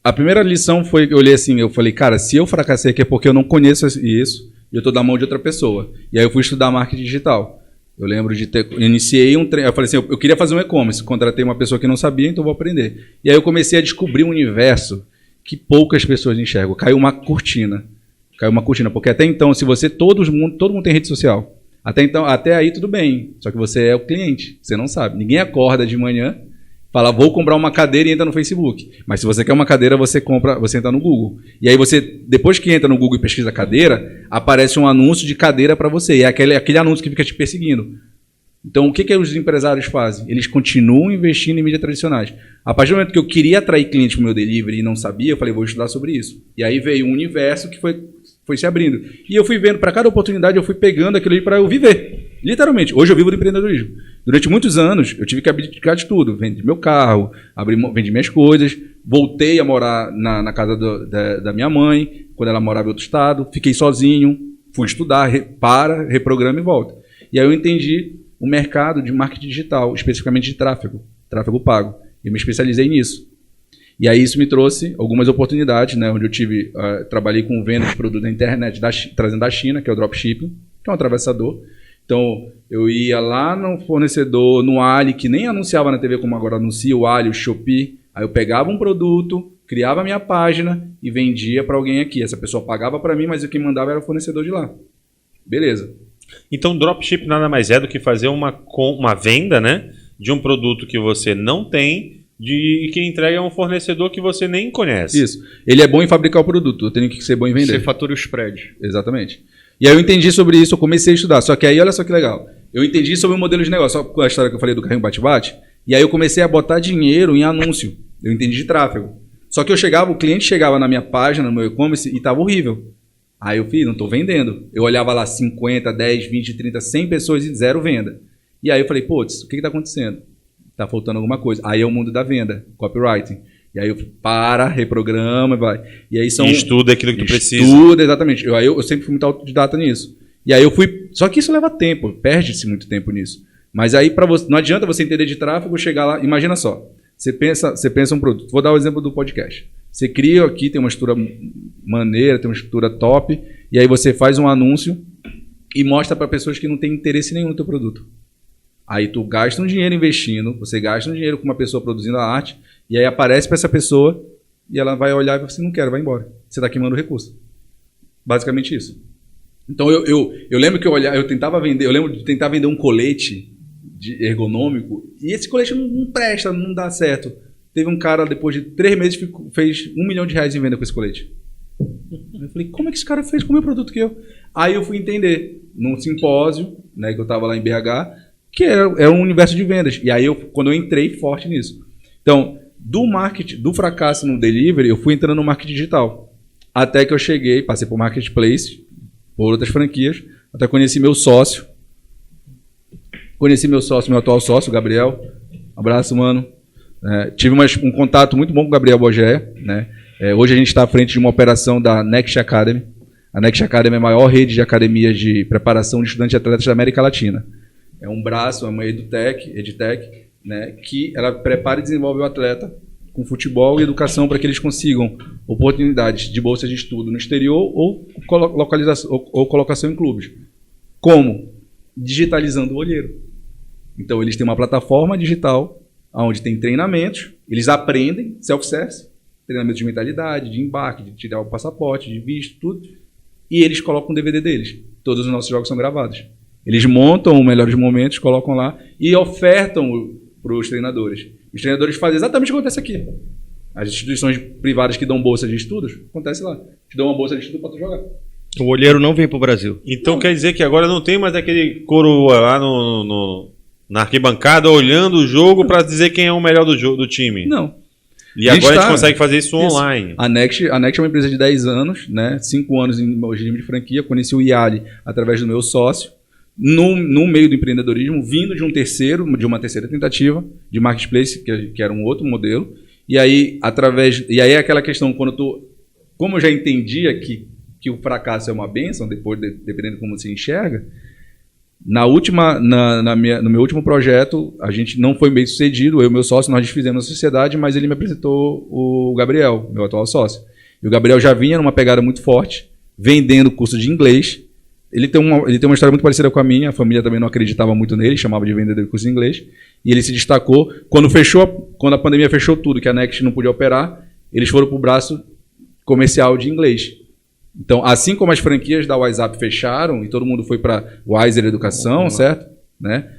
A primeira lição foi que eu olhei assim, eu falei, cara, se eu fracassei aqui é porque eu não conheço isso e eu estou na mão de outra pessoa. E aí eu fui estudar marketing digital. Eu lembro de iniciei um treino, eu falei assim, eu queria fazer um e-commerce, contratei uma pessoa que não sabia, então vou aprender. E aí eu comecei a descobrir um universo que poucas pessoas enxergam. Caiu uma cortina, porque até então, se você, todo mundo tem rede social. Até aí tudo bem, só que você é o cliente, você não sabe. Ninguém acorda de manhã, fala, vou comprar uma cadeira e entra no Facebook. Mas se você quer uma cadeira, você entra no Google. E aí você, depois que entra no Google e pesquisa cadeira, aparece um anúncio de cadeira para você. E é aquele anúncio que fica te perseguindo. Então, o que os empresários fazem? Eles continuam investindo em mídias tradicionais. A partir do momento que eu queria atrair clientes para o meu delivery e não sabia, eu falei, vou estudar sobre isso. E aí veio um universo que foi se abrindo. E eu fui vendo, para cada oportunidade, eu fui pegando aquilo ali para eu viver. Literalmente. Hoje eu vivo do empreendedorismo. Durante muitos anos, eu tive que abdicar de tudo. Vendi meu carro, vendi minhas coisas, voltei a morar na casa da minha mãe, quando ela morava em outro estado, fiquei sozinho, fui estudar, reprograma e volta. E aí eu entendi o mercado de marketing digital, especificamente de tráfego pago. Eu me especializei nisso. E aí isso me trouxe algumas oportunidades, né, onde eu trabalhei com venda de produto na internet, trazendo da China, que é o dropshipping, que é um atravessador. Então, eu ia lá no fornecedor, no Ali, que nem anunciava na TV como agora anuncia, o Ali, o Shopee. Aí eu pegava um produto, criava a minha página e vendia para alguém aqui. Essa pessoa pagava para mim, mas o que mandava era o fornecedor de lá. Beleza. Então, dropship nada mais é do que fazer uma venda, né, de um produto que você não tem e que entrega a um fornecedor que você nem conhece. Isso. Ele é bom em fabricar o produto, eu tenho que ser bom em vender. Você fatura o spread. Exatamente. E aí eu entendi sobre isso, eu comecei a estudar. Só que aí, olha só que legal. Eu entendi sobre o modelo de negócio. Só com a história que eu falei do carrinho bate-bate. E aí eu comecei a botar dinheiro em anúncio. Eu entendi de tráfego. Só que o cliente chegava na minha página, no meu e-commerce, e estava horrível. Aí eu falei, não estou vendendo. Eu olhava lá 50, 10, 20, 30, 100 pessoas e 0 venda. E aí eu falei, putz, o que está acontecendo? Está faltando alguma coisa. Aí é o mundo da venda, copywriting. E aí eu reprograma, vai. E aí E estuda aquilo que tu precisa. Estuda, exatamente. Eu sempre fui muito autodidata nisso. E aí eu fui... Só que isso leva tempo, perde-se muito tempo nisso. Mas aí não adianta você entender de tráfego, chegar lá... Imagina só, você pensa um produto. Vou dar o exemplo do podcast. Você cria aqui, tem uma estrutura maneira, tem uma estrutura top, e aí você faz um anúncio e mostra para pessoas que não têm interesse nenhum no teu produto. Aí tu gasta um dinheiro investindo, você gasta um dinheiro com uma pessoa produzindo a arte, E aí aparece para essa pessoa e ela vai olhar e vai assim, não quero, vai embora. Você está queimando recurso. Basicamente isso. Então eu lembro que eu tentava vender, eu lembro de tentar vender um colete ergonômico e esse colete não presta, não dá certo. Teve um cara, depois de 3 meses, fez R$1 milhão em venda com esse colete. Eu falei, como é que esse cara fez com o meu produto que eu? Aí eu fui entender, num simpósio, né, que eu estava lá em BH, que era um universo de vendas. E aí, quando eu entrei forte nisso. Então, do marketing, do fracasso no delivery, eu fui entrando no marketing digital. Até que eu cheguei, passei por marketplace, por outras franquias, até conheci meu sócio. Meu atual sócio, o Gabriel. Abraço, mano. Tive um contato muito bom com o Gabriel Bogé, né? Hoje a gente está à frente de uma operação da Next Academy. A Next Academy é a maior rede de academias de preparação de estudantes e atletas da América Latina. É um braço, é uma edtech, né, que ela prepara e desenvolve o atleta com futebol e educação para que eles consigam oportunidades de bolsa de estudo no exterior ou colocação em clubes. Como? Digitalizando o olheiro. Então, eles têm uma plataforma digital onde tem treinamentos, eles aprendem, self-service, treinamento de mentalidade, de embarque, de tirar o passaporte, de visto, tudo, e eles colocam o DVD deles. Todos os nossos jogos são gravados. Eles montam os melhores momentos, colocam lá e ofertam para os treinadores. Os treinadores fazem exatamente o que acontece aqui. As instituições privadas que dão bolsa de estudos, acontece lá. Te dão uma bolsa de estudo para tu jogar. O olheiro não vem para o Brasil. Então quer dizer que agora não tem mais aquele coroa lá na arquibancada olhando o jogo para dizer quem é o melhor do time? Não. E agora a gente consegue fazer isso online. A Next é uma empresa de 10 anos, né? 5 anos em regime de franquia. Conheci o Iali através do meu sócio. No meio do empreendedorismo, vindo de uma terceira tentativa de marketplace, que era um outro modelo. E aí é aquela questão, como eu já entendia que o fracasso é uma bênção, dependendo de como você enxerga, no meu último projeto, a gente não foi bem sucedido, eu e meu sócio, nós desfizemos a sociedade, mas ele me apresentou o Gabriel, meu atual sócio. E o Gabriel já vinha numa pegada muito forte, vendendo curso de inglês. Ele tem uma história muito parecida com a minha, a família também não acreditava muito nele, chamava de vendedor de curso de inglês, e ele se destacou. Quando a pandemia fechou tudo, que a Next não podia operar, eles foram para o braço comercial de inglês. Então, assim como as franquias da WhatsApp fecharam e todo mundo foi para Wiser Educação, certo? Né?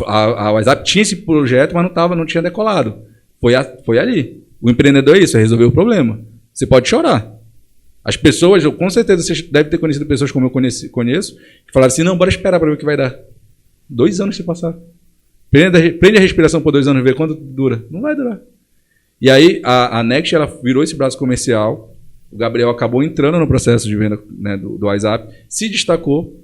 A WhatsApp tinha esse projeto, mas não tinha decolado. Foi ali. O empreendedor é isso, é resolver o problema. Você pode chorar. As pessoas, com certeza você deve ter conhecido pessoas como eu conheço, que falaram assim, não, bora esperar para ver o que vai dar. 2 anos se passar. Prende a respiração por 2 anos e vê quanto dura. Não vai durar. E aí a Next ela virou esse braço comercial. O Gabriel acabou entrando no processo de venda, né, do WhatsApp, se destacou.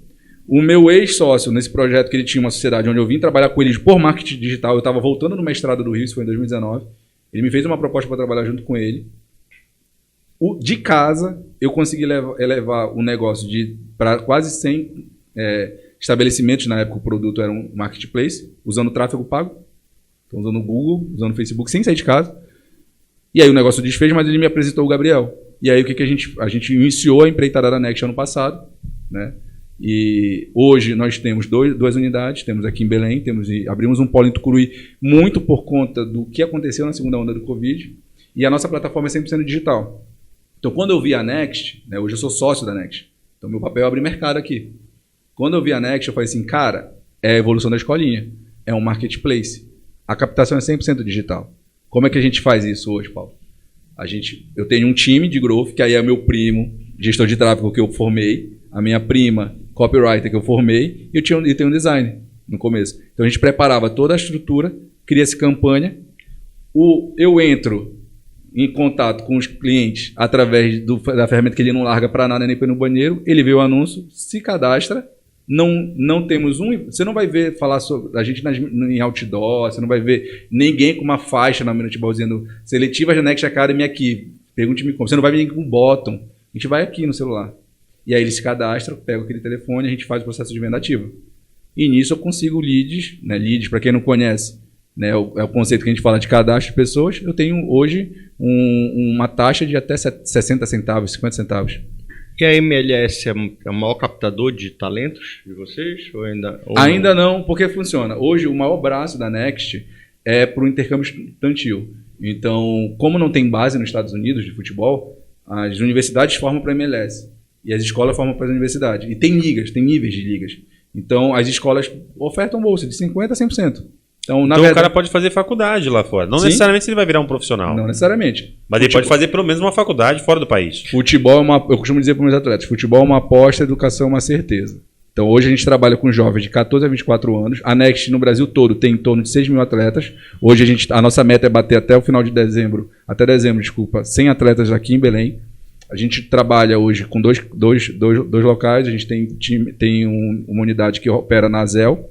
O meu ex-sócio, nesse projeto que ele tinha uma sociedade onde eu vim trabalhar com eles por marketing digital, eu estava voltando no mestrado do Rio, isso foi em 2019. Ele me fez uma proposta para trabalhar junto com ele. De casa, eu consegui elevar o negócio para quase 100 estabelecimentos. Na época, o produto era um marketplace, usando tráfego pago. Então, usando o Google, usando o Facebook, sem sair de casa. E aí o negócio desfez, mas ele me apresentou o Gabriel. E aí o que a gente iniciou a empreitada da Next ano passado, né? E hoje nós temos 2 unidades, temos aqui em Belém, abrimos um polo em Tucuruí, muito por conta do que aconteceu na segunda onda do Covid, e a nossa plataforma é 100% digital. Então, quando eu vi a Next, né, hoje eu sou sócio da Next, então meu papel é abrir mercado aqui. Quando eu vi a Next, eu falei assim, cara, é a evolução da escolinha, é um marketplace, a captação é 100% digital. Como é que a gente faz isso hoje, Paulo? Eu tenho um time de growth, que aí é meu primo, gestor de tráfego que eu formei, a minha prima, copywriter que eu formei, e eu tenho um design no começo. Então a gente preparava toda a estrutura, cria-se campanha, eu entro em contato com os clientes através da ferramenta que ele não larga para nada nem para ir no banheiro, ele vê o anúncio, se cadastra, não temos você não vai ver falar sobre a gente em outdoor, você não vai ver ninguém com uma faixa na Minute Ball dizendo seletivas da Next Academy aqui, pergunte-me como, você não vai ver ninguém com bottom, a gente vai aqui no celular. E aí ele se cadastra, pega aquele telefone, a gente faz o processo de venda ativa. E nisso eu consigo leads, né? Leads, para quem não conhece, né? É o conceito que a gente fala de cadastro de pessoas. Eu tenho hoje uma taxa de até 60 centavos, 50 centavos. E a MLS é o maior captador de talentos de vocês? Ainda não, porque funciona. Hoje o maior braço da Next é para o intercâmbio estudantil. Então, como não tem base nos Estados Unidos de futebol, as universidades formam para a MLS e as escolas formam para as universidades. E tem ligas, tem níveis de ligas. Então, as escolas ofertam bolsa de 50% a 100%. Então, o cara pode fazer faculdade lá fora. Não necessariamente ele vai virar um profissional. Não necessariamente. Mas ele pode fazer pelo menos uma faculdade fora do país. Futebol eu costumo dizer para os meus atletas, futebol é uma aposta, educação é uma certeza. Então, hoje a gente trabalha com jovens de 14 a 24 anos. A Next no Brasil todo tem em torno de 6 mil atletas. Hoje a nossa meta é bater até o final de dezembro, 100 atletas aqui em Belém. A gente trabalha hoje com dois locais. A gente tem uma unidade que opera na Azel,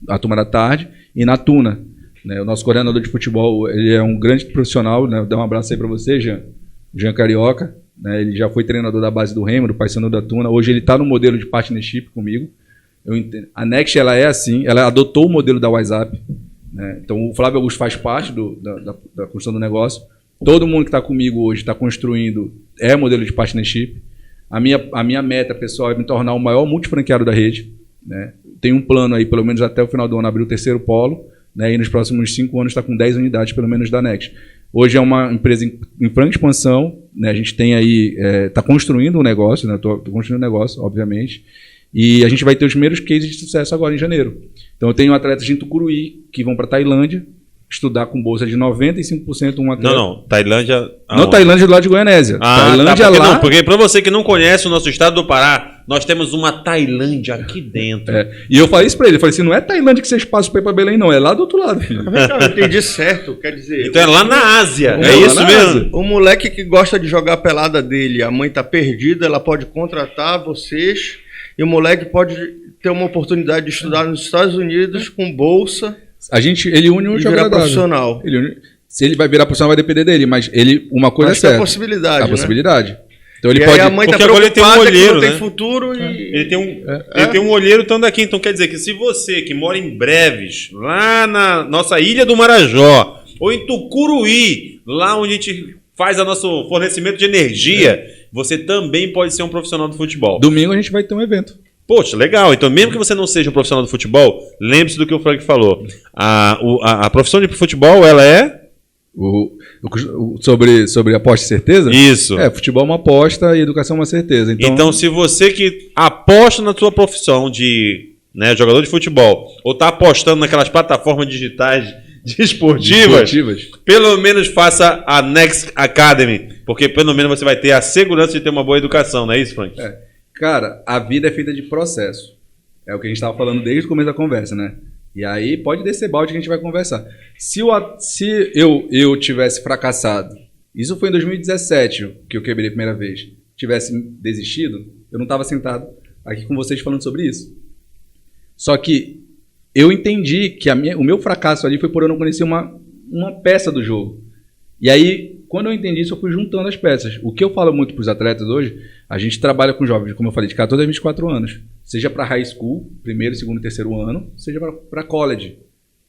a turma da tarde, e na Tuna. Né? O nosso coordenador de futebol, ele é um grande profissional, né? Dá um abraço aí para você, Jean Carioca. Né? Ele já foi treinador da base do Remo, do Paysandu da Tuna. Hoje ele está no modelo de partnership comigo. A Next, ela é assim, ela adotou o modelo da WhatsApp. Né? Então o Flávio Augusto faz parte da construção do negócio. Todo mundo que está comigo hoje está construindo modelo de partnership. A minha meta, pessoal, é me tornar o maior multifranqueado da rede. Né? Tem um plano aí, pelo menos até o final do ano, abrir o 3º polo. Né? E nos próximos 5 anos está com 10 unidades, pelo menos, da Next. Hoje é uma empresa em franca expansão. Né? A gente tem aí, está construindo um negócio, né? Estou construindo um negócio, obviamente. E a gente vai ter os primeiros cases de sucesso agora em janeiro. Então eu tenho atletas de Tucuruí que vão para Tailândia, estudar com bolsa de 95% um atleta. Não, Tailândia... Não, Tailândia do lado de Goianésia. Tailândia lá... Porque para você que não conhece o nosso estado do Pará, nós temos uma Tailândia aqui dentro. E eu falei isso para ele, eu falei assim, não é Tailândia que vocês passam para ir para Belém, não, é lá do outro lado, filho. Eu entendi certo, quer dizer... Então é lá na Ásia, é isso mesmo? O moleque que gosta de jogar a pelada dele, a mãe tá perdida, ela pode contratar vocês, e o moleque pode ter uma oportunidade de estudar nos Estados Unidos com bolsa... Ele une um jogador profissional. Se ele vai virar profissional, vai depender dele, mas uma coisa é certa. A possibilidade. A possibilidade. Então ele e pode. Aí a mãe porque tá agora ele tem um olheiro, né? Tem futuro e ele tem um olheiro estando aqui. Então quer dizer que se você que mora em Breves, lá na nossa Ilha do Marajó, ou em Tucuruí, lá onde a gente faz o nosso fornecimento de energia, você também pode ser um profissional do futebol. Domingo a gente vai ter um evento. Poxa, legal. Então, mesmo que você não seja um profissional do futebol, lembre-se do que o Frank falou. A profissão de futebol, ela é... Sobre aposta e certeza? Isso. Futebol é uma aposta e educação é uma certeza. Então, se você que aposta na sua profissão de jogador de futebol, ou está apostando naquelas plataformas digitais esportivas, pelo menos faça a Next Academy, porque pelo menos você vai ter a segurança de ter uma boa educação, não é isso, Frank? Cara, a vida é feita de processo. É o que a gente estava falando desde o começo da conversa, né? E aí pode descer balde que a gente vai conversar. Se eu tivesse fracassado, isso foi em 2017 que eu quebrei a primeira vez, tivesse desistido, eu não estava sentado aqui com vocês falando sobre isso. Só que eu entendi que o meu fracasso ali foi por eu não conhecer uma peça do jogo. E aí, quando eu entendi isso, eu fui juntando as peças. O que eu falo muito para os atletas hoje, a gente trabalha com jovens, como eu falei, de 14 a 24 anos. Seja para high school, primeiro, segundo e terceiro ano, seja para college.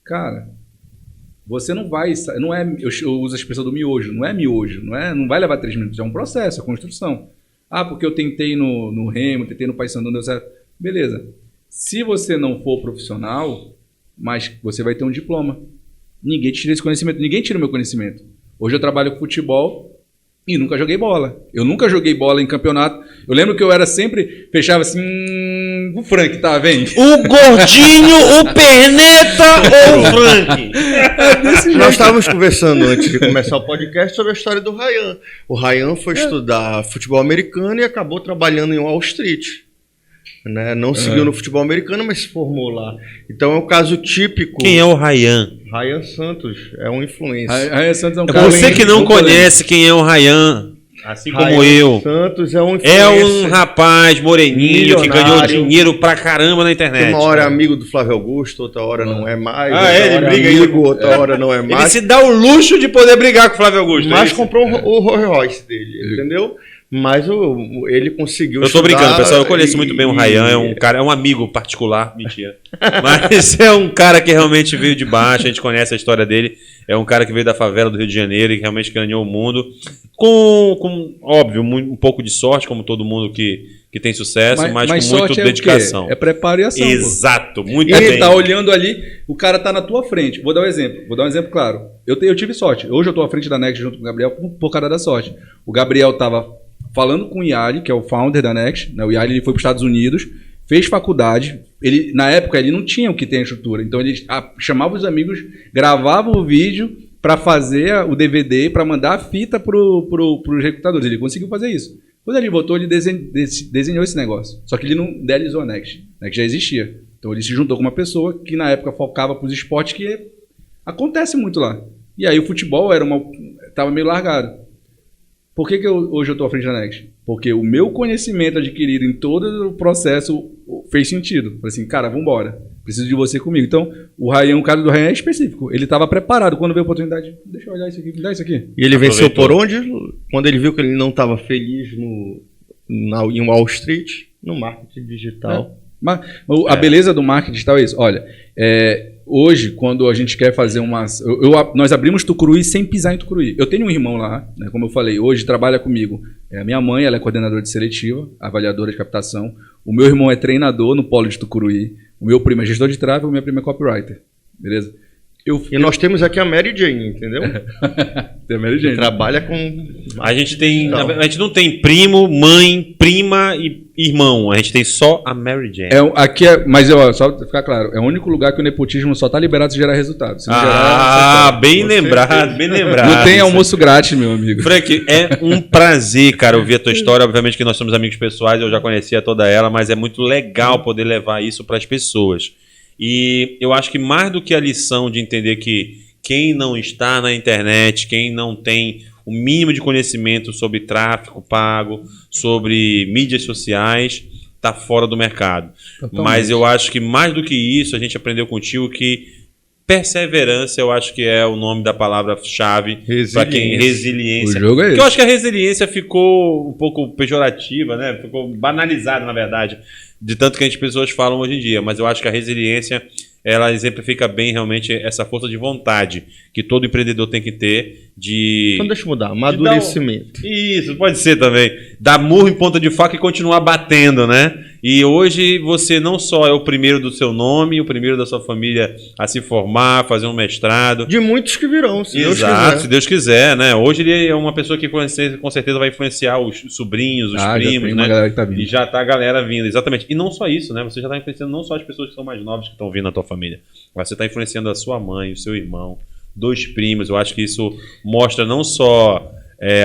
Cara, você não vai... Não é, eu uso a expressão do miojo, não vai levar 3 minutos, é um processo, é construção. Porque eu tentei no Remo, tentei no Paysandu, não deu certo. Beleza. Se você não for profissional, mas você vai ter um diploma. Ninguém te tira esse conhecimento, ninguém tira o meu conhecimento. Hoje eu trabalho com futebol e nunca joguei bola. Eu nunca joguei bola em campeonato. Eu lembro que eu era sempre... Fechava assim... o Frank, tá vendo? O gordinho, o perneta ou o Frank? Nós estávamos conversando antes de começar o podcast sobre a história do Ryan. O Ryan foi estudar futebol americano e acabou trabalhando em Wall Street. Né? Não seguiu no futebol americano, mas se formou lá. Então é um caso típico. Quem é o Ryan? Ryan Santos é um influencer. Ryan Santos é um cara... Você que não conhece quem é o Ryan, assim como eu. Santos é um influencer. É um rapaz moreninho que ganhou dinheiro pra caramba na internet. Uma hora é amigo do Flávio Augusto, outra hora não é mais. Ele briga amigo, outra hora não é mais. Ele se dá o luxo de poder brigar com o Flávio Augusto. Mas comprou o Rolls Royce dele, entendeu? Mas ele conseguiu. Eu tô brincando, pessoal. Eu conheço muito bem o Ryan. É um cara, é um amigo particular. Mentira. Mas é um cara que realmente veio de baixo. A gente conhece a história dele. É um cara que veio da favela do Rio de Janeiro e que realmente ganhou o mundo. Com óbvio, um pouco de sorte, como todo mundo que tem sucesso, mas com muita dedicação. É preparo e ação. Exato, muito bem. Ele tá olhando ali, o cara tá na tua frente. Vou dar um exemplo claro. Eu tive sorte. Hoje eu tô à frente da Next junto com o Gabriel por causa da sorte. O Gabriel tava falando com o Yali, que é o founder da Next, né? O Yali, ele foi para os Estados Unidos, fez faculdade. Na época ele não tinha o que tem a estrutura, então ele chamava os amigos, gravava o vídeo para fazer o DVD, para mandar a fita pro recrutadores. Ele conseguiu fazer isso. Quando ele voltou, ele desenhou esse negócio. Só que ele não idealizou a Next. A Next já existia. Então ele se juntou com uma pessoa que na época focava para os esportes que acontece muito lá. E aí o futebol estava meio largado. Por que hoje eu estou à frente da Next? Porque o meu conhecimento adquirido em todo o processo fez sentido. Falei assim, cara, vambora. Preciso de você comigo. Então, o caso do Ryan é específico. Ele estava preparado. Quando veio a oportunidade, deixa eu olhar isso aqui, me dá isso aqui. E ele venceu por onde? Quando ele viu que ele não estava feliz em Wall Street, no marketing digital. Mas a beleza do marketing digital é isso. Olha, hoje, quando a gente quer fazer nós abrimos Tucuruí sem pisar em Tucuruí. Eu tenho um irmão lá, né, como eu falei, hoje trabalha comigo. A minha mãe, ela é coordenadora de seletiva, avaliadora de captação. O meu irmão é treinador no polo de Tucuruí. O meu primo é gestor de tráfego, minha prima é copywriter. Beleza? E nós temos aqui a Mary Jane, entendeu? Tem a Mary Jane. Trabalha com... A gente não tem primo, mãe, prima e irmão. A gente tem só a Mary Jane. Mas só pra ficar claro, é o único lugar que o nepotismo só tá liberado se gerar resultado. Se não bem lembrado. Não tem almoço grátis, meu amigo. Frank, é um prazer, cara, ouvir a tua história. Obviamente que nós somos amigos pessoais, eu já conhecia toda ela, mas é muito legal poder levar isso para as pessoas. E eu acho que mais do que a lição de entender que quem não está na internet, quem não tem o mínimo de conhecimento sobre tráfego pago, sobre mídias sociais, está fora do mercado. Totalmente. Mas eu acho que mais do que isso, a gente aprendeu contigo que perseverança, eu acho que é o nome da palavra-chave para quem resiliência. O jogo é Porque eu acho que a resiliência ficou um pouco pejorativa, né? Ficou banalizada, na verdade, de tanto que as pessoas falam hoje em dia. Mas eu acho que a resiliência, ela exemplifica bem realmente essa força de vontade que todo empreendedor tem que ter de... Então deixa eu mudar, amadurecimento. Isso, pode ser também. Dar murro em ponta de faca e continuar batendo, né? E hoje você não só é o primeiro do seu nome, o primeiro da sua família a se formar, fazer um mestrado. De muitos que virão, se Deus quiser. Exato, se Deus quiser, né? Hoje ele é uma pessoa que com certeza vai influenciar os sobrinhos, os primos, né? Galera que tá vindo. E já tá a galera vindo, exatamente. E não só isso, né? Você já tá influenciando não só as pessoas que são mais novas que estão vindo na tua família, mas você tá influenciando a sua mãe, o seu irmão, 2 primos. Eu acho que isso mostra não só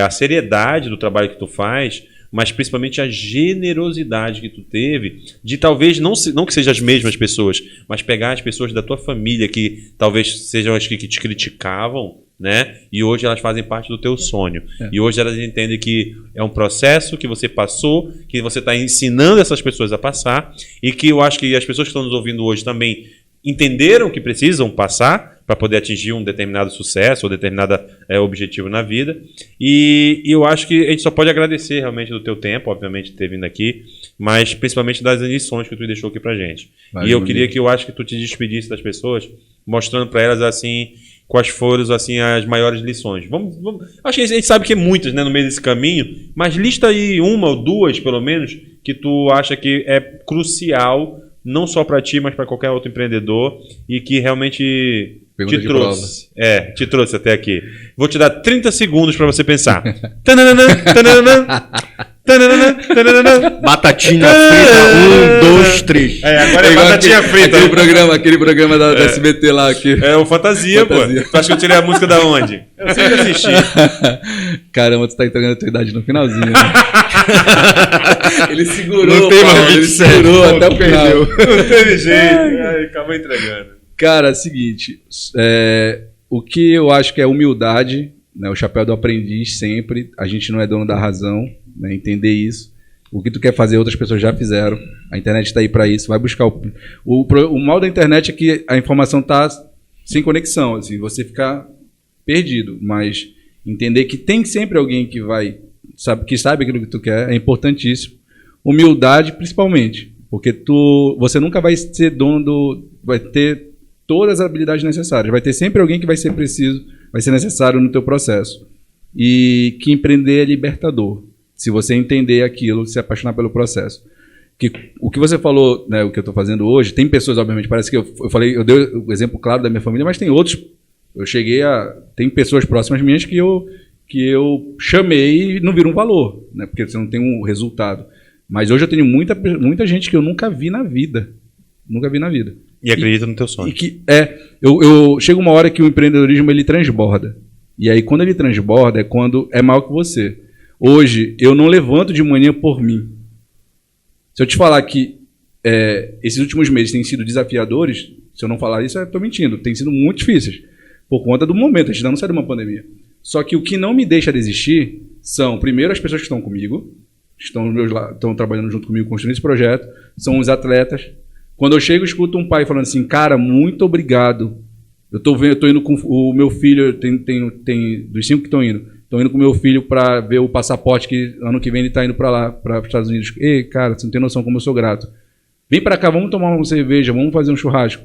a seriedade do trabalho que tu faz, mas principalmente a generosidade que tu teve de talvez, não que sejam as mesmas pessoas, mas pegar as pessoas da tua família que talvez sejam as que te criticavam, né? E hoje elas fazem parte do teu sonho. E hoje elas entendem que é um processo que você passou, que você está ensinando essas pessoas a passar, e que eu acho que as pessoas que estão nos ouvindo hoje também entenderam que precisam passar para poder atingir um determinado sucesso ou determinado objetivo na vida. E eu acho que a gente só pode agradecer realmente do teu tempo, obviamente, de ter vindo aqui, mas principalmente das lições que tu deixou aqui pra gente. E eu queria que eu acho que tu te despedisse das pessoas, mostrando para elas assim quais foram assim as maiores lições. Vamos, acho que a gente sabe que é muitas, né, no meio desse caminho, mas lista aí 1 ou 2, pelo menos, que tu acha que é crucial, não só para ti, mas para qualquer outro empreendedor, e que realmente te trouxe. Te trouxe até aqui. Vou te dar 30 segundos para você pensar. Batatinha frita, 1, 2, 3. Agora é batatinha frita. Aquele programa da SBT lá. É o Fantasia, pô. Tu acha que eu tirei a música da onde? Eu sempre assisti. Caramba, tu tá entregando a tua idade no finalzinho. Né? Ele segurou. Não tem mais 27, ele segurou até o final. Não teve jeito. Acabou entregando. Cara, é o seguinte. O que eu acho que é humildade, né, o chapéu do aprendiz sempre. A gente não é dono da razão. Né, entender isso. O que tu quer fazer, outras pessoas já fizeram. A internet está aí para isso. Vai buscar o mal da internet é que a informação está sem conexão. Assim, você fica perdido. Mas entender que tem sempre alguém que vai sabe aquilo que tu quer, é importantíssimo. Humildade, principalmente, porque você nunca vai ser dono vai ter todas as habilidades necessárias, vai ter sempre alguém que vai ser necessário no teu processo. E que empreender é libertador, se você entender aquilo, se apaixonar pelo processo. O que você falou, né, o que eu estou fazendo hoje, tem pessoas, obviamente, parece que eu dei o exemplo claro da minha família, mas tem outros. Tem pessoas próximas minhas que eu chamei e não viram um valor, né, porque você não tem um resultado. Mas hoje eu tenho muita gente que eu nunca vi na vida. Nunca vi na vida. E acredita no teu sonho. Chega uma hora que o empreendedorismo ele transborda. E aí quando ele transborda é quando é maior que você. Hoje eu não levanto de manhã por mim. Se eu te falar que esses últimos meses têm sido desafiadores, se eu não falar isso, eu estou mentindo. Tem sido muito difíceis. Por conta do momento, a gente ainda não sai de uma pandemia. Só que o que não me deixa desistir são, primeiro, as pessoas que estão comigo, estão trabalhando junto comigo, construindo esse projeto, são os atletas. Quando eu chego, escuto um pai falando assim, cara, muito obrigado. Eu tô indo com o meu filho, tem dos 5 que estão indo com o meu filho para ver o passaporte, que ano que vem ele está indo para lá, para os Estados Unidos. Ei, cara, você não tem noção como eu sou grato. Vem para cá, vamos tomar uma cerveja, vamos fazer um churrasco.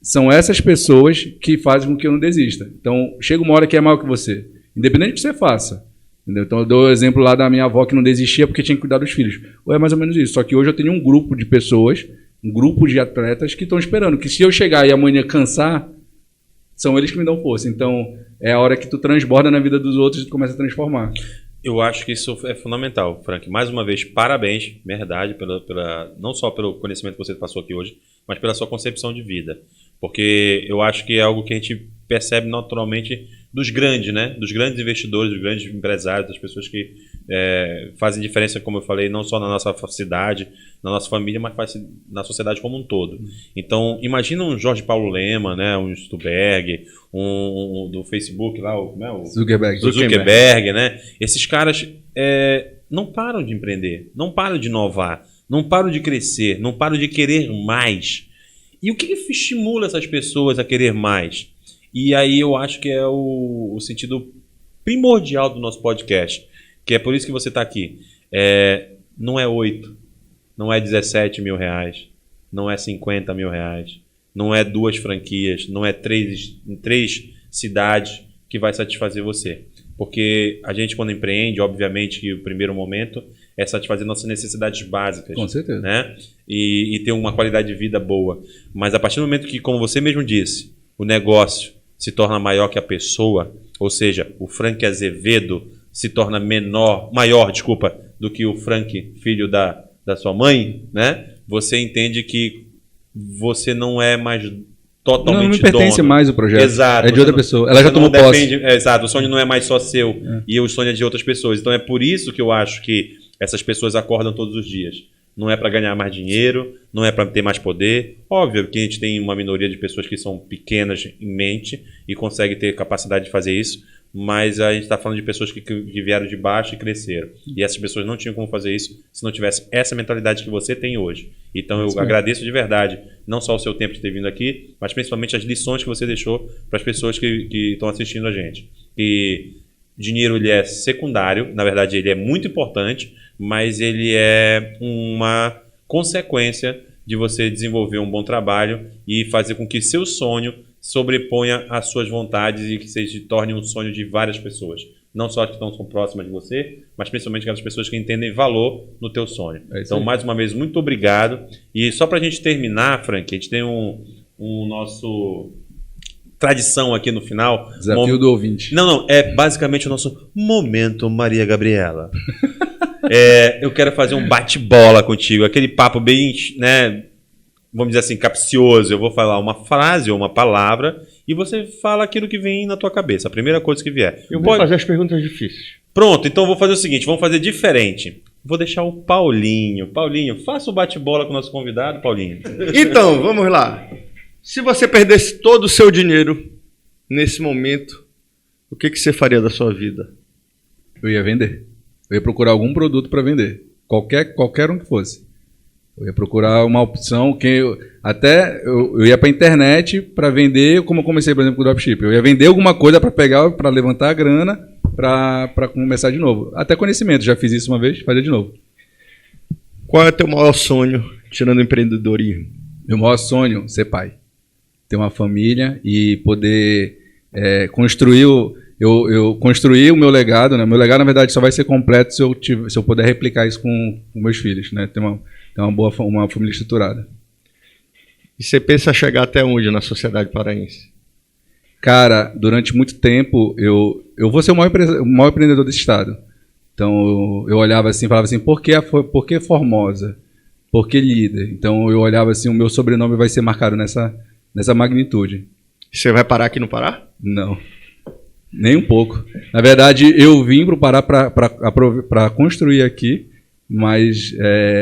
São essas pessoas que fazem com que eu não desista. Então, chega uma hora que é maior que você, independente do que você faça. Entendeu? Então, eu dou o exemplo lá da minha avó que não desistia porque tinha que cuidar dos filhos. Ou é mais ou menos isso. Só que hoje eu tenho um grupo de pessoas, um grupo de atletas que estão esperando, que se eu chegar e amanhã cansar, são eles que me dão força. Então, é a hora que tu transborda na vida dos outros e tu começa a transformar. Eu acho que isso é fundamental, Frank. Mais uma vez, parabéns, verdade, não só pelo conhecimento que você passou aqui hoje, mas pela sua concepção de vida. Porque eu acho que é algo que a gente percebe naturalmente dos grandes, né? Dos grandes investidores, dos grandes empresários, das pessoas que fazem diferença, como eu falei, não só na nossa cidade, na nossa família, mas faz na sociedade como um todo. Então, imagina um Jorge Paulo Lema, né? Um Stuberg, um do Facebook lá, o Zuckerberg, né? Esses caras não param de empreender, não param de inovar, não param de crescer, não param de querer mais. E o que estimula essas pessoas a querer mais? E aí eu acho que é o sentido primordial do nosso podcast, que é por isso que você está aqui. Não é 8, não é 17 mil reais, não é 50 mil reais, não é 2 franquias, não é 3 cidades que vai satisfazer você. Porque a gente, quando empreende, obviamente que o primeiro momento é satisfazer nossas necessidades básicas. Com certeza. Né? E ter uma qualidade de vida boa. Mas a partir do momento que, como você mesmo disse, o negócio se torna maior que a pessoa, ou seja, o Frank Azevedo se torna maior do que o Frank, filho da sua mãe, né? Você entende que você não é mais totalmente não me pertence dono. Mais o projeto. Exato. É de outra pessoa. Ela já tomou posse. Exato. O sonho não é mais só seu e o sonho é de outras pessoas. Então é por isso que eu acho que essas pessoas acordam todos os dias. Não é para ganhar mais dinheiro, não é para ter mais poder. Óbvio que a gente tem uma minoria de pessoas que são pequenas em mente e conseguem ter capacidade de fazer isso, mas a gente está falando de pessoas que vieram de baixo e cresceram. E essas pessoas não tinham como fazer isso se não tivesse essa mentalidade que você tem hoje. Então eu agradeço de verdade, não só o seu tempo de ter vindo aqui, mas principalmente as lições que você deixou para as pessoas que estão assistindo a gente. E dinheiro ele é secundário, na verdade ele é muito importante, mas ele é uma consequência de você desenvolver um bom trabalho e fazer com que seu sonho sobreponha às suas vontades e que se torne um sonho de várias pessoas. Não só as que estão próximas de você, mas principalmente aquelas pessoas que entendem valor no teu sonho. Então, mais uma vez, muito obrigado. E só para a gente terminar, Frank, a gente tem um nosso tradição aqui no final. Desafio do ouvinte. Não, é basicamente o nosso Momento Maria Gabriela. Eu quero fazer um bate-bola contigo, aquele papo bem, né, vamos dizer assim, capcioso. Eu vou falar uma frase ou uma palavra e você fala aquilo que vem na tua cabeça, a primeira coisa que vier. Eu vou fazer as perguntas difíceis. Pronto, então eu vou fazer o seguinte, vamos fazer diferente. Vou deixar o Paulinho. Paulinho, faça o bate-bola com o nosso convidado, Paulinho. Então, vamos lá. Se você perdesse todo o seu dinheiro nesse momento, o que você faria da sua vida? Eu ia vender. Eu ia procurar algum produto para vender. Qualquer um que fosse. Eu ia procurar uma opção que eu ia para a internet para vender, como eu comecei, por exemplo, com o dropship. Eu ia vender alguma coisa para pegar, para levantar a grana para começar de novo. Até conhecimento, já fiz isso uma vez, fazer de novo. Qual é o teu maior sonho, tirando o empreendedorismo? Meu maior sonho, ser pai. Ter uma família e poder construir eu construir o meu legado, né? Meu legado, na verdade, só vai ser completo se eu puder replicar isso com meus filhos, né? Ter uma família estruturada. E você pensa chegar até onde na sociedade paraense? Cara, durante muito tempo, eu vou ser o maior empreendedor desse estado. Então, eu olhava assim e falava assim, por que Formosa? Por que líder? Então, eu olhava assim, o meu sobrenome vai ser marcado nessa magnitude. Você vai parar aqui no Pará? Não, nem um pouco. Na verdade, eu vim para o Pará para construir aqui, mas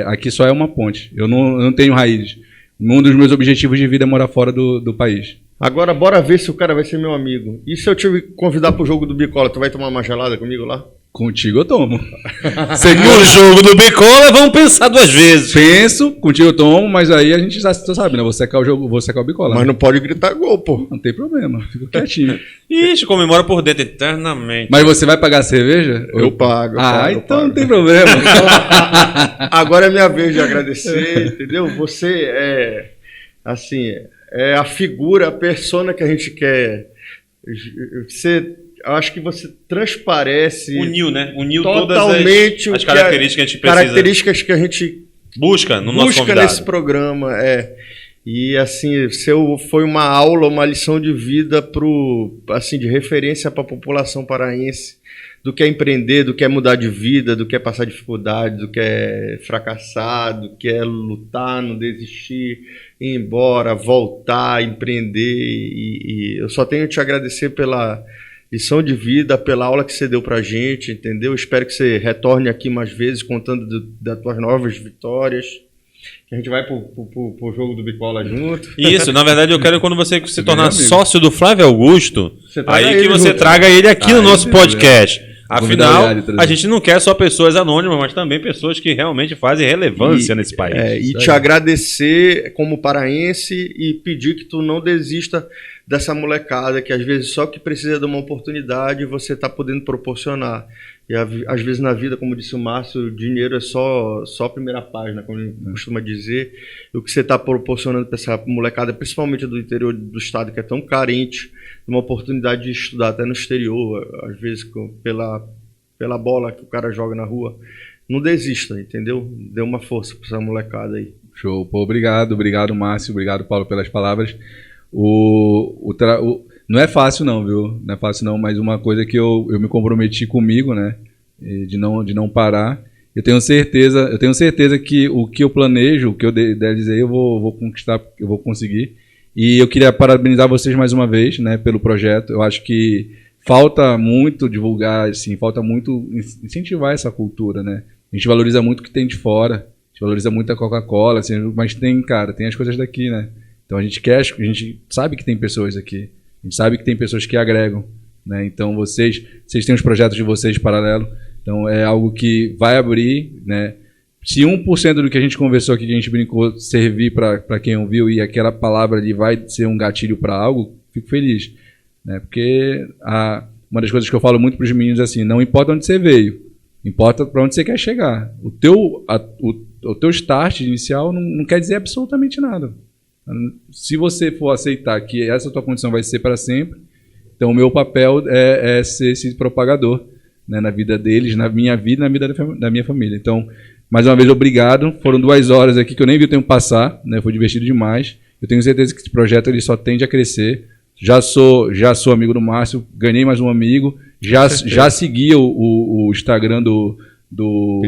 aqui só é uma ponte. Eu não tenho raízes. Um dos meus objetivos de vida é morar fora do país. Agora, bora ver se o cara vai ser meu amigo. E se eu te convidar pro jogo do Bicola, tu vai tomar uma gelada comigo lá? Contigo eu tomo. No jogo do Bicola, vamos pensar duas vezes. Penso, contigo eu tomo, mas aí a gente já sabe, né? Vou secar o Bicola. Mas né? não pode gritar gol, pô. Não tem problema, fico quietinho. Ixi, comemora por dentro eternamente. Mas você vai pagar a cerveja? Eu pago. Então não tem problema. Agora é minha vez de agradecer, entendeu? Você é a figura, a persona que a gente quer. Eu acho que você transparece. Uniu, né? Uniu totalmente todas as características que a gente precisa. Características que a gente busca no nosso convidado. Nesse programa. E assim, foi uma aula, uma lição de vida de referência para a população paraense, do que é empreender, do que é mudar de vida, do que é passar dificuldade, do que é fracassar, do que é lutar, não desistir, ir embora, voltar, empreender. E eu só tenho que te agradecer pela lição de vida, pela aula que você deu pra gente, entendeu? Espero que você retorne aqui mais vezes contando das tuas novas vitórias. A gente vai pro jogo do Bicola junto. Isso, na verdade eu quero quando você se tornar sócio do Flávio Augusto, aí que você junto, traga ele aqui no nosso podcast. Afinal, a gente não quer só pessoas anônimas, mas também pessoas que realmente fazem relevância nesse país. E te agradecer como paraense e pedir que tu não desista dessa molecada, que às vezes só que precisa de uma oportunidade você está podendo proporcionar. E às vezes na vida, como disse o Márcio, o dinheiro é só a primeira página, como ele costuma dizer. E o que você está proporcionando para essa molecada, principalmente do interior do estado, que é tão carente, uma oportunidade de estudar até no exterior, às vezes pela bola que o cara joga na rua. Não desista, entendeu? Dê uma força para essa molecada aí. Show. Pô, obrigado, Márcio, obrigado, Paulo, pelas palavras. Não é fácil não, viu? Não é fácil não, mas uma coisa que eu me comprometi comigo, né? De não parar. Eu tenho certeza que o que eu planejo, o que eu idealizei, eu vou conquistar, eu vou conseguir. E eu queria parabenizar vocês mais uma vez, né, pelo projeto. Eu acho que falta muito divulgar, assim, falta muito incentivar essa cultura, né? A gente valoriza muito o que tem de fora, a gente valoriza muito a Coca-Cola, assim, mas tem as coisas daqui, né? Então a gente sabe que tem pessoas aqui, a gente sabe que tem pessoas que agregam, né? Então vocês têm os projetos de vocês paralelo, então é algo que vai abrir, né? Se 1% do que a gente conversou aqui, que a gente brincou, servir para quem ouviu e aquela palavra ali vai ser um gatilho para algo, fico feliz, né? Porque uma das coisas que eu falo muito para os meninos é assim, não importa onde você veio, importa para onde você quer chegar. O teu start inicial não quer dizer absolutamente nada. Se você for aceitar que essa tua condição vai ser para sempre, então o meu papel é ser esse propagador, né, na vida deles, na minha vida, na vida da minha família. Então, mais uma vez, obrigado. Foram 2 horas aqui que eu nem vi o tempo passar, né, foi divertido demais. Eu tenho certeza que esse projeto ele só tende a crescer. Já sou amigo do Márcio, ganhei mais um amigo, já segui o Instagram do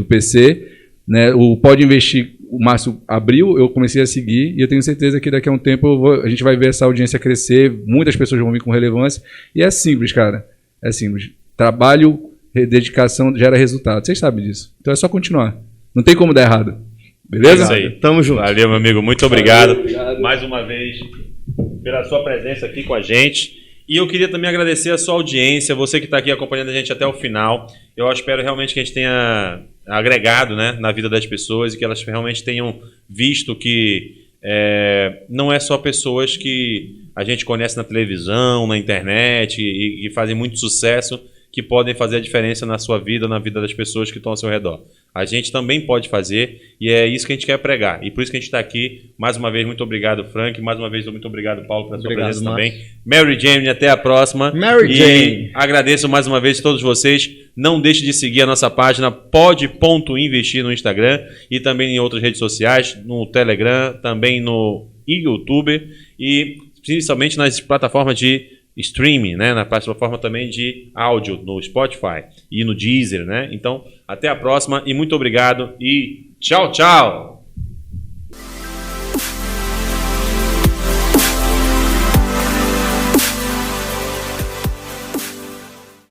PC, né, o Pode Investir. O Márcio abriu, eu comecei a seguir e eu tenho certeza que daqui a um tempo a gente vai ver essa audiência crescer, muitas pessoas vão vir com relevância e é simples, cara, é simples. Trabalho, dedicação gera resultado, vocês sabem disso. Então é só continuar, não tem como dar errado. Beleza? É isso aí. Tamo junto. Valeu, meu amigo, muito obrigado mais uma vez pela sua presença aqui com a gente. E eu queria também agradecer a sua audiência, você que está aqui acompanhando a gente até o final. Eu espero realmente que a gente tenha agregado, né, na vida das pessoas e que elas realmente tenham visto que não é só pessoas que a gente conhece na televisão, na internet e fazem muito sucesso que podem fazer a diferença na sua vida, na vida das pessoas que estão ao seu redor. A gente também pode fazer e é isso que a gente quer pregar. E por isso que a gente está aqui. Mais uma vez, muito obrigado, Frank. Mais uma vez, muito obrigado, Paulo, pela sua presença também. Mary Jane, até a próxima. Mary Jane. Agradeço mais uma vez a todos vocês. Não deixe de seguir a nossa página pod.investir no Instagram e também em outras redes sociais, no Telegram, também no YouTube e principalmente nas plataformas de streaming, né? Na plataforma também de áudio, no Spotify e no Deezer, né? Então, até a próxima e muito obrigado e tchau, tchau!